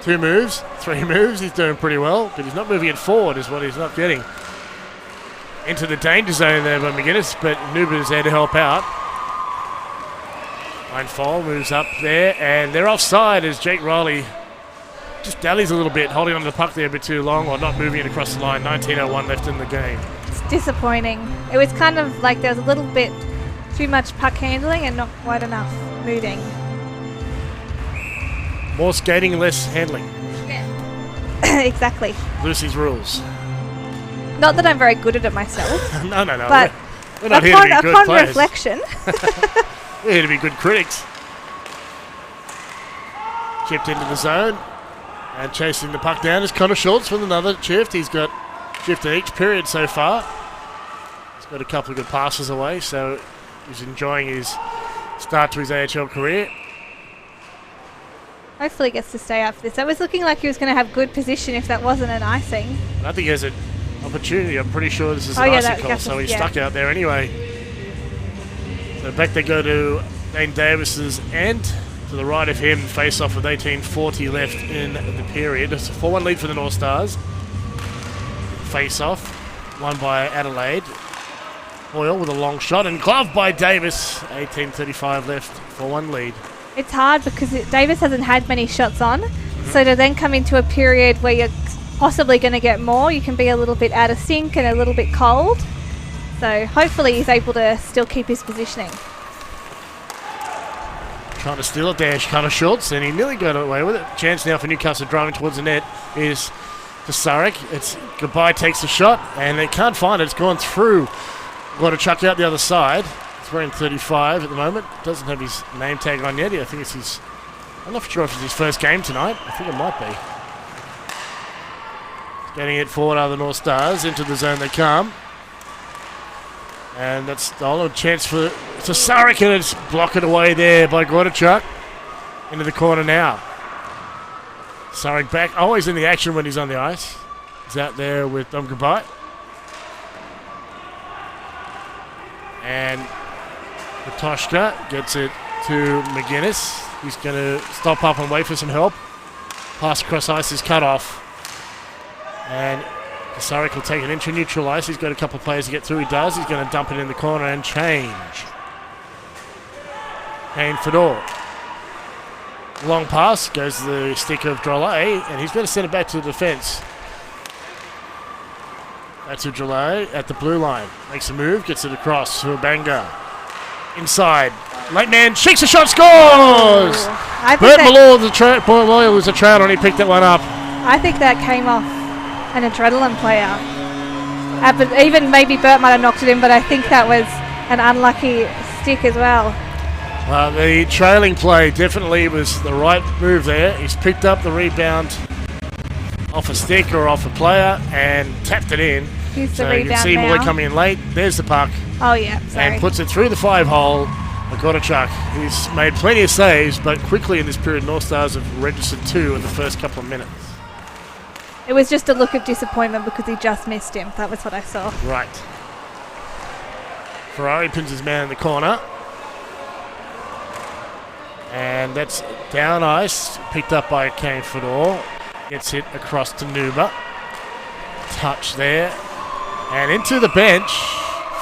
Speaker 8: 2 moves, 3 moves. He's doing pretty well, but he's not moving it forward is what he's not getting. Into the danger zone there by McGuinness, but Nuber's there to help out. Fall moves up there, and they're offside as Jake Riley just dallies a little bit, holding on to the puck there a bit too long, or not moving it across the line. 19:01 left in the game.
Speaker 9: It's disappointing. It was kind of like there was a little bit too much puck handling and not quite enough moving.
Speaker 8: More skating, less handling.
Speaker 9: Yeah. Exactly.
Speaker 8: Lucy's rules.
Speaker 9: Not that I'm very good at it myself.
Speaker 8: No.
Speaker 9: But
Speaker 8: we're not here to be good
Speaker 9: upon
Speaker 8: players.
Speaker 9: reflection.
Speaker 8: We're here to be good critics. Chipped into the zone. And chasing the puck down is Connor Schultz with another shift. He's got shifted each period so far. He's got a couple of good passes away, so he's enjoying his start to his AHL career.
Speaker 9: Hopefully he gets to stay after this. That was looking like he was going to have good position if that wasn't an icing.
Speaker 8: I think he has an opportunity. I'm pretty sure this is an icing call, so he's stuck out there anyway. So back they go to Dane Davis's end. To the right of him, face off with 18:40 left in the period. It's a 4-1 lead for the North Stars. Face off, won by Adelaide. Hoyle with a long shot and glove by Davis. 18:35 left, 4-1 lead.
Speaker 9: It's hard because Davis hasn't had many shots on, so to then come into a period where you're possibly going to get more, you can be a little bit out of sync and a little bit cold. So hopefully he's able to still keep his positioning.
Speaker 8: Trying to steal it there, Connor Schultz, and he nearly got away with it. Chance now for Newcastle driving towards the net is to Sarek. It's goodbye, takes the shot, and they can't find it. It's gone through. Got to chuck out the other side. He's wearing 35 at the moment. Doesn't have his name tag on yet. I think it's his... I'm not sure if it's his first game tonight. I think it might be. Getting it forward are the North Stars. Into the zone they come. And that's the only chance for Sarek, and it's blocked away there by Gordichuk. Into the corner now. Surrey back, always in the action when he's on the ice. He's out there with Goodbye. And Patoshka gets it to McGuinness. He's going to stop up and wait for some help. Pass across ice is cut off. And Surrey will take it into neutral ice. He's got a couple of players to get through. He does. He's going to dump it in the corner and change. Kane Fedor. Long pass. Goes to the stick of Drolet. And he's going to send it back to the defence. That's to Drolet at the blue line. Makes a move. Gets it across to Abanga. Inside. Late man shakes a shot. Scores! Bert Malloy was a trout and he picked that one up.
Speaker 9: I think that came off an adrenaline player. But even maybe Bert might have knocked it in, but I think that was an unlucky stick as well.
Speaker 8: The trailing play definitely was the right move there. He's picked up the rebound off a stick or off a player and tapped it in.
Speaker 9: Here's
Speaker 8: so
Speaker 9: the rebound
Speaker 8: you can see
Speaker 9: now.
Speaker 8: Malloy coming in late. There's the puck.
Speaker 9: Oh, yeah, sorry.
Speaker 8: And puts it through the 5-hole. Agorachuk. He's made plenty of saves, but quickly in this period, North Stars have registered 2 in the first couple of minutes.
Speaker 9: It was just a look of disappointment because he just missed him. That was what I saw.
Speaker 8: Right. Ferrari pins his man in the corner. And that's down ice, picked up by Kane Fedor. Gets hit across to Nuba. Touch there. And into the bench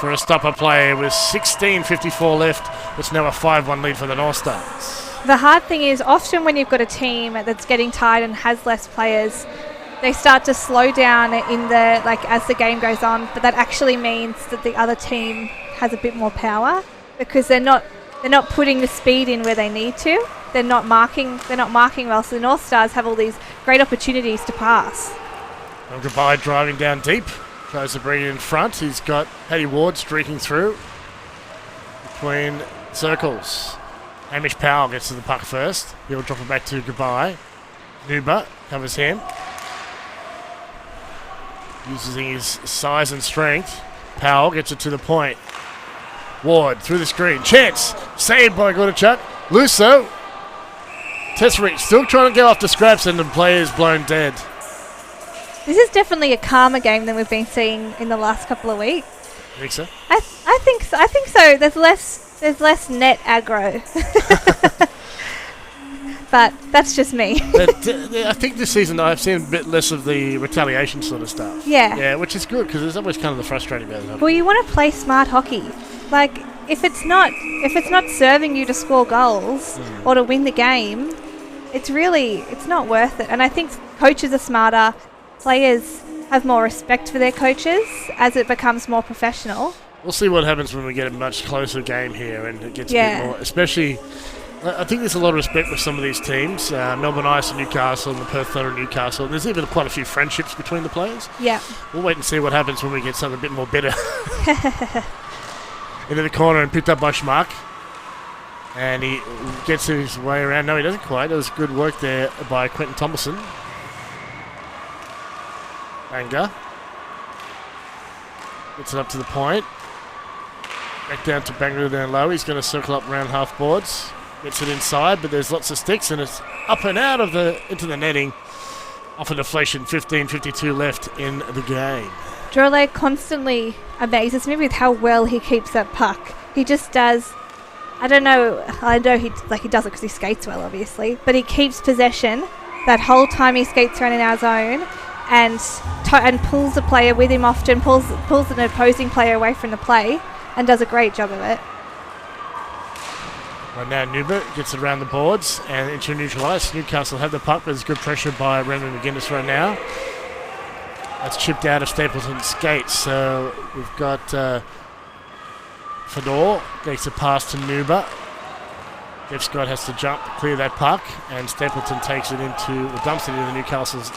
Speaker 8: for a stopper play with 16:54 left. It's now a 5-1 lead for the North Stars.
Speaker 9: The hard thing is often when you've got a team that's getting tired and has less players, they start to slow down in the as the game goes on, but that actually means that the other team has a bit more power because they're not putting the speed in where they need to. They're not marking well, so the North Stars have all these great opportunities to pass.
Speaker 8: Goodbye driving down deep. Tries to bring it in front. He's got Paddy Ward streaking through between circles. Hamish Powell gets to the puck first. He'll drop it back to Goodbye. Nuba covers him. Using his size and strength. Powell gets it to the point. Ward through the screen. Chance. Saved by Gorachuk. Luso. Tessery still trying to get off the scraps and the player's blown dead.
Speaker 9: This is definitely a calmer game than we've been seeing in the last couple of weeks.
Speaker 8: Think so?
Speaker 9: I think so. I think so. There's less net aggro. But that's just me.
Speaker 8: I think this season I've seen a bit less of the retaliation sort of stuff.
Speaker 9: Yeah.
Speaker 8: Yeah, which is good because it's always kind of the frustrating bit.
Speaker 9: Well, you want to play smart hockey. Like if it's not serving you to score goals or to win the game, it's not worth it. And I think coaches are smarter. Players have more respect for their coaches as it becomes more professional.
Speaker 8: We'll see what happens when we get a much closer game here and it gets a bit more, especially, I think there's a lot of respect with some of these teams. Melbourne Ice and Newcastle and the Perth Thunder and Newcastle. There's even quite a few friendships between the players.
Speaker 9: Yeah.
Speaker 8: We'll wait and see what happens when we get something a bit more bitter. Into the corner and picked up by Schmuck. And he gets his way around. No, he doesn't quite. It was good work there by Quentin Thompson. Banga. Gets it up to the point. Back down to Banga down low. He's going to circle up around half boards. Gets it inside, but there's lots of sticks and it's up and out of into the netting. Off a deflation, 15:52 left in the game.
Speaker 9: Drolet constantly amazes me with how well he keeps that puck. He just does. I know he does it because he skates well, obviously, but he keeps possession that whole time he skates around in our zone. And pulls the player with him often, pulls an opposing player away from the play, and does a great job of it.
Speaker 8: Right now, Nuba gets it around the boards and into neutral ice. Newcastle have the puck, but there's good pressure by Remy McGuinness right now. That's chipped out of Stapleton's skates, so we've got Fedor makes a pass to Nuba. Jeff Scott has to jump to clear that puck, and Stapleton takes it dumps it into Newcastle's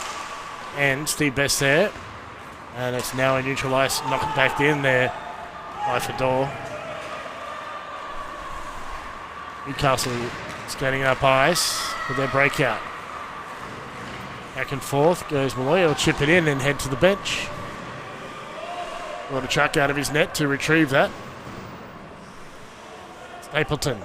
Speaker 8: end. Steve Best there, and it's now a neutral ice, knocked back in there by Fedor. Newcastle skating up ice with their breakout. Back and forth goes Malloy. He'll chip it in and head to the bench. Got a chuck out of his net to retrieve that. Stapleton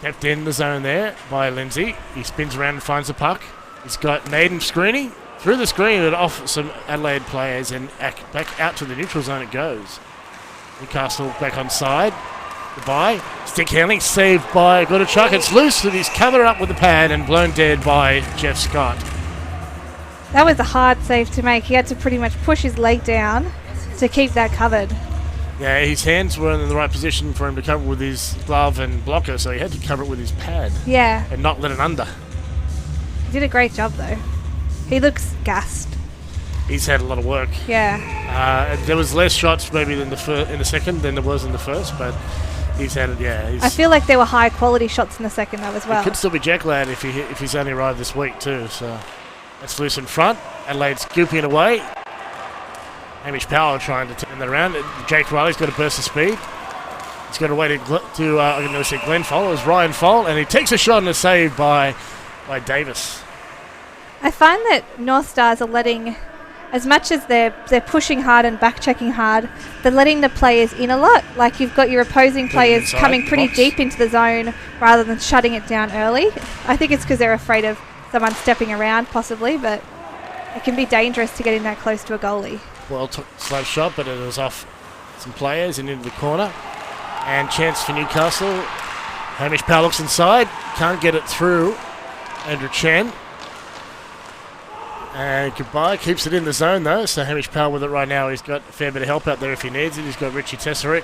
Speaker 8: Kept in the zone there by Lindsay. He spins around and finds the puck. He's got Naden screening. Through the screen and off some Adelaide players and back out to the neutral zone it goes. Newcastle back on side. Goodbye. Stick handling saved by Godachuk. It's loose and he's covered up with the pad and blown dead by Jeff Scott.
Speaker 9: That was a hard save to make. He had to pretty much push his leg down to keep that covered.
Speaker 8: Yeah, his hands weren't in the right position for him to cover with his glove and blocker, so he had to cover it with his pad.
Speaker 9: Yeah.
Speaker 8: And not let it under.
Speaker 9: He did a great job, though. He looks gassed.
Speaker 8: He's had a lot of work.
Speaker 9: Yeah.
Speaker 8: There was less shots maybe in the second than there was in the first, but he's had it, yeah.
Speaker 9: I feel like there were high-quality shots in the second, though, as well.
Speaker 8: It could still be Jack Ladd if he's only arrived this week, too, so... That's loose in front. Adelaide scooping it away. Hamish Powell trying to turn that around. Jake Riley's got a burst of speed. He's got a way to I'm going to say Glenn Foll. It was Ryan Foll, and he takes a shot and a save by Davis.
Speaker 9: I find that North Stars are letting, as much as they're pushing hard and back-checking hard, they're letting the players in a lot. Like you've got your opposing players coming pretty deep into the zone rather than shutting it down early. I think it's because they're afraid of someone stepping around possibly, but it can be dangerous to get in that close to a goalie.
Speaker 8: Well, slow shot, but it was off some players and into the corner. And chance for Newcastle. Hamish Powell looks inside, can't get it through. Andrew Chen. And goodbye, keeps it in the zone though, so Hamish Powell with it right now. He's got a fair bit of help out there if he needs it. He's got Richie Tesserick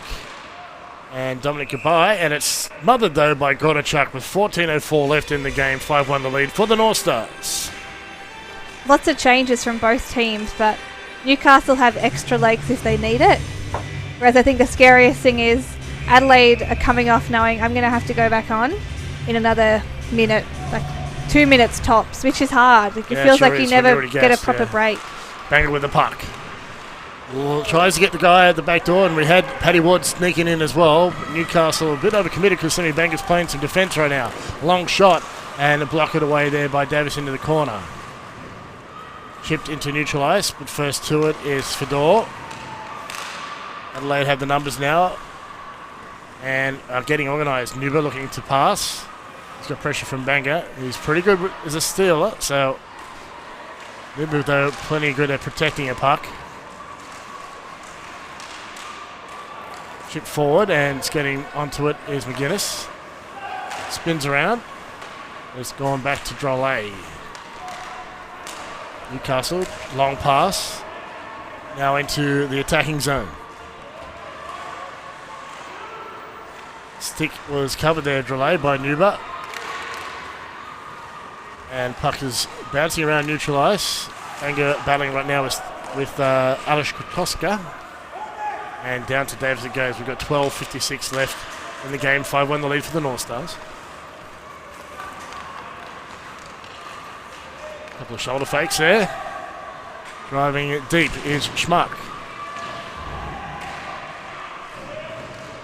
Speaker 8: and Dominic Goodbye, and it's smothered though by Godachuk with 14:04 left in the game. 5-1 the lead for the North Stars.
Speaker 9: Lots of changes from both teams, but Newcastle have extra legs if they need it. Whereas I think the scariest thing is Adelaide are coming off knowing I'm going to have to go back on in another minute, like 2 minutes tops, which is hard. It feels like you never get a proper break.
Speaker 8: Banger with the puck. Tries to get the guy at the back door, and we had Paddy Ward sneaking in as well. Newcastle a bit overcommitted because Semi Banger's playing some defence right now. Long shot, and a block it away there by Davis into the corner. Chipped into neutral ice, but first to it is Fedor. Adelaide have the numbers now, and are getting organised. Nuba looking to pass. He's got pressure from Banger. He's pretty good as a stealer, so Nuba though plenty good at protecting a puck. Chip forward, and it's getting onto it is McGuinness. Spins around. It's gone back to Drolet. Newcastle, long pass. Now into the attacking zone. Stick was covered there, Drolet, by Nuba. And puck is bouncing around neutral ice. Banger battling right now with Alish Kutoska. And down to Davis it goes. We've got 12:56 left in the game. 5-1 the lead for the North Stars. Couple of shoulder fakes there. Driving it deep is Schmuck.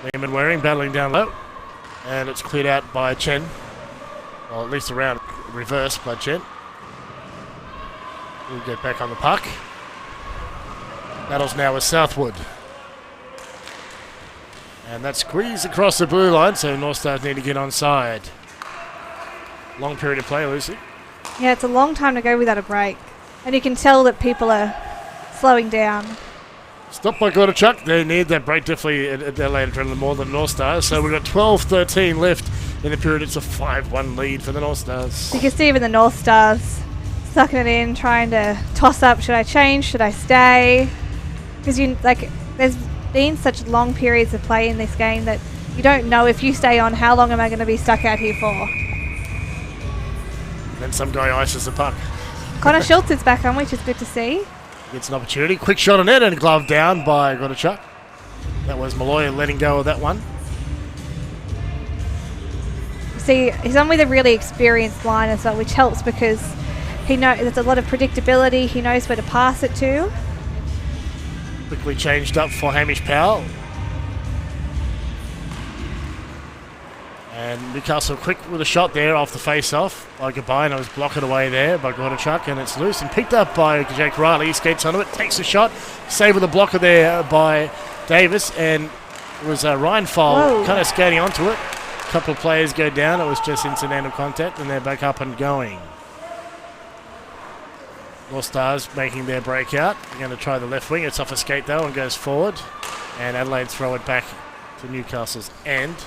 Speaker 8: Lehman Waring battling down low. And it's cleared out by Chen. Well, at least around reverse by Chen. We'll get back on the puck. Battles now with Southwood. And that squeeze across the blue line, so North Stars need to get onside. Long period of play, Lucy.
Speaker 9: Yeah, it's a long time to go without a break. And you can tell that people are slowing down.
Speaker 8: Stopped by Godachuk. They need that break definitely at Adelaide Adrenaline more than North Stars. So we've got 12:13 left in the period. It's a 5-1 lead for the North Stars.
Speaker 9: You can see even the North Stars sucking it in, trying to toss up, should I change, should I stay? Because there's been such long periods of play in this game that you don't know if you stay on, how long am I going to be stuck out here for?
Speaker 8: Then some guy ices the puck.
Speaker 9: Connor Schultz is back on, which is good to see.
Speaker 8: Gets an opportunity. Quick shot on it and a glove down by Godachuk. That was Malloy letting go of that one.
Speaker 9: See, he's on with a really experienced line as well, which helps because he knows there's a lot of predictability. He knows where to pass it to.
Speaker 8: Quickly changed up for Hamish Powell. And Newcastle quick with a shot there off the face-off by Goodbye, and it was blocked away there by Godachuk, and it's loose and picked up by Jake Riley. He skates onto it, takes a shot, saved with a blocker there by Davis, and it was Ryan Foll kind of skating onto it. couple of players go down. It was just incidental contact, and they're back up and going. North Stars making their breakout. They're going to try the left wing. It's off a skate, though, and goes forward. And Adelaide throw it back to Newcastle's end.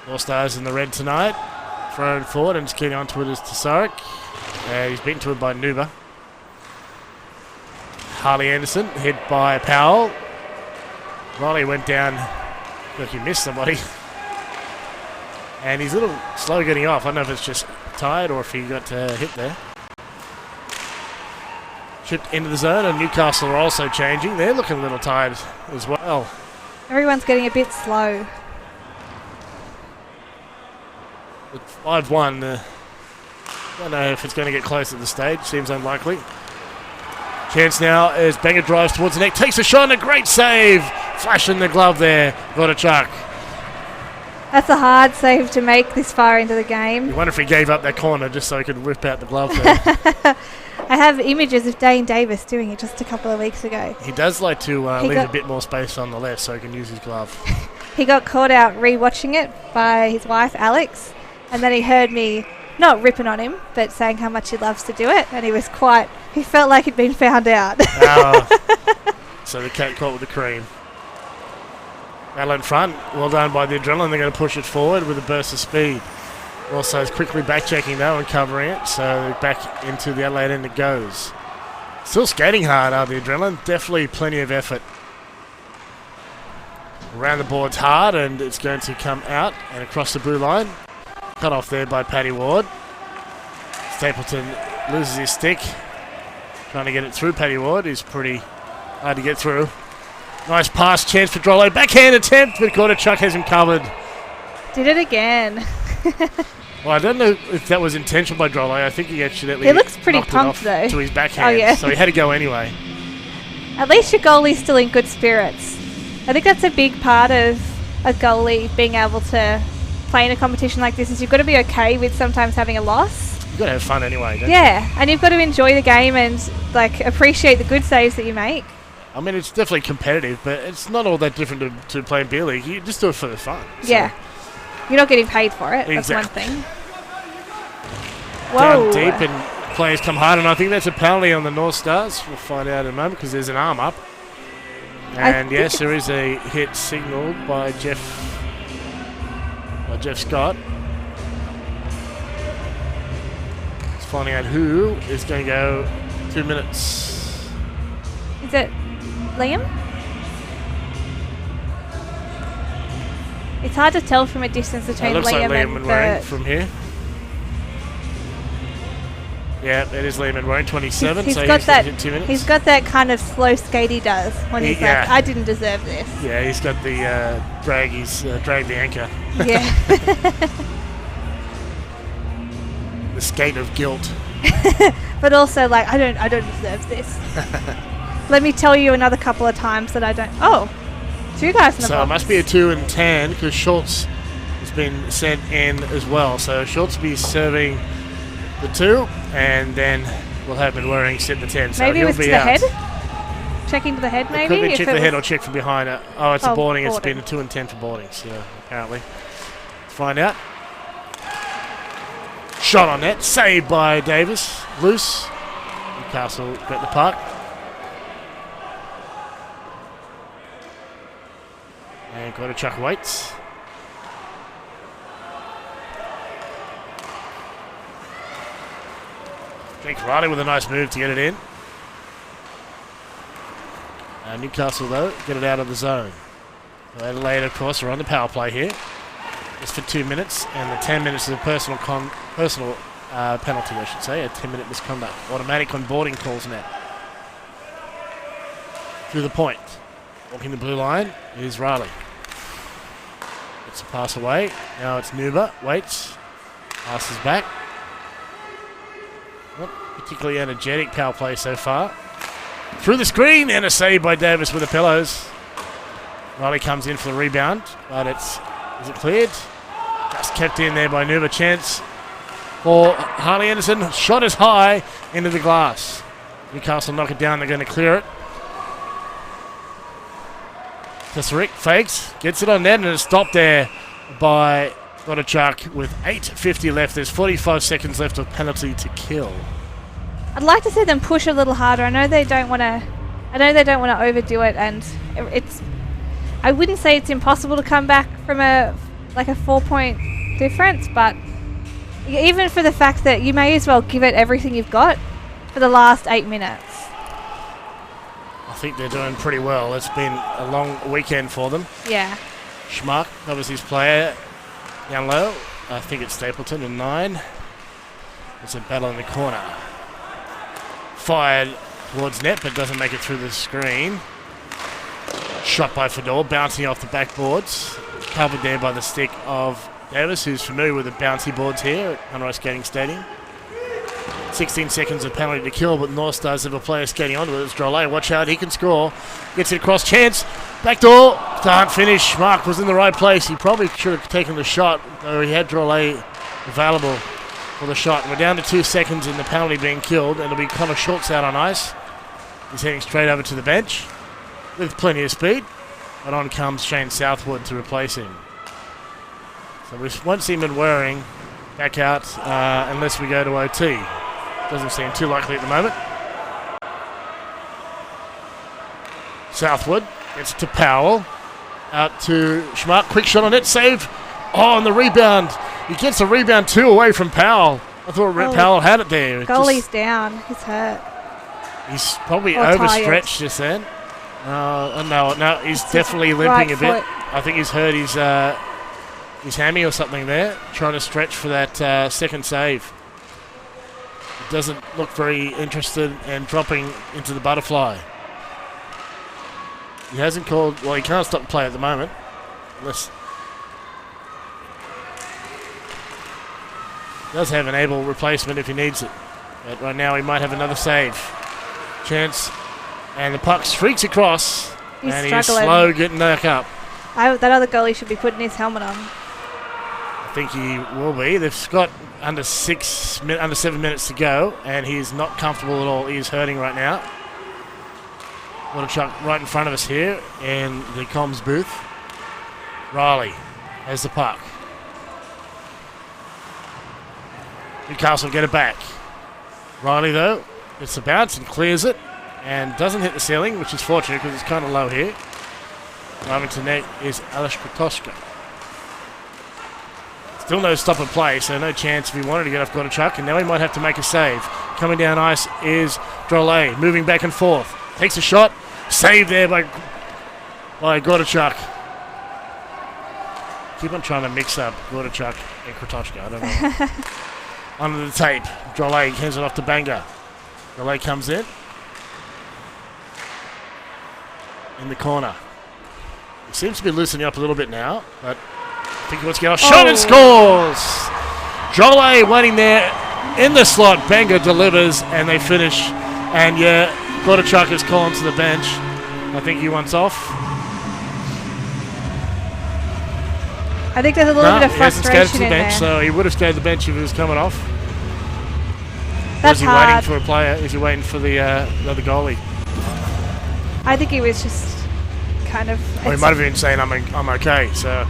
Speaker 8: North Stars in the red tonight. Thrown forward, and just getting onto it is Tasarik. He's beaten to it by Nuba. Harley Anderson hit by Powell. Riley went down. Look, he missed somebody. And he's a little slow getting off. I don't know if it's just tired or if he got hit there. Chipped into the zone, and Newcastle are also changing. They're looking a little tired as well.
Speaker 9: Everyone's getting a bit slow.
Speaker 8: With 5-1, I don't know if it's going to get close at the stage. Seems unlikely. Chance now as Banger drives towards the net. Takes a shot and a great save. Flash in the glove there. Vodachuk.
Speaker 9: That's a hard save to make this far into the game.
Speaker 8: You wonder if he gave up that corner just so he could rip out the glove there.
Speaker 9: I have images of Dane Davis doing it just a couple of weeks ago.
Speaker 8: He does like to leave a bit more space on the left so he can use his glove.
Speaker 9: He got caught out re-watching it by his wife, Alex, and then he heard me not ripping on him, but saying how much he loves to do it, and he felt like he'd been found out.
Speaker 8: So the cat caught with the cream. Adelaide in front, well done by the Adrenaline. They're going to push it forward with a burst of speed. Also is quickly back-checking though and covering it, so back into the Adelaide end it goes. Still skating hard are the Adrenaline, definitely plenty of effort. Around the boards hard, and it's going to come out and across the blue line. Cut off there by Paddy Ward. Stapleton loses his stick. Trying to get it through Paddy Ward. He's pretty hard to get through. Nice pass, chance for Drollo. Backhand attempt, but Vodachuk has him covered.
Speaker 9: Did it again.
Speaker 8: Well, I don't know if that was intentional by Drollo. I think he accidentally
Speaker 9: He looks pretty
Speaker 8: knocked
Speaker 9: pumped,
Speaker 8: it off
Speaker 9: though.
Speaker 8: to his backhand.
Speaker 9: Oh, yeah.
Speaker 8: So he had to go anyway.
Speaker 9: At least your goalie's still in good spirits. I think that's a big part of a goalie being able to play in a competition like this is you've got to be okay with sometimes having a loss.
Speaker 8: You've got to have fun anyway, don't you?
Speaker 9: Yeah, and you've got to enjoy the game and appreciate the good saves that you make.
Speaker 8: I mean, it's definitely competitive, but it's not all that different to playing beer league. You just do it for the fun.
Speaker 9: Yeah. You're not getting paid for it.
Speaker 8: Exactly.
Speaker 9: That's one thing. Whoa.
Speaker 8: Down deep and players come hard, and I think that's a penalty on the North Stars. We'll find out in a moment because there's an arm up. And yes, there is a hit signalled by Jeff Scott. It's finding out who is going to go 2 minutes.
Speaker 9: Is it Liam? It's hard to tell from a distance between
Speaker 8: looks
Speaker 9: Liam,
Speaker 8: like Liam
Speaker 9: and
Speaker 8: Waring
Speaker 9: Bert.
Speaker 8: from here. Yeah, it is Liam Waring, 27.
Speaker 9: He's
Speaker 8: so
Speaker 9: got that.
Speaker 8: in 2 minutes.
Speaker 9: He's got that kind of slow skate he does when he's like, "I didn't deserve this."
Speaker 8: Yeah, he's got the drag. He's dragged the anchor.
Speaker 9: Yeah.
Speaker 8: The skate of guilt.
Speaker 9: But also, I don't deserve this. Let me tell you another couple of times that I don't. Oh, 2 guys in the box.
Speaker 8: So it must be a 2 and 10 because Schultz has been sent in as well. So Schultz will be serving the 2, and then we'll have Waring sit the 10. So
Speaker 9: Maybe it was
Speaker 8: he'll
Speaker 9: to
Speaker 8: be
Speaker 9: the
Speaker 8: out.
Speaker 9: head? Checking to the head, maybe?
Speaker 8: It could be check
Speaker 9: it
Speaker 8: the head
Speaker 9: was-
Speaker 8: or check from behind. Oh, it's a boarding. It's
Speaker 9: boarding.
Speaker 8: been a 2 and 10 for boarding, so apparently. Let's find out. Shot on net. Saved by Davis. Loose. Newcastle got the puck. And Vodachuk waits. Jake Riley with a nice move to get it in. Newcastle, though, get it out of the zone. Adelaide, of course, are on the power play here. Just for 2 minutes, and the 10 minutes is a personal penalty, I should say, a 10-minute misconduct. Automatic on boarding calls now. Through the point. Walking the blue line is Riley. Gets a pass away. Now it's Nuba. Waits. Passes back. Not particularly energetic power play so far. Through the screen, and a save by Davis with the pillows. Riley comes in for the rebound, but is it cleared? Just kept in there by Nuba. Chance for Harley Anderson. Shot is high into the glass. Newcastle knock it down. They're going to clear it. Tesoric fakes, gets it on net, and it's stopped there by Godachuk with 8:50 left. There's 45 seconds left of penalty to kill.
Speaker 9: I'd like to see them push a little harder. I know they don't want to overdo it, and it's. I wouldn't say it's impossible to come back from a 4-point difference, but even for the fact that you may as well give it everything you've got for the last 8 minutes.
Speaker 8: I think they're doing pretty well. It's been a long weekend for them.
Speaker 9: Yeah.
Speaker 8: Schmuck covers his player down low. I think it's Stapleton in 9. It's a battle in the corner. Fired towards net, but doesn't make it through the screen. Shot by Fedor, bouncing off the backboards. Covered there by the stick of Davis, who's familiar with the bouncy boards here at Hunter Ice Skating Stadium. 16 seconds of penalty to kill, but North Stars have a player skating onto it. It's Drolet. Watch out, he can score. Gets it across, chance. Backdoor. Can't finish. Mark was in the right place. He probably should have taken the shot, though he had Drolet available for the shot. We're down to 2 seconds in the penalty being killed, and it'll be Connor Schultz out on ice. He's heading straight over to the bench with plenty of speed, but on comes Shane Southwood to replace him. So we won't see Waring back out unless we go to OT. Doesn't seem too likely at the moment. Southwood gets to Powell. Out to Schmuck. Quick shot on it. Save. Oh, and the rebound. He gets the rebound 2 away from Powell. I thought Powell had it there.
Speaker 9: Goalie's down. He's hurt.
Speaker 8: He's probably
Speaker 9: or
Speaker 8: overstretched
Speaker 9: tired.
Speaker 8: just then. No, he's definitely limping a bit. I think he's hurt his hammy or something there, trying to stretch for that second save. He doesn't look very interested in dropping into the butterfly. He hasn't called, well, he can't stop the play at the moment. Unless he does have an able replacement if he needs it. But right now he might have another save. Chance. And the puck streaks across.
Speaker 9: He's
Speaker 8: and
Speaker 9: struggling.
Speaker 8: He's slow getting back up.
Speaker 9: That other goalie should be putting his helmet on.
Speaker 8: I think he will be. They've got under 7 minutes to go, and he's not comfortable at all. He's hurting right now. What a chuck right in front of us here in the comms booth. Riley has the puck. Newcastle get it back. Riley, though, gets the bounce and clears it and doesn't hit the ceiling, which is fortunate because it's kind of low here. Driving to net is Alish Kotoshka. Still no stop and play, so no chance if he wanted to get off Godachuk, and now he might have to make a save. Coming down ice is Drolet, moving back and forth. Takes a shot, saved there by Godachuk. Keep on trying to mix up Godachuk and Kotoshka, I don't know. Under the tape, Drolet hands it off to Banga. Drolet comes in the corner. He seems to be loosening up a little bit now, but I think he wants to get off. Shot and scores! Drolet waiting there in the slot. Banga delivers and they finish. And yeah, Godachuk is calling to the bench. I think he wants off.
Speaker 9: I think there's a little bit of frustration
Speaker 8: he hasn't skated to the
Speaker 9: in
Speaker 8: bench,
Speaker 9: there.
Speaker 8: so he would have stayed the bench if he was coming off.
Speaker 9: That's
Speaker 8: Is he
Speaker 9: hard.
Speaker 8: waiting for a player? Is he waiting for the other goalie?
Speaker 9: I think he was just kind of...
Speaker 8: Well, he might have been saying, I'm okay, so...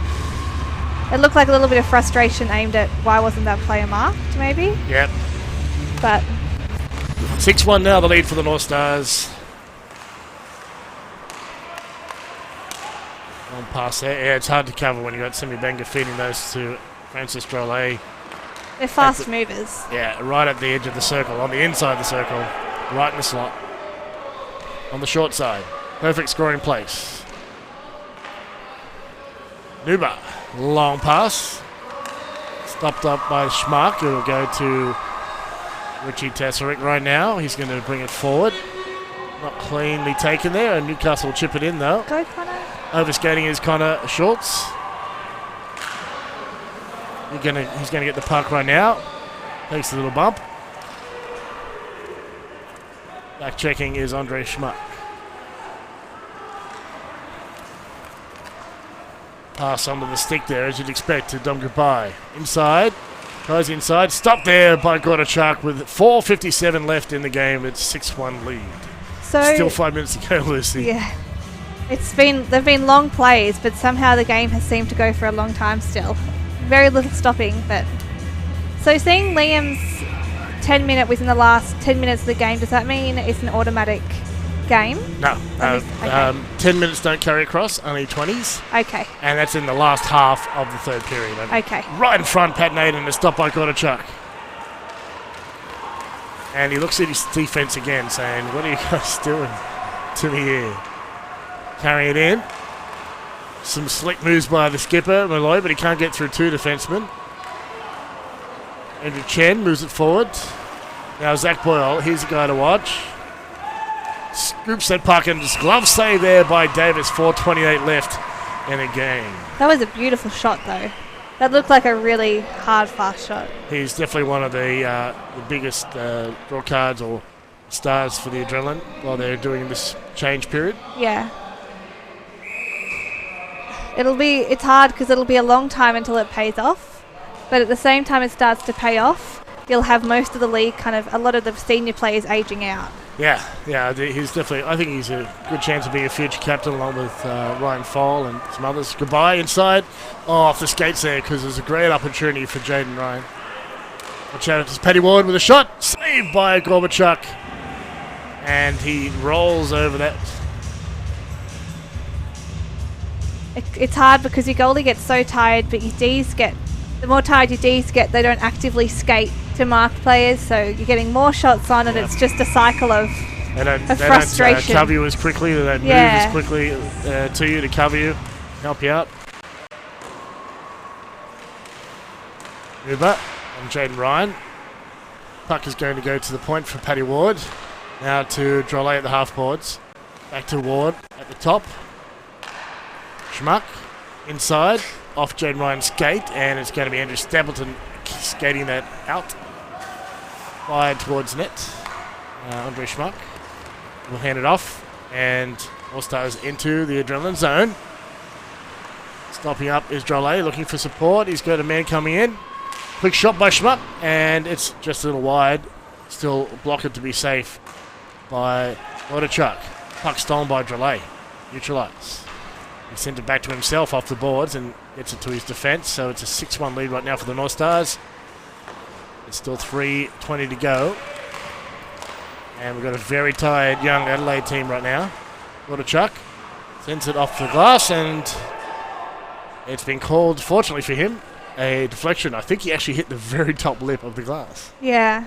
Speaker 9: It looked like a little bit of frustration aimed at why wasn't that player marked, maybe?
Speaker 8: Yep.
Speaker 9: But
Speaker 8: 6-1 now, the lead for the North Stars. On pass there. Yeah, it's hard to cover when you got Simi Benga feeding those to Francis Drolet.
Speaker 9: they're fast movers.
Speaker 8: Yeah, right at the edge of the circle, on the inside of the circle, right in the slot. On the short side. Perfect scoring place. Nuba, long pass. Stopped up by Schmuck, who will go to Richie Tesoric right now. He's going to bring it forward. Not cleanly taken there, and Newcastle will chip it in though.
Speaker 9: Go, Connor.
Speaker 8: Overskating is Connor Schultz. He's going to get the puck right now. Takes a little bump. Back checking is Andre Schmuck. Pass onto the stick there, as you'd expect, to Dom Goodbye. Inside. Goes inside. Stopped there by Godachuk with 4:57 left in the game. It's 6-1 lead.
Speaker 9: So
Speaker 8: Still 5 minutes to go, Lucy.
Speaker 9: yeah. They've been long plays, but somehow the game has seemed to go for a long time still. Very little stopping, but... So seeing Liam's 10-minute within the last 10 minutes of the game, does that mean it's an automatic game?
Speaker 8: No.
Speaker 9: Okay.
Speaker 8: 10 minutes don't carry across, only 20s.
Speaker 9: Okay.
Speaker 8: And that's in the last half of the third period.
Speaker 9: Okay.
Speaker 8: Right in front, Pat Naden, a stop by Gordichuk. And he looks at his defence again, saying, what are you guys doing to me here? Carrying it in. Some slick moves by the skipper, Malloy, but he can't get through two defensemen. Andrew Chen moves it forward. Now Zach Boyle, he's the guy to watch. Scoops that puck and just glove save there by Davis. 4:28 left in the game.
Speaker 9: That was a beautiful shot, though. That looked like a really hard, fast shot.
Speaker 8: He's definitely one of the biggest draw cards or stars for the Adrenaline while they're doing this change period.
Speaker 9: Yeah. It's hard because it'll be a long time until it pays off. But at the same time it starts to pay off, you'll have most of the league, a lot of the senior players aging out.
Speaker 8: Yeah, he's definitely, I think he's a good chance of being a future captain along with Ryan Fall and some others. Goodbye inside. Off the skates there because there's a great opportunity for Jaden Ryan. Watch out, it's Paddy Ward with a shot. Saved by Gorbachuck. And he rolls over that.
Speaker 9: It's hard because your goalie gets so tired, but the more tired your Ds get, they don't actively skate to mark players, so you're getting more shots on, and it's just a cycle of frustration.
Speaker 8: They don't cover you as quickly, they don't move as quickly to you to cover you, help you out. Uber and Jaden Ryan. Puck is going to go to the point for Paddy Ward. Now to Drolet at the half boards. Back to Ward at the top. Schmuck inside. Off Jaden Ryan's skate, and it's going to be Andrew Stapleton skating that out. Fired towards net. Andre Schmuck will hand it off, and All-Stars into the Adrenaline zone. Stopping up is Drolet, looking for support. He's got a man coming in. Quick shot by Schmuck, and it's just a little wide. Still block it to be safe by Gordichuk. Puck stolen by Drolet. Neutralised. He sent it back to himself off the boards and gets it to his defence. So it's a 6-1 lead right now for the North Stars. It's still 3:20 to go. And we've got a very tired young Adelaide team right now. Gordichuk sends it off the glass, and it's been called, fortunately for him, a deflection. I think he actually hit the very top lip of the glass.
Speaker 9: Yeah.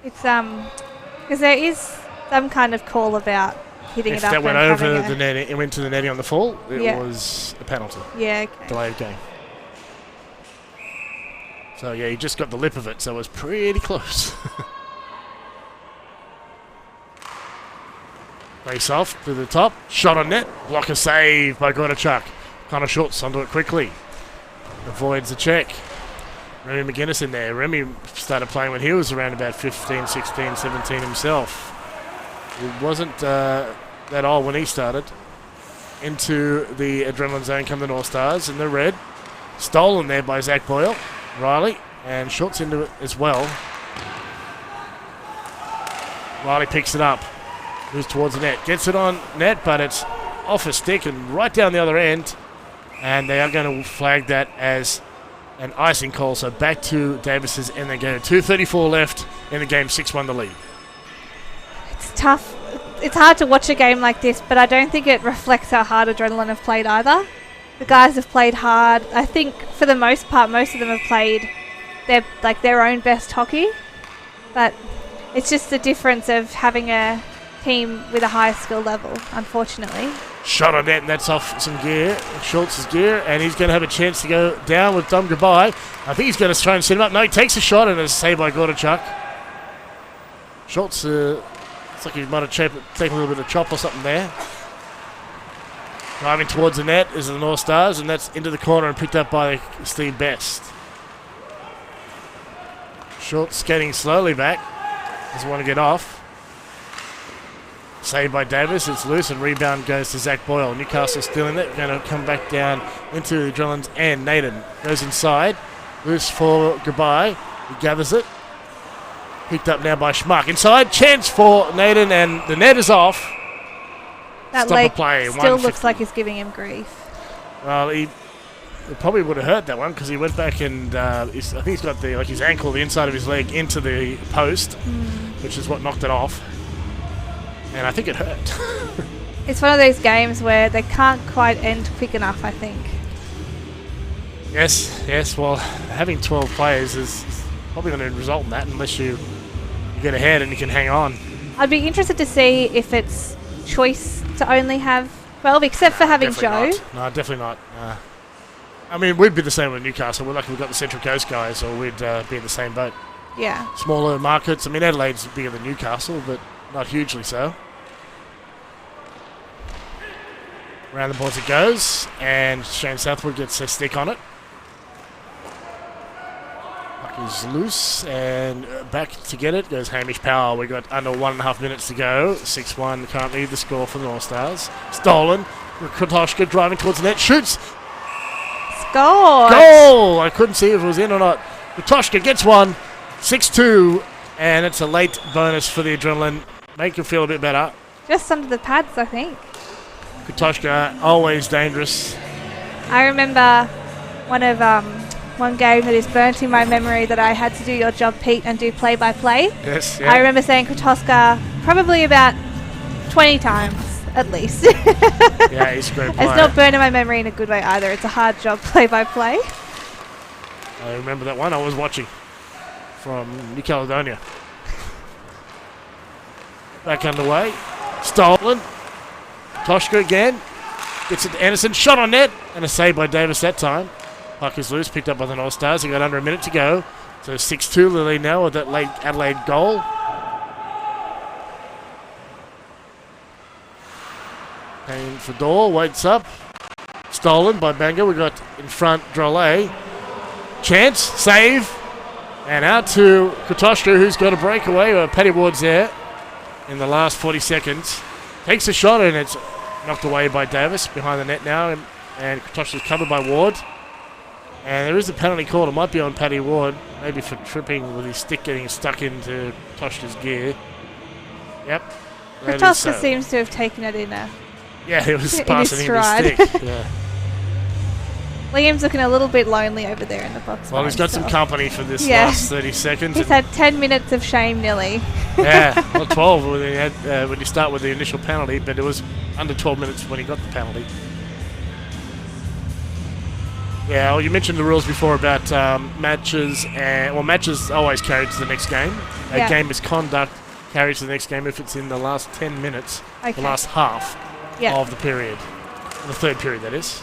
Speaker 9: It's because there is some kind of call about hitting it up.
Speaker 8: If that went over the net, it went to the netting on the fall, it was a penalty.
Speaker 9: Yeah, okay.
Speaker 8: Delay of game. So yeah, he just got the lip of it, so it was pretty close. Face off to the top, shot on net, blocker save by Gordichuk. Connor Schultz onto it quickly. Avoids the check. Remy McGuinness in there. Remy started playing when he was around about 15, 16, 17 himself. It wasn't that old when he started. Into the Adrenaline zone come the North Stars in the red. Stolen there by Zach Boyle. Riley and Schultz into it as well. Riley picks it up. Moves towards the net. Gets it on net, but it's off a stick and right down the other end. And they are going to flag that as an icing call. So back to Davis's and they go. 2:34 left in the game. 6-1 the lead.
Speaker 9: It's tough. It's hard to watch a game like this, but I don't think it reflects how hard Adrenaline have played either. The guys have played hard. I think for the most part, most of them have played their own best hockey. But it's just the difference of having a team with a high skill level, unfortunately.
Speaker 8: Shot on net, and that's off some gear, Schultz's gear, and he's going to have a chance to go down with Dom goodbye. I think he's going to try and set him up. No, he takes a shot, and it's saved by Gordichuk. Schultz, looks like he might have taken a little bit of chop or something there. Driving towards the net is the North Stars, and that's into the corner and picked up by Steve Best. Schultz skating slowly back, doesn't want to get off. Saved by Davis, it's loose, and rebound goes to Zach Boyle. Newcastle still in it, going to come back down into the Adrenaline's end. Naden goes inside, loose for goodbye. He gathers it. Picked up now by Schmuck. Inside, chance for Naden, and the net is off.
Speaker 9: That
Speaker 8: stop
Speaker 9: leg
Speaker 8: a play.
Speaker 9: still looks like he's giving him grief.
Speaker 8: Well, it probably would have hurt that one because he went back and I think he's got his ankle, the inside of his leg, into the post, which is what knocked it off. And I think it hurt.
Speaker 9: It's one of those games where they can't quite end quick enough, I think.
Speaker 8: Yes. Well, having 12 players is probably going to result in that unless you get ahead and you can hang on.
Speaker 9: I'd be interested to see if it's choice to only have 12, except for having Joe.
Speaker 8: No, definitely not. I mean, we'd be the same with Newcastle. We're lucky we've got the Central Coast guys, or we'd be in the same boat.
Speaker 9: Yeah.
Speaker 8: Smaller markets. I mean, Adelaide's bigger than Newcastle, but not hugely so. Around the boards it goes, and Shane Southwood gets a stick on it. Puck is loose, and back to get it goes Hamish Powell. We got under 1.5 minutes to go. 6-1 currently the score for the North Stars. Stolen. Kotoshka driving towards the net, shoots.
Speaker 9: Goal!
Speaker 8: I couldn't see if it was in or not. Kotoshka gets one. 6-2, and it's a late bonus for the Adrenaline. Make you feel a bit better.
Speaker 9: Just under the pads, I think.
Speaker 8: Kotoshka, always dangerous.
Speaker 9: I remember one game that is burnt in my memory that I had to do your job, Pete, and do play-by-play.
Speaker 8: Yes, yeah.
Speaker 9: I remember saying Kotoshka probably about 20 times, at least.
Speaker 8: Yeah, he's a great player.
Speaker 9: It's not burnt in my memory in a good way either. It's a hard job, play-by-play.
Speaker 8: I remember that one. I was watching from New Caledonia. Back underway. Stolen. Toshka again. Gets it to Anderson. Shot on net. And a save by Davis that time. Puck is loose. Picked up by the North Stars. They got under a minute to go. So 6-2 the lead now with that late Adelaide goal. Payne for Door. Waits up. Stolen by Banga. We got in front Drolet. Chance. Save. And out to Kotoshka, who's got a breakaway. Paddy Ward's there in the last 40 seconds. Takes a shot and it's knocked away by Davis behind the net now. And Kotoshka's covered by Ward. And there is a penalty called. It might be on Paddy Ward, maybe for tripping with his stick getting stuck into Kotoshka's gear. Yep.
Speaker 9: Kotoshka seems to have taken it in
Speaker 8: yeah, it was passing in his stick. Yeah.
Speaker 9: Liam's looking a little bit lonely over there in the box.
Speaker 8: Well, he's got some company for this last 30 seconds.
Speaker 9: He's had 10 minutes of shame nearly.
Speaker 8: Yeah, well, 12 when you start with the initial penalty, but it was under 12 minutes when he got the penalty. Yeah, well, you mentioned the rules before about matches. Matches always carried to the next game. A game misconduct carries to the next game if it's in the last 10 minutes, the last half of the period. The third period, that is.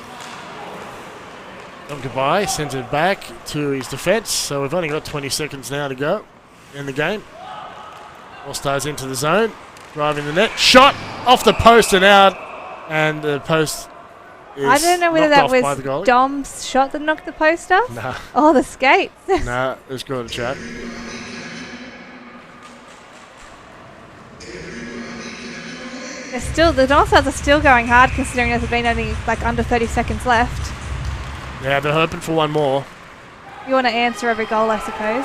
Speaker 8: Goodbye, sends it back to his defence. So we've only got 20 seconds now to go in the game. All Stars into the zone, driving the net, shot off the post and out, and the post is
Speaker 9: I don't know whether that was Dom's shot that knocked the post off.
Speaker 8: Nah.
Speaker 9: Oh, the skates.
Speaker 8: Nah, it was good to chat.
Speaker 9: The North Stars are still going hard considering there's been only under 30 seconds left.
Speaker 8: Yeah, they're hoping for one more.
Speaker 9: You want to answer every goal, I suppose.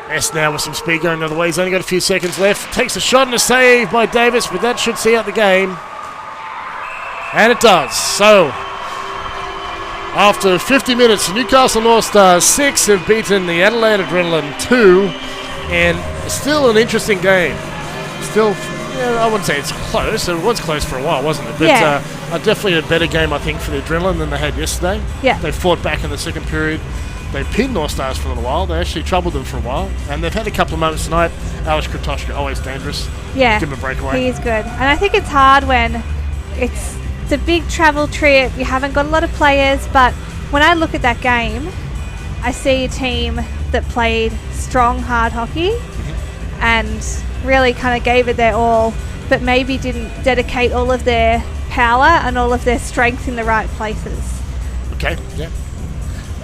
Speaker 8: Yes, now with some speed going the other way. He's only got a few seconds left. Takes a shot and a save by Davis, but that should see out the game. And it does. So, after 50 minutes, the Newcastle Northstars 6 have beaten the Adelaide Adrenaline 2. And still an interesting game. Still, I wouldn't say it's close. It was close for a while, wasn't it? But definitely a better game, I think, for the Adrenaline than they had yesterday.
Speaker 9: Yeah.
Speaker 8: They fought back in the second period. They pinned North Stars for a little while. They actually troubled them for a while. And they've had a couple of moments tonight. Alex Kotoshka, always dangerous.
Speaker 9: Yeah.
Speaker 8: Give him a breakaway.
Speaker 9: He is good. And I think it's hard when it's a big travel trip. You haven't got a lot of players. But when I look at that game, I see a team that played strong, hard hockey and really kind of gave it their all, but maybe didn't dedicate all of their power and all of their strength in the right places.
Speaker 8: Okay, yeah.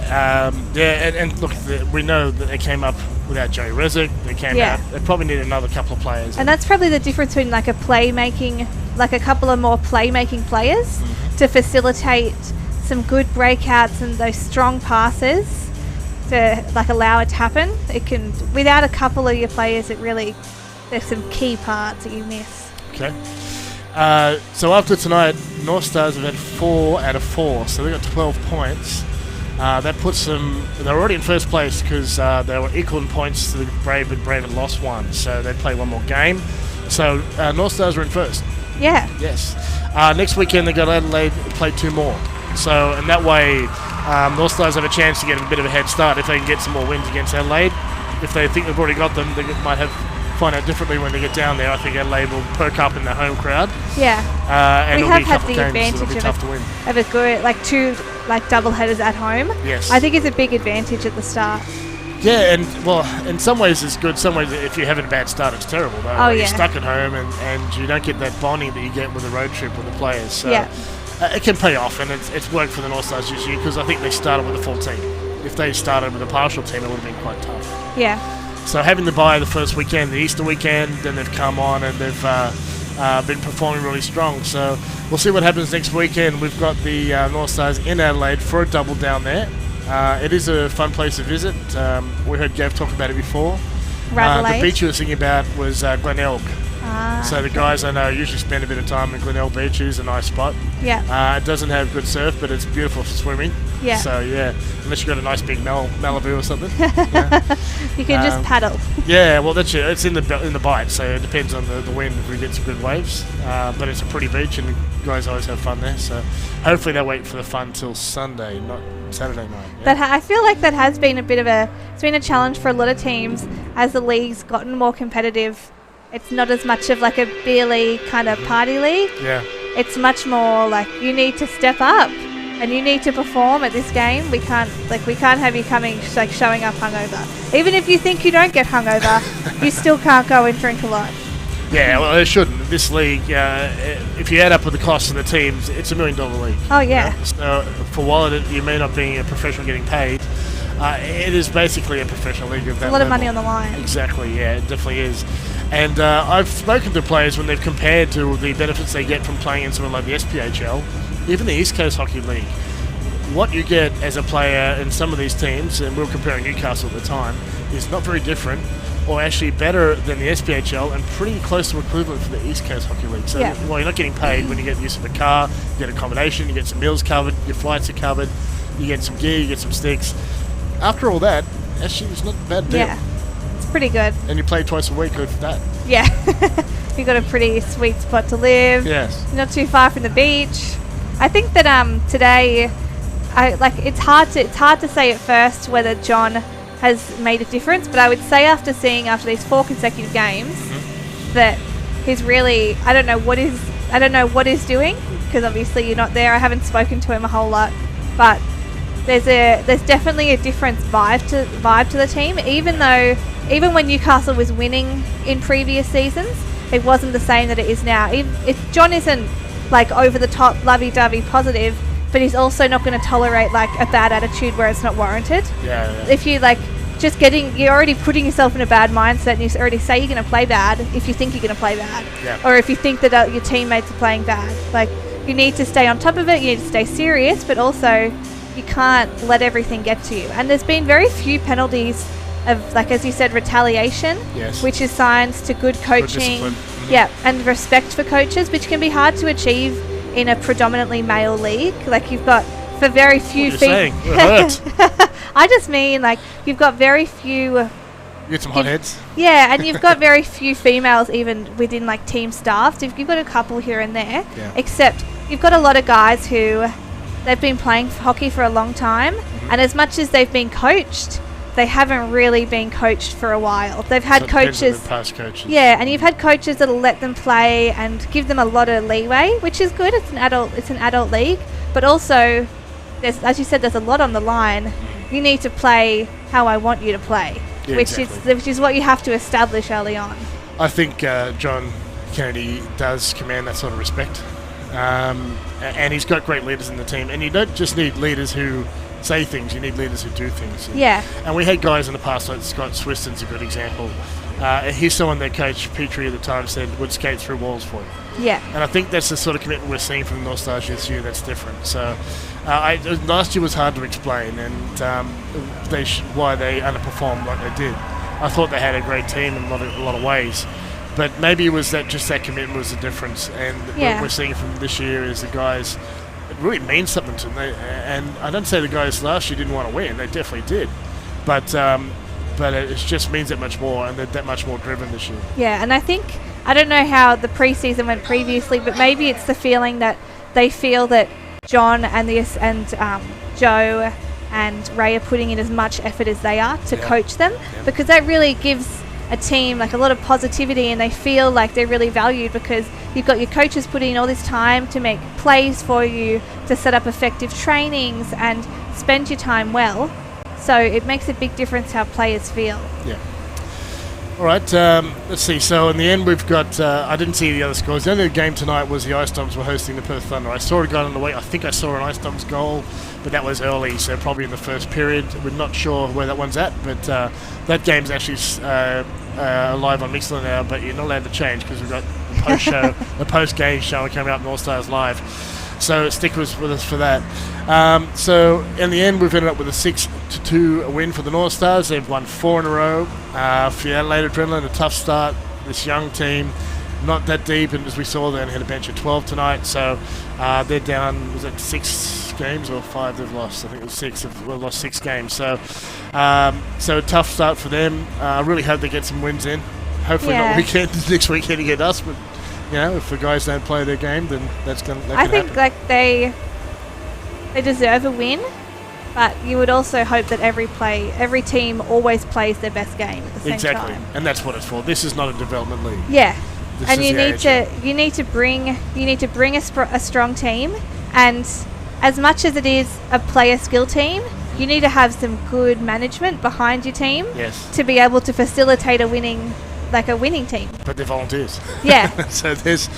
Speaker 8: And look, we know that they came up without Joey Rezic. They came out. They probably need another couple of players.
Speaker 9: And that's probably the difference between a playmaking, a couple of more playmaking players to facilitate some good breakouts and those strong passes to allow it to happen. It can, without a couple of your players, it really, there's some key parts that you miss.
Speaker 8: Okay. So after tonight, North Stars have had 4 out of 4, so they got 12 points. That puts them. They're already in first place because they were equal in points to the Brave, but Brave had lost 1, so they play one more game. So North Stars are in first.
Speaker 9: Yeah.
Speaker 8: Yes. Next weekend they got Adelaide and play 2 more. So in that way, North Stars have a chance to get a bit of a head start if they can get some more wins against Adelaide. If they think they've already got them, they might find out differently when they get down there. I think Adelaide will perk up in the home crowd.
Speaker 9: Yeah.
Speaker 8: And
Speaker 9: we
Speaker 8: it'll
Speaker 9: have
Speaker 8: be a
Speaker 9: had
Speaker 8: couple
Speaker 9: the
Speaker 8: of games, so
Speaker 9: advantage
Speaker 8: it'll be tough to win.
Speaker 9: of a good, 2 double headers at home.
Speaker 8: Yes.
Speaker 9: I think it's a big advantage at the start.
Speaker 8: Yeah, and well, in some ways it's good. Some ways, if you're having a bad start, it's terrible. Though.
Speaker 9: Oh, yeah.
Speaker 8: You're stuck at home, and you don't get that bonding that you get with a road trip with the players. So
Speaker 9: Yeah.
Speaker 8: It can pay off, and it's worked for the North Stars this year because I think they started with a full team. If they started with a partial team, it would have been quite tough.
Speaker 9: Yeah.
Speaker 8: So having the bye the first weekend, the Easter weekend, then they've come on and they've been performing really strong. So we'll see what happens next weekend. We've got the North Stars in Adelaide for a double down there. It is a fun place to visit. We heard Gav talk about it before. The beach you were thinking about was Glenelg. So the guys I know usually spend a bit of time in Glenelg Beach. It's a nice spot.
Speaker 9: Yeah.
Speaker 8: It doesn't have good surf, but it's beautiful for swimming.
Speaker 9: Yeah.
Speaker 8: So yeah, unless you've got a nice big Malibu or something.
Speaker 9: You can just paddle.
Speaker 8: Yeah, well that's it. It's in the bite, so it depends on the wind if we get some good waves. But it's a pretty beach, and the guys always have fun there. So hopefully they'll wait for the fun till Sunday, not Saturday night. Yeah.
Speaker 9: But I feel like that has been it's been a challenge for a lot of teams as the league's gotten more competitive. It's not as much of like a beer league kind of party league.
Speaker 8: Yeah.
Speaker 9: It's much more like you need to step up and you need to perform at this game. We can't have you showing up hungover. Even if you think you don't get hungover, you still can't go and drink a lot.
Speaker 8: Yeah, well, it shouldn't. This league, if you add up with the cost of the teams, it's $1 million league.
Speaker 9: Oh, yeah.
Speaker 8: You know? So for while you may not be a professional getting paid, it is basically a professional league of that
Speaker 9: a lot
Speaker 8: level.
Speaker 9: of money on the line.
Speaker 8: Exactly, yeah, it definitely is. And I've spoken to players when they've compared to the benefits they get from playing in something like the SPHL, even the East Coast Hockey League. What you get as a player in some of these teams, and we were comparing Newcastle at the time, is not very different, or actually better than the SPHL, and pretty close to equivalent for the East Coast Hockey League. So while you're not getting paid when you get the use of a car, you get accommodation, you get some meals covered, your flights are covered, you get some gear, you get some sticks. After all that, actually it's not a bad deal. Yeah,
Speaker 9: it's pretty good.
Speaker 8: And you play twice a week, good for that.
Speaker 9: Yeah. You got a pretty sweet spot to live.
Speaker 8: Yes.
Speaker 9: Not too far from the beach. I think that today, it's hard to say at first whether John has made a difference, but I would say after these 4 consecutive games that he's really I don't know what he's doing, because obviously you're not there. I haven't spoken to him a whole lot, but there's definitely a different vibe to the team. Even when Newcastle was winning in previous seasons, it wasn't the same that it is now. If John isn't like over the top, lovey-dovey, positive, but he's also not going to tolerate like a bad attitude where it's not warranted.
Speaker 8: Yeah.
Speaker 9: If you you're already putting yourself in a bad mindset, and you already say you're going to play bad if you think you're going to play bad, or if you think that your teammates are playing bad. Like, you need to stay on top of it. You need to stay serious, but also you can't let everything get to you. And there's been very few penalties of, like as you said, retaliation, which is signs to good coaching, and respect for coaches, which can be hard to achieve in a predominantly male league. Like, you've got for very few I just mean like you've got very few.
Speaker 8: You get some hotheads.
Speaker 9: Yeah, and you've got very few females even within like team staff. So you've got a couple here and there, except you've got a lot of guys who they've been playing hockey for a long time, and as much as they've been coached, they haven't really been coached for a while. They've had coaches,
Speaker 8: past coaches.
Speaker 9: Yeah, and you've had coaches that'll let them play and give them a lot of leeway, which is good. It's an adult league, but also as you said, there's a lot on the line. You need to play how I want you to play, which is what you have to establish early on.
Speaker 8: I think John Kennedy does command that sort of respect, and he's got great leaders in the team. And you don't just need leaders who say things; you need leaders who do things. And we had guys in the past, like Scott Swiston's a good example. He's someone that Coach Petrie at the time said would skate through walls for you.
Speaker 9: Yeah.
Speaker 8: And I think that's the sort of commitment we're seeing from the North Stars this year that's different. So last year was hard to explain, and why they underperformed like they did. I thought they had a great team in a lot of ways, But maybe it was that commitment was the difference, and what we're seeing from this year is the guys. It really means something to them, and I don't say the guys last year didn't want to win; they definitely did, but it just means that much more, and they're that much more driven this year.
Speaker 9: Yeah, and I think I don't know how the preseason went previously, but maybe it's the feeling that they feel that John and Joe and Ray are putting in as much effort as they are to coach them, because that really gives a team like a lot of positivity, and they feel like they're really valued because you've got your coaches putting in all this time to make plays for you, to set up effective trainings and spend your time well. So it makes a big difference how players feel.
Speaker 8: Yeah. All right, let's see. So in the end, we've got, I didn't see the other scores. The only game tonight was the Ice Dogs were hosting the Perth Thunder. I saw it go on the way. I think I saw an Ice Dogs goal, but that was early, so probably in the first period. We're not sure where that one's at, but that game's actually live on Mixler now, but you're not allowed to change because we've got the post show, the post-game show coming out on Northstars Live. So stick with us for that. So in the end, we've ended up with a 6-2 win for the Northstars. They've won 4 in a row. For Adelaide Adrenaline, a tough start. This young team, not that deep, and as we saw, they only had a bench of 12 tonight. So they're down. Was it 6 games or 5 they've lost? I think it was 6. They've lost 6 games. So a tough start for them. I really hope they get some wins in. Hopefully not next weekend against us, but. You know, if the guys don't play their game, then that can happen.
Speaker 9: I think like they deserve a win, but you would also hope that every team always plays their best game at the same time.
Speaker 8: Exactly, and that's what it's for. This is not a development league.
Speaker 9: Yeah, and you need to bring a strong team, and as much as it is a player skill team, you need to have some good management behind your team to be able to facilitate a winning team.
Speaker 8: But they're volunteers.
Speaker 9: Yeah.
Speaker 8: So that's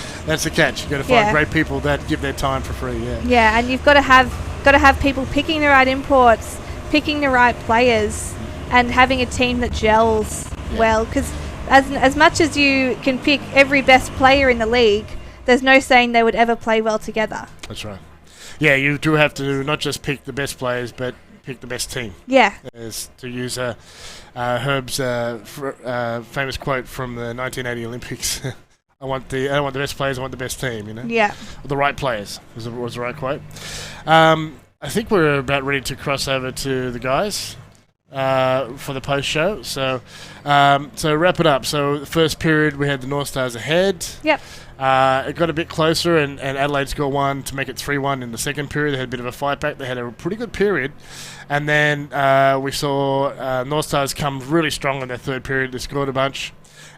Speaker 8: the catch. You've got to find great people that give their time for free. Yeah.
Speaker 9: Yeah, and you've got to have people picking the right imports, picking the right players, and having a team that gels well. Because as much as you can pick every best player in the league, there's no saying they would ever play well together.
Speaker 8: That's right. Yeah, you do have to not just pick the best players, but pick the best team.
Speaker 9: Yeah.
Speaker 8: As to use Herb's famous quote from the 1980 Olympics. I don't want the best players, I want the best team, you know?
Speaker 9: Yeah.
Speaker 8: The right players was the right quote. I think we're about ready to cross over to the guys for the post show. So wrap it up. So the first period we had the Northstars ahead.
Speaker 9: Yep.
Speaker 8: It got a bit closer, and Adelaide scored 1 to make it 3-1 in the second period. They had a bit of a fight back. They had a pretty good period. And then we saw Northstars come really strong in their third period. They scored a bunch.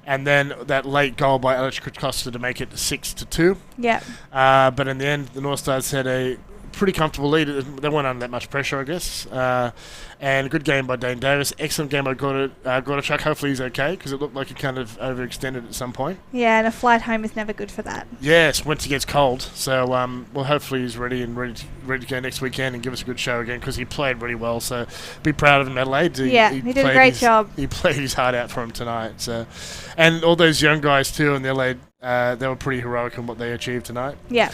Speaker 8: And then that late goal by Alex Costa to make it 6-2.
Speaker 9: Yeah.
Speaker 8: But in the end, the Northstars had a pretty comfortable lead. They weren't under that much pressure, I guess. And a good game by Dane Davis. Excellent game by Gordichuk. Hopefully he's okay, because it looked like he kind of overextended at some point.
Speaker 9: Yeah, and a flight home is never good for that.
Speaker 8: Yes, once he gets cold. So, well, hopefully he's ready to go next weekend and give us a good show again, because he played really well. So, be proud of him, Adelaide.
Speaker 9: He did a great job.
Speaker 8: He played his heart out for him tonight. So, and all those young guys too in Adelaide, they were pretty heroic in what they achieved tonight.
Speaker 9: Yeah.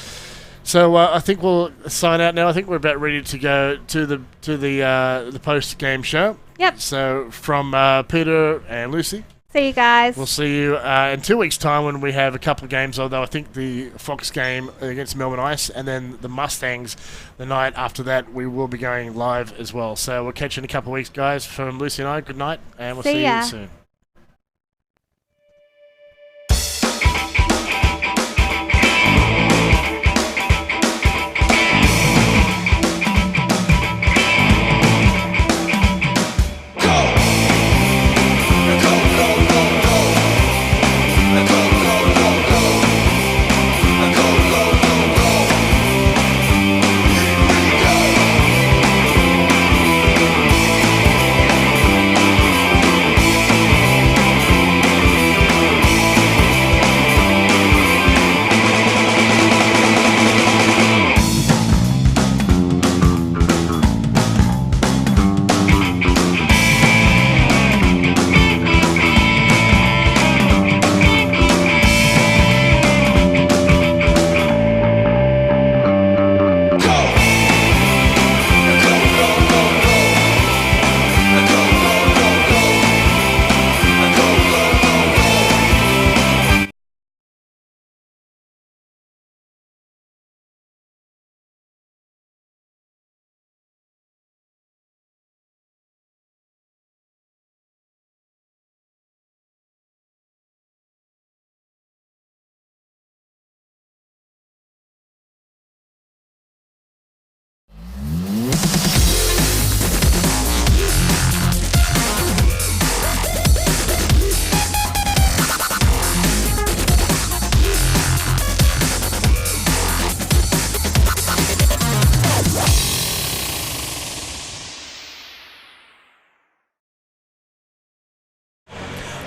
Speaker 8: So I think we'll sign out now. I think we're about ready to go to the post game show.
Speaker 9: Yep.
Speaker 8: So from Peter and Lucy.
Speaker 9: See you guys.
Speaker 8: We'll see you in 2 weeks' time when we have a couple of games. Although I think the Fox game against Melbourne Ice and then the Mustangs the night after that, we will be going live as well. So we'll catch you in a couple of weeks, guys. From Lucy and I, good night, and we'll see you soon.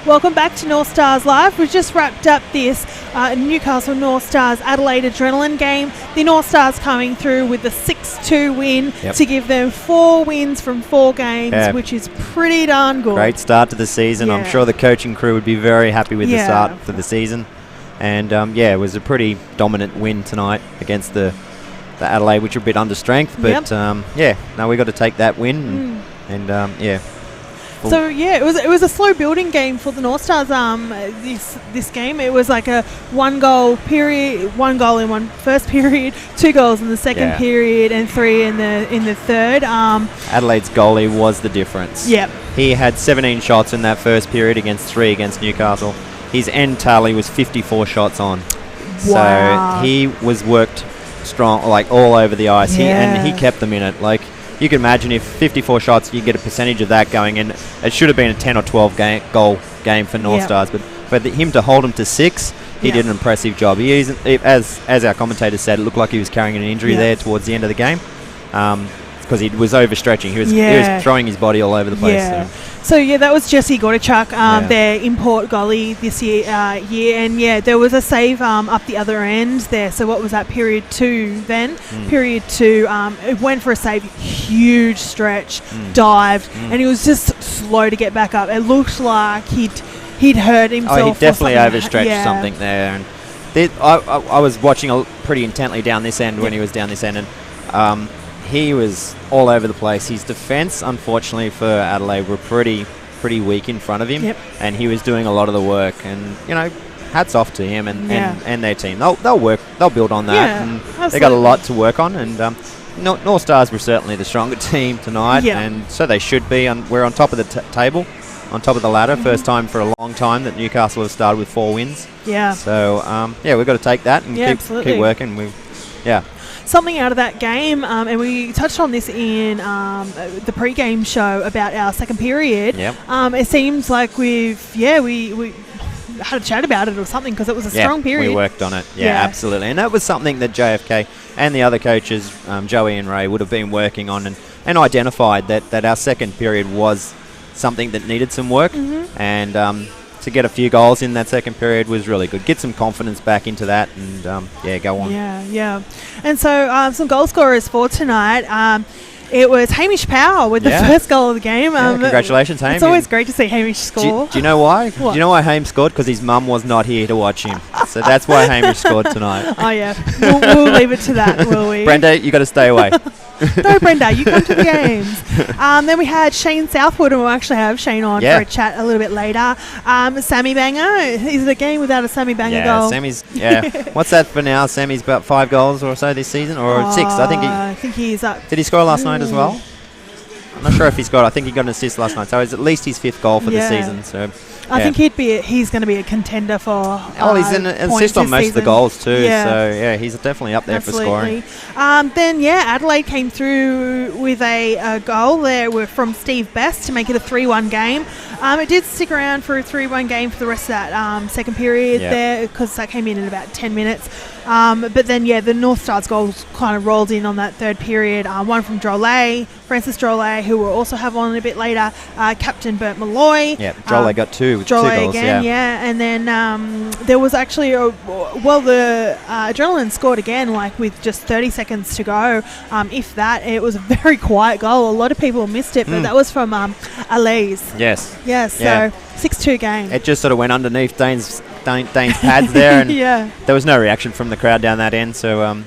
Speaker 1: Welcome back to North Stars Live. We've just wrapped up this Newcastle Northstars Adelaide Adrenaline game. The North Stars coming through with the 6-2 win to give them 4 wins from 4 games, which is pretty darn good.
Speaker 2: Great start to the season. I'm sure the coaching crew would be very happy with the start for the season. And, it was a pretty dominant win tonight against the Adelaide, which are a bit under strength. But, we got to take that win.
Speaker 1: So it was a slow building game for the North Stars. This game, it was like a 1 goal period, 1 goal in one first period, 2 goals in the second period, and 3 in the third.
Speaker 2: Adelaide's goalie was the difference.
Speaker 1: Yep.
Speaker 2: He had 17 shots in that first period against 3 against Newcastle. His end tally was 54 shots on.
Speaker 1: Wow.
Speaker 2: So he was worked strong, like all over the ice. And he kept them in it. Like, you can imagine if 54 shots, you get a percentage of that going in. It should have been a 10 or 12 goal game for North Stars, but for him to hold him to 6, he did an impressive job. As our commentator said, it looked like he was carrying an injury there towards the end of the game, because he was overstretching. He was throwing his body all over the place.
Speaker 1: So that was Jesse Gordichuk, their import goalie this year. And there was a save up the other end there. So what was that, period 2 then? Period 2, it went for a save, huge stretch, dived, and he was just slow to get back up. It looked like he'd hurt himself.
Speaker 2: Oh, he definitely overstretched something there. And I was watching pretty intently down this end when he was down this end, and he was all over the place. His defence, unfortunately for Adelaide, were pretty weak in front of him, and he was doing a lot of the work. And hats off to him and their team. They'll build on that. And they got a lot to work on. And North Stars were certainly the stronger team tonight, and so they should be. We're on top of the table, on top of the ladder. First time for a long time that Newcastle have started with 4 wins. Yeah. So we've got to take that and keep working.
Speaker 1: Something out of that game, and we touched on this in the pre-game show about our second period. It seems like we had a chat about it or something, because it was a strong period.
Speaker 2: We worked on it. Absolutely. And that was something that JFK and the other coaches, Joey and Ray, would have been working on and identified that our second period was something that needed some work. And to get a few goals in that second period was really good. Get some confidence back into that and, go on.
Speaker 1: And so some goal scorers for tonight. It was Hamish Power with the first goal of the game.
Speaker 2: Congratulations, Hamish.
Speaker 1: It's always great to see Hamish score.
Speaker 2: Do you know why? Do you know why Hamish scored? Because his mum was not here to watch him. So that's why Hamish scored tonight.
Speaker 1: Oh, yeah. We'll leave it to that, will we?
Speaker 2: Brenda, you got to stay away.
Speaker 1: No, Brenda, you come to the games. Then we had Shane Southwood, and we'll actually have Shane on for a chat a little bit later. Sammy Banger. Is it a game without a Sammy Banger goal?
Speaker 2: Sammy's, what's that for now? Sammy's about 5 goals or so this season, or 6.
Speaker 1: I think he's up.
Speaker 2: Did he score last night as well? I'm not sure if he scored. I think he got an assist last night, so it's at least his 5th goal for the season. So
Speaker 1: I think he's going to be a contender for.
Speaker 2: He's an assist on most of the goals too. So he's definitely up there for scoring.
Speaker 1: Then Adelaide came through with a goal there from Steve Best to make it a 3-1 game. It did stick around for a 3-1 game for the rest of that second period there, because that came in about 10 minutes. But then the North Stars goals kind of rolled in on that third period. One from Francis Drolet, who we'll also have on a bit later. Captain Bert Malloy.
Speaker 2: Drolet got 2 with 2 goals.
Speaker 1: Again, and then there was actually the Adrenaline scored again, like with just 30 seconds to go. If that, it was a very quiet goal. A lot of people missed it, but that was from Alize.
Speaker 2: Yes.
Speaker 1: So 6-2 game.
Speaker 2: It just sort of went underneath Dane's pads there, and there was no reaction from the crowd down that end. So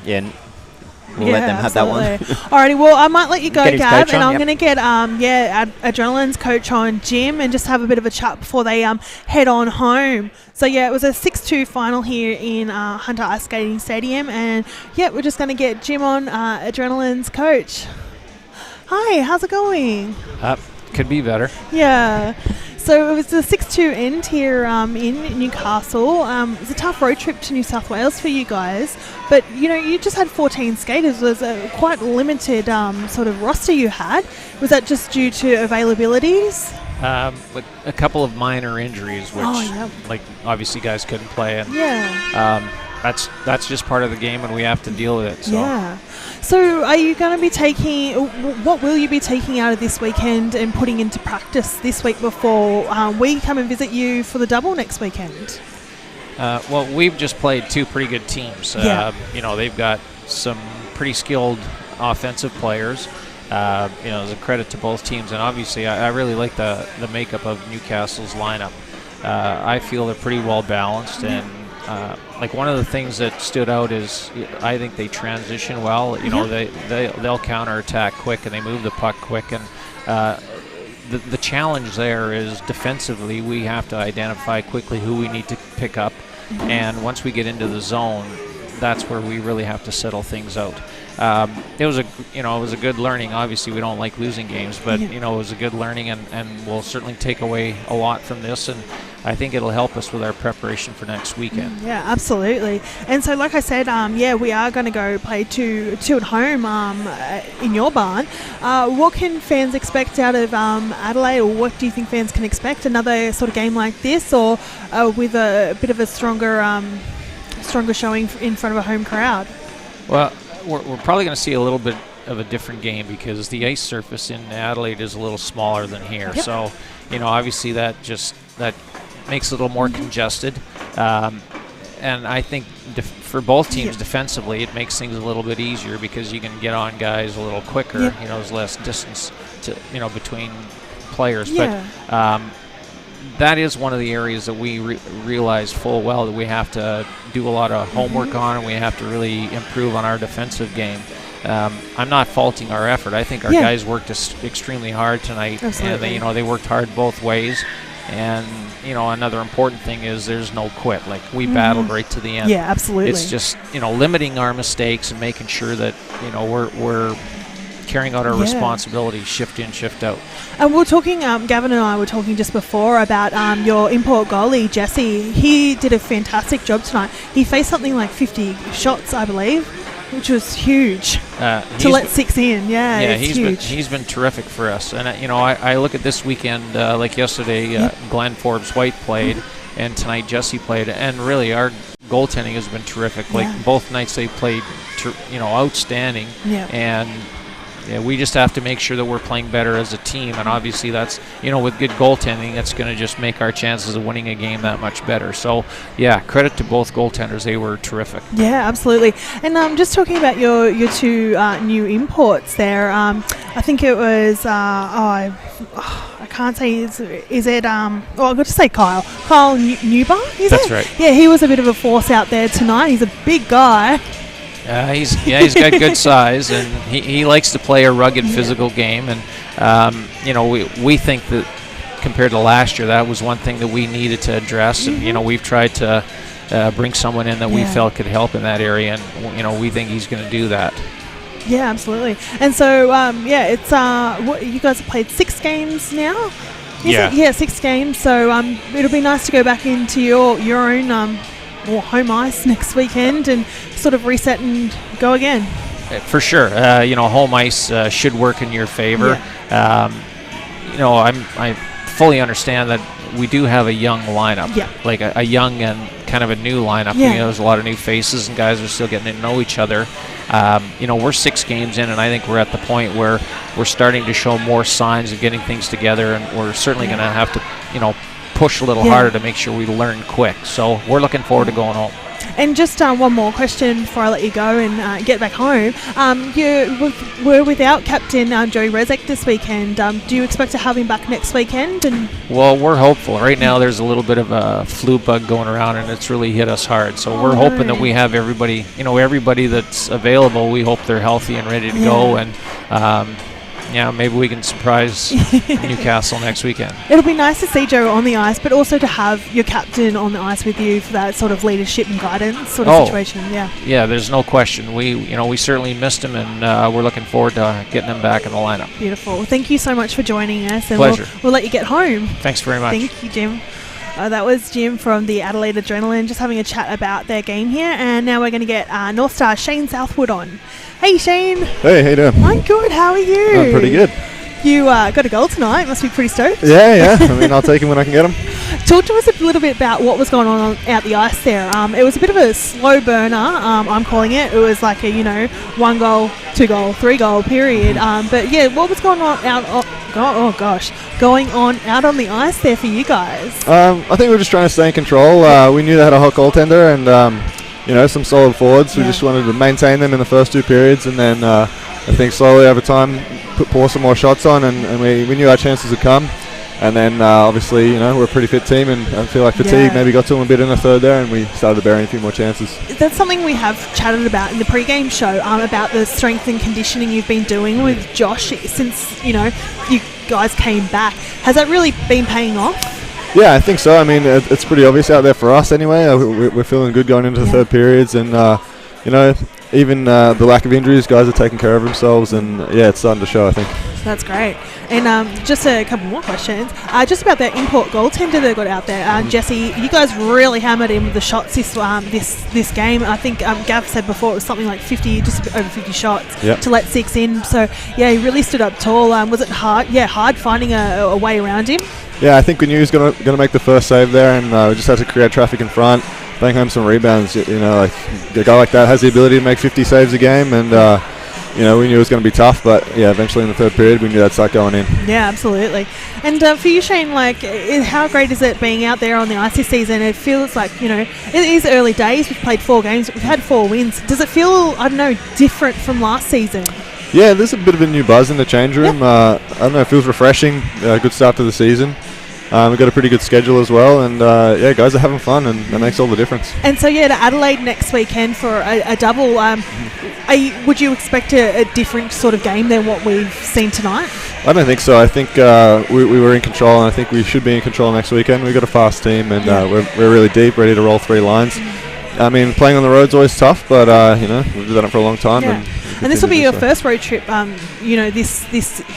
Speaker 2: we'll let them have that one.
Speaker 1: Alrighty, well, I might let you go, Gav, and I'm going to get Adrenaline's coach on, Jim, and just have a bit of a chat before they head on home. So it was a 6-2 final here in Hunter Ice Skating Stadium, and we're just going to get Jim on, Adrenaline's coach. Hi, how's it going?
Speaker 11: Could be better.
Speaker 1: Yeah. So it was the 6-2 end here in Newcastle. It was a tough road trip to New South Wales for you guys, but you just had 14 skaters. It was a quite limited sort of roster you had. Was that just due to availabilities?
Speaker 11: A couple of minor injuries, which like obviously guys couldn't play, and that's just part of the game, and we have to deal with it. So.
Speaker 1: Yeah. So are you going to be what will you be taking out of this weekend and putting into practice this week before we come and visit you for the double next weekend?
Speaker 11: Well, we've just played two pretty good teams. They've got some pretty skilled offensive players. There's a credit to both teams, and obviously I really like the makeup of Newcastle's lineup. I feel they're pretty well balanced, and one of the things that stood out is I think they transition well. They'll counterattack quick, and they move the puck quick, and the challenge there is defensively we have to identify quickly who we need to pick up, and once we get into the zone, that's where we really have to settle things out. It was a good learning. Obviously, we don't like losing games, but it was a good learning, and we'll certainly take away a lot from this, and I think it'll help us with our preparation for next weekend.
Speaker 1: Yeah, absolutely. And so, like I said, we are going to go play two at home in your barn. What can fans expect out of Adelaide, or what do you think fans can expect? Another sort of game like this, or with a bit of a stronger showing in front of a home crowd?
Speaker 11: Well, we're probably going to see a little bit of a different game because the ice surface in Adelaide is a little smaller than here.
Speaker 1: Yep.
Speaker 11: So, obviously that makes it a little more congested. And I think for both teams defensively, it makes things a little bit easier because you can get on guys a little quicker.
Speaker 1: Yep.
Speaker 11: There's less distance between players.
Speaker 1: Yeah.
Speaker 11: But that is one of the areas that we realize full well that we have to do a lot of homework on, and we have to really improve on our defensive game. I'm not faulting our effort. I think our guys worked extremely hard tonight.
Speaker 1: Absolutely.
Speaker 11: And they worked hard both ways. And another important thing is there's no quit. Like we battled right to the end.
Speaker 1: Yeah, absolutely.
Speaker 11: It's just limiting our mistakes and making sure that we're carrying out our responsibilities, shift in, shift out.
Speaker 1: And we're talking, Gavin and I were talking just before about your import goalie, Jesse. He did a fantastic job tonight. He faced something like 50 shots, I believe, which was huge to let 6 in. Yeah, it's huge.
Speaker 11: He's been terrific for us. And, I look at this weekend, like yesterday, Glenn Forbes-White played, and tonight Jesse played. And really, our goaltending has been terrific. Like both nights they played, outstanding.
Speaker 1: Yeah.
Speaker 11: And we just have to make sure that we're playing better as a team, and obviously that's, with good goaltending, that's going to just make our chances of winning a game that much better. So, credit to both goaltenders. They were terrific.
Speaker 1: Yeah, absolutely. And just talking about your two new imports there, I think it was, I can't say, is it, I've got to say Kyle Newbar,
Speaker 11: That's right.
Speaker 1: Yeah, he was a bit of a force out there tonight. He's a big guy.
Speaker 11: He's got good size, and he likes to play a rugged physical game, and we think that compared to last year, that was one thing that we needed to address, and we've tried to bring someone in that we felt could help in that area, and we think he's going to do that.
Speaker 1: Yeah, absolutely. And so it's what you guys have played 6 games now. Yeah, 6 games. So it'll be nice to go back into your own home ice next weekend and sort of reset and go again.
Speaker 11: For sure. Home ice should work in your favor. I fully understand that we do have a young lineup, like a young and kind of a new lineup. There's a lot of new faces, and guys are still getting to know each other. We're 6 games in, and I think we're at the point where we're starting to show more signs of getting things together, and we're certainly going to have to, push a little harder to make sure we learn quick. So we're looking forward to going home.
Speaker 1: And just one more question before I let you go and get back home. You were without Captain Joey Rezek this weekend. Do you expect to have him back next weekend?
Speaker 11: Well, we're hopeful. Right now there's a little bit of a flu bug going around, and it's really hit us hard. So we're hoping that we have everybody, everybody that's available, we hope they're healthy and ready to go. And maybe we can surprise Newcastle next weekend.
Speaker 1: It'll be nice to see Joe on the ice, but also to have your captain on the ice with you for that sort of leadership and guidance sort of situation. Yeah,
Speaker 11: there's no question. We certainly missed him, and we're looking forward to getting him back in the lineup.
Speaker 1: Beautiful. Well, thank you so much for joining us, and
Speaker 11: pleasure.
Speaker 1: We'll let you get home.
Speaker 11: Thanks very much.
Speaker 1: Thank you, Jim. That was Jim from the Adelaide Adrenaline, just having a chat about their game here. And now we're going to get North Star Shane Southwood on. Hey, Shane.
Speaker 12: Hey, how you doing?
Speaker 1: I'm good. How are you?
Speaker 12: I'm pretty good.
Speaker 1: You got a goal tonight. Must be pretty stoked.
Speaker 12: Yeah. I mean, I'll take him when I can get him.
Speaker 1: Talk to us a little bit about what was going on out the ice there. It was a bit of a slow burner, I'm calling it. It was like a, 1 goal, 2 goal, 3 goal period. But yeah, what was going on going on out on the ice there for you guys?
Speaker 12: I think we were just trying to stay in control. We knew they had a hot goaltender and some solid forwards. We just wanted to maintain them in the first 2 periods, and then I think slowly over time pour some more shots on, and we knew our chances would come. And then obviously, we're a pretty fit team, and I feel like fatigue maybe got to them a bit in the third there, and we started burying a few more chances.
Speaker 1: That's something we have chatted about in the pre-game show, about the strength and conditioning you've been doing with Josh since, you guys came back. Has that really been paying off?
Speaker 12: Yeah, I think so. I mean, it's pretty obvious out there for us anyway. We're feeling good going into the third periods, and, even the lack of injuries, guys are taking care of themselves, and, it's starting to show, I think.
Speaker 1: That's great. And just a couple more questions. Just about that import goaltender they got out there. Jesse, you guys really hammered him with the shots this game. I think Gav said before it was something like 50, just over 50 shots to let 6 in. So, he really stood up tall. Was it hard? Yeah, hard finding a way around him? Yeah,
Speaker 12: I think we knew he was going to make the first save there, and we just had to create traffic in front, bang home some rebounds. A guy like that has the ability to make 50 saves a game, and we knew it was going to be tough, but eventually in the third period we knew that'd start going in. Yeah, absolutely. And for you, Shane, how great is it being out there on the ice this season? It feels like, it is early days. We've played 4 games, we've had 4 wins. Does it feel, different from last season? Yeah, there's a bit of a new buzz in the change room. It feels refreshing. Good start to the season. We've got a pretty good schedule as well, and guys are having fun, and that makes all the difference. And so, to Adelaide next weekend for a double. Would you expect a different sort of game than what we've seen tonight? I don't think so. I think we were in control, and I think we should be in control next weekend. We've got a fast team, and we're really deep, ready to roll 3 lines. I mean, playing on the road's always tough, but we've done it for a long time. And this will be your first road trip, this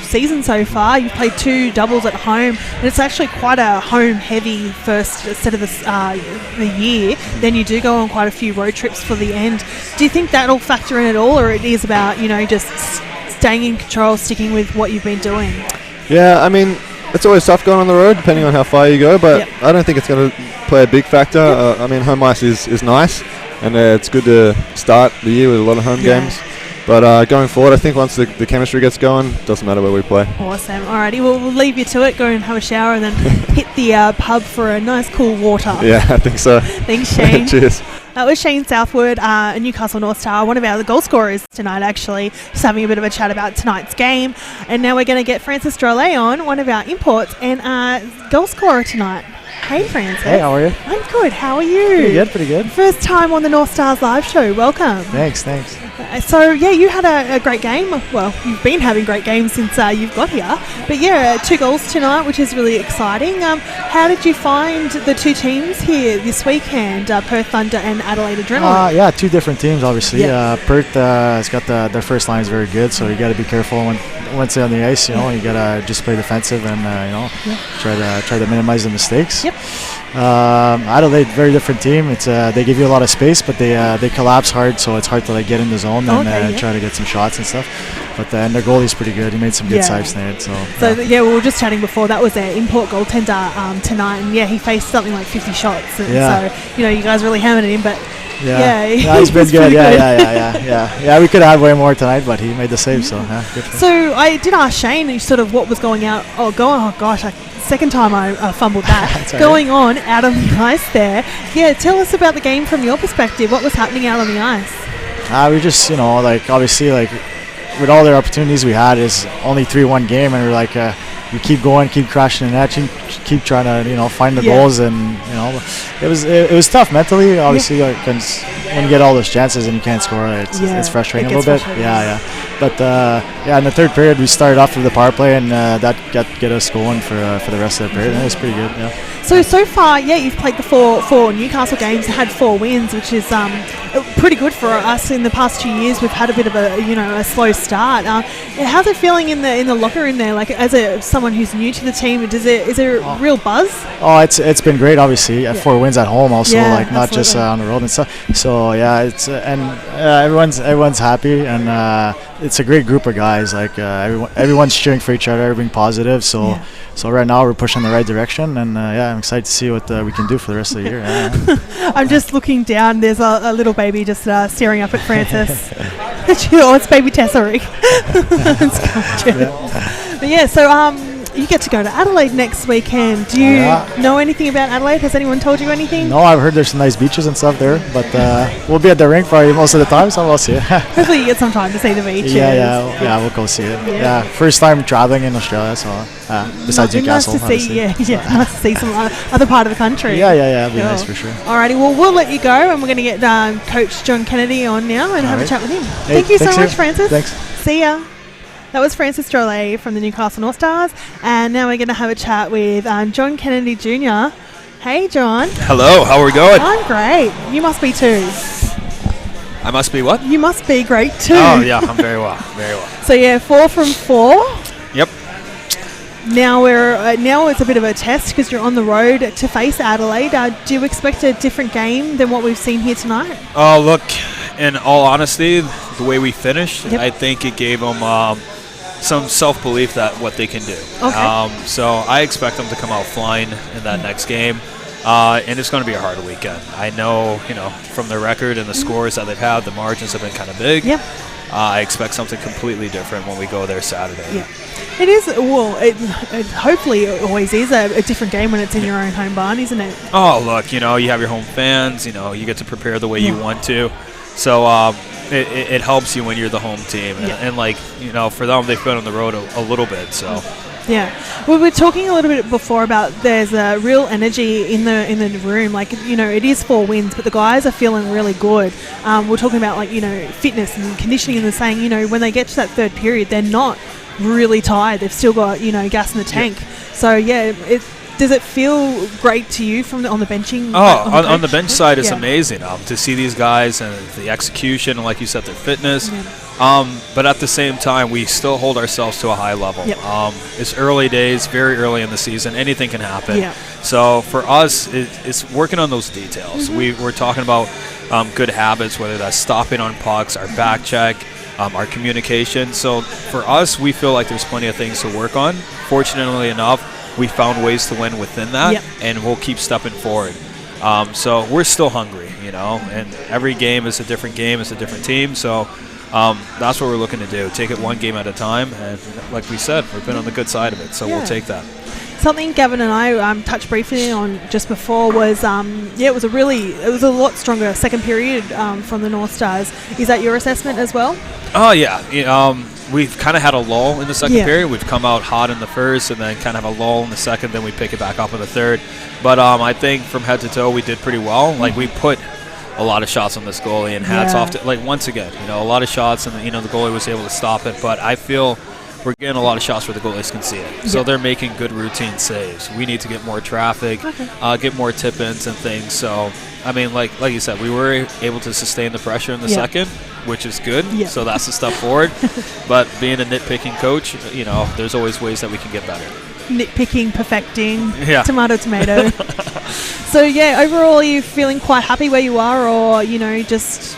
Speaker 12: season so far. You've played 2 doubles at home, and it's actually quite a home-heavy first set of the year. Then you do go on quite a few road trips for the end. Do you think that'll factor in at all, or it is about, just staying in control, sticking with what you've been doing? Yeah, I mean, it's always tough going on the road, depending on how far you go, but I don't think it's going to play a big factor. I mean, home ice is nice, and it's good to start the year with a lot of home games. But going forward, I think once the chemistry gets going, doesn't matter where we play. Awesome. Alrighty, we'll leave you to it. Go and have a shower and then hit the pub for a nice cool water. Yeah, I think so. Thanks, Shane. Cheers. That was Shane Southwood, a Newcastle Northstar, one of our goal scorers tonight, actually. Just having a bit of a chat about tonight's game. And now we're going to get Francis Drolet on, one of our imports and goal scorer tonight. Hey, Francis. Hey, how are you? I'm good. How are you? Pretty good. First time on the North Stars live show. Welcome. Thanks. So, you had a great game. Well, you've been having great games since you've got here. But, 2 goals tonight, which is really exciting. How did you find the 2 teams here this weekend, Perth Thunder and Adelaide Adrenaline? 2 different teams, obviously. Perth has got their first line is very good, so you got to be careful once they're on the ice. You got to just play defensive and, try to minimize the mistakes. Yep. Adelaide, very different team. It's they give you a lot of space, but they collapse hard, so it's hard to get in the zone and try to get some shots and stuff. But and their goalie's pretty good. He made some good saves tonight. So we were just chatting before. That was their import goaltender tonight, and he faced something like 50 shots. And so you guys really hammered him, but. He's been good. Yeah. We could have way more tonight, but he made the save, so good. So I did ask Shane sort of what was going out. Second time I fumbled that. Going on out on the ice there. Tell us about the game from your perspective. What was happening out on the ice? We just, obviously, with all the opportunities we had, it's only 3-1 game, and we're we keep going, keep crashing the net, keep trying to find the goals, and it was tough mentally. Obviously, when you get all those chances and you can't score, it's frustrating a little bit. But in the third period we started off with the power play, and that get us going for the rest of the period. And it was pretty good. So far, you've played the four Newcastle games, had 4 wins, which is
Speaker 1: pretty good for us in the past 2 years. We've had a bit of a slow start. How's it feeling in the locker room there? Like as someone who's new to the team, is there a real buzz?
Speaker 13: Oh, it's been great. Obviously, 4 wins at home. Also, not
Speaker 1: absolutely.
Speaker 13: just on the road and stuff. So yeah, it's everyone's happy, and it's a great group of guys. Like everyone's cheering for each other, everything positive. So right now we're pushing in the right direction, and I'm excited to see what we can do for the rest of the year.
Speaker 1: I'm just looking down. There's a little baby just staring up at Francis. It's baby Tesserick. So you get to go to Adelaide next weekend. Do you know anything about Adelaide? Has anyone told you anything?
Speaker 13: No, I've heard there's some nice beaches and stuff there, but we'll be at the rink probably most of the time, so we'll see it.
Speaker 1: Hopefully you get some time to see the beaches.
Speaker 13: Yeah, we'll go see it. Yeah, first time traveling in Australia, so besides Newcastle.
Speaker 1: Nice to see, nice to see some other part of the country.
Speaker 13: Yeah, it'll be nice for sure.
Speaker 1: Alrighty, well, we'll let you go, and we're going to get Coach John Kennedy on now and have a chat with him.
Speaker 13: Hey,
Speaker 1: Thank you so much, Francis.
Speaker 13: Thanks.
Speaker 1: See ya. That was Francis Drolet from the Newcastle Northstars, and now we're going to have a chat with John Kennedy Jr. Hey, John.
Speaker 14: Hello, how are we going?
Speaker 1: I'm great. You must be too.
Speaker 14: I must be what?
Speaker 1: You must be great too.
Speaker 14: Oh, yeah, I'm very well, very well.
Speaker 1: So, 4 from 4.
Speaker 14: Yep.
Speaker 1: Now now it's a bit of a test because you're on the road to face Adelaide. Do you expect a different game than what we've seen here tonight?
Speaker 14: Oh, look, in all honesty, the way we finished, I think it gave them some self-belief that what they can do.
Speaker 1: Okay.
Speaker 14: So I expect them to come out flying in that next game, and it's going to be a hard weekend. I know, from the record and the scores that they've had, the margins have been kind of big.
Speaker 1: Yep.
Speaker 14: I expect something completely different when we go there Saturday.
Speaker 1: Yeah. It is, it hopefully it always is a different game when it's in your own home barn, isn't it?
Speaker 14: Oh, look, you have your home fans, you get to prepare the way you want to. So it helps you when you're the home team. And for them, they've been on the road a little bit, so.
Speaker 1: Yeah. We were talking a little bit before about there's a real energy in the room. Like, it is 4 wins, but the guys are feeling really good. We're talking about, fitness and conditioning, and they're saying, when they get to that third period, they're not really tired. They've still got, gas in the tank. So, does it feel great to you on the benching?
Speaker 14: On the bench side, it's amazing to see these guys and the execution, and like you said, their fitness. But at the same time, we still hold ourselves to a high level. It's early days, very early in the season. Anything can happen. So for us, it's working on those details. We're talking about good habits, whether that's stopping on pucks, our back check, our communication. So for us, we feel like there's plenty of things to work on. Fortunately enough, we found ways to win within that, and we'll keep stepping forward. So we're still hungry, and every game is a different game, it's a different team. So that's what we're looking to do. Take it one game at a time, and like we said, we've been on the good side of it, so we'll take that.
Speaker 1: Something Gavin and I touched briefly on just before was, it was a lot stronger second period from the North Stars. Is that your assessment as well?
Speaker 14: Oh, yeah. We've kind of had a lull in the second period. We've come out hot in the first and then kind of have a lull in the second, then we pick it back up in the third. But I think from head to toe, we did pretty well. Like, we put a lot of shots on this goalie, and hats off to, once again, a lot of shots, and, the goalie was able to stop it. But I feel we're getting a lot of shots where the goalies can see it. So they're making good routine saves. We need to get more traffic, get more tip-ins and things. So, I mean, like you said, we were able to sustain the pressure in the second, which is good. So that's the step forward. But being a nitpicking coach, there's always ways that we can get better.
Speaker 1: Nitpicking, perfecting, tomato. So, overall, are you feeling quite happy where you are, or, just...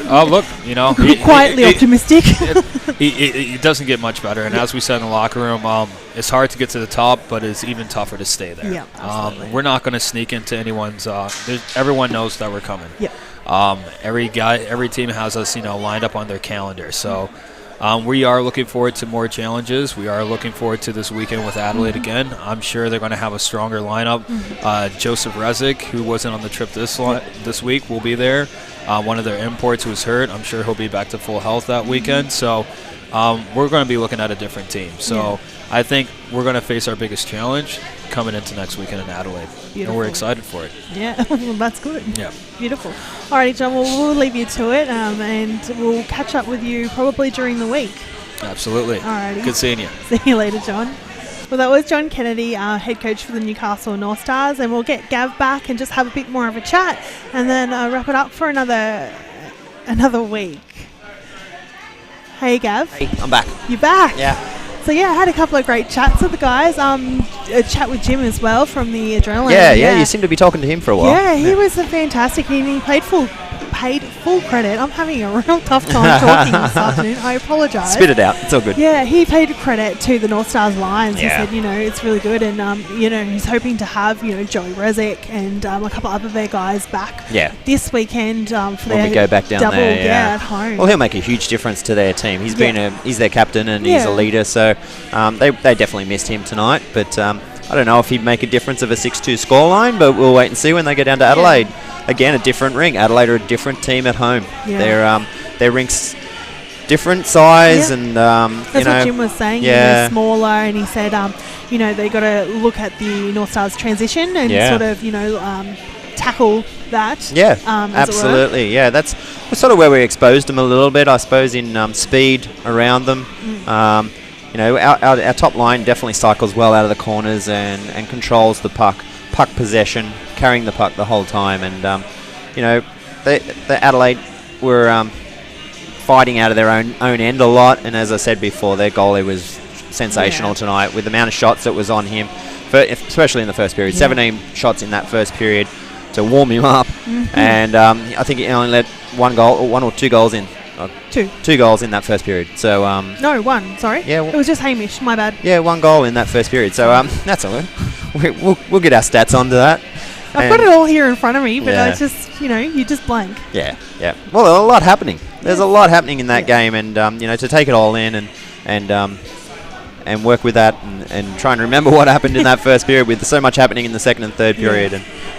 Speaker 14: Oh, look,
Speaker 1: quietly optimistic.
Speaker 14: It doesn't get much better. And as we said in the locker room, it's hard to get to the top, but it's even tougher to stay there.
Speaker 1: Yeah, absolutely.
Speaker 14: We're not going to sneak into anyone's. Everyone knows that we're coming.
Speaker 1: Yeah.
Speaker 14: Every team has us, lined up on their calendar. So we are looking forward to more challenges. We are looking forward to this weekend with Adelaide again. I'm sure they're going to have a stronger lineup. Joseph Rezic, who wasn't on the trip this week, will be there. One of their imports who's hurt, I'm sure he'll be back to full health that weekend. So we're going to be looking at a different team. So I think we're going to face our biggest challenge coming into next weekend in Adelaide.
Speaker 1: Beautiful.
Speaker 14: And we're excited for it.
Speaker 1: Yeah, well, that's good.
Speaker 14: Yeah.
Speaker 1: Beautiful. All righty, John, we'll leave you to it, and we'll catch up with you probably during the week.
Speaker 14: Absolutely.
Speaker 1: All righty.
Speaker 14: Good seeing you.
Speaker 1: See you later, John. Well, that was John Kennedy, head coach for the Newcastle Northstars, and we'll get Gav back and just have a bit more of a chat, and then wrap it up for another week. Hey, Gav.
Speaker 2: Hey, I'm back.
Speaker 1: You're back.
Speaker 2: Yeah.
Speaker 1: So I had a couple of great chats with the guys. A chat with Jim as well from the Adrenaline.
Speaker 2: Yeah. You seem to be talking to him for a while.
Speaker 1: Yeah, he was a fantastic. He paid full credit. I'm having a real tough time talking this afternoon. I apologise.
Speaker 2: Spit it out. It's all good.
Speaker 1: Yeah, he paid credit to the Northstars Lions.
Speaker 2: Yeah.
Speaker 1: He said, it's really good, and he's hoping to have Joey Rezick and a couple other their guys back.
Speaker 2: Yeah.
Speaker 1: This weekend for
Speaker 2: when
Speaker 1: their
Speaker 2: we go back down
Speaker 1: double,
Speaker 2: there,
Speaker 1: at home.
Speaker 2: Well, he'll make a huge difference to their team. He's he's their captain and he's a leader, so they definitely missed him tonight. But I don't know if he'd make a difference of a 6-2 scoreline, but we'll wait and see when they go down to Adelaide. Again, a different ring. Adelaide are a different team at home. Yeah. Their rink's different size, and
Speaker 1: that's what Jim was saying.
Speaker 2: Yeah,
Speaker 1: smaller, and he said, they got to look at the Northstars transition and sort of, tackle that.
Speaker 2: Yeah, absolutely. Yeah, that's sort of where we exposed them a little bit, I suppose, in speed around them. Our top line definitely cycles well out of the corners and controls the puck possession, carrying the puck the whole time. And, the Adelaide were fighting out of their own end a lot. And as I said before, their goalie was sensational tonight with the amount of shots that was on him, especially in the first period. 17 shots in that first period to warm him up. And I think he only let one or two goals in. Two goals in that first period. So
Speaker 1: no, one. Sorry. Yeah, it was just Hamish. My bad.
Speaker 2: Yeah, one goal in that first period. So that's all good. We'll get our stats onto that.
Speaker 1: I've got it all here in front of me, but it's just you just blank.
Speaker 2: Yeah. Well, there's a lot happening. There's a lot happening in that game, and to take it all in and work with that and try and remember what happened in that first period with so much happening in the second and third period,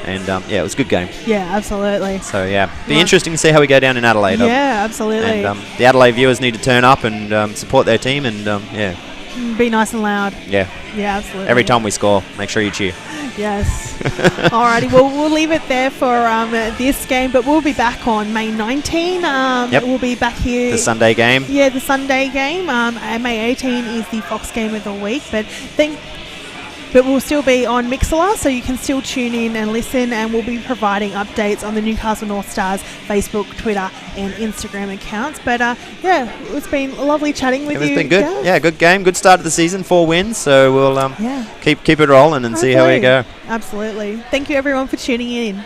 Speaker 2: and it was a good game.
Speaker 1: Yeah, absolutely.
Speaker 2: So be interesting to see how we go down in Adelaide.
Speaker 1: Yeah, absolutely.
Speaker 2: And the Adelaide viewers need to turn up and support their team, and
Speaker 1: be nice and loud.
Speaker 2: Yeah,
Speaker 1: absolutely.
Speaker 2: Every time we score, make sure you cheer.
Speaker 1: Yes. Alrighty, well, we'll leave it there for this game, but we'll be back on May 19. We'll be back here.
Speaker 2: The Sunday game.
Speaker 1: Yeah, the Sunday game. And May 18 is the Fox game of the week, but we'll still be on Mixlr, so you can still tune in and listen, and we'll be providing updates on the Newcastle Northstars Facebook, Twitter and Instagram accounts. But it's been lovely chatting with you.
Speaker 2: It's been good. Gav. Yeah, good game. Good start of the season, 4 wins. So we'll keep it rolling and see how we go.
Speaker 1: Absolutely. Thank you everyone for tuning in.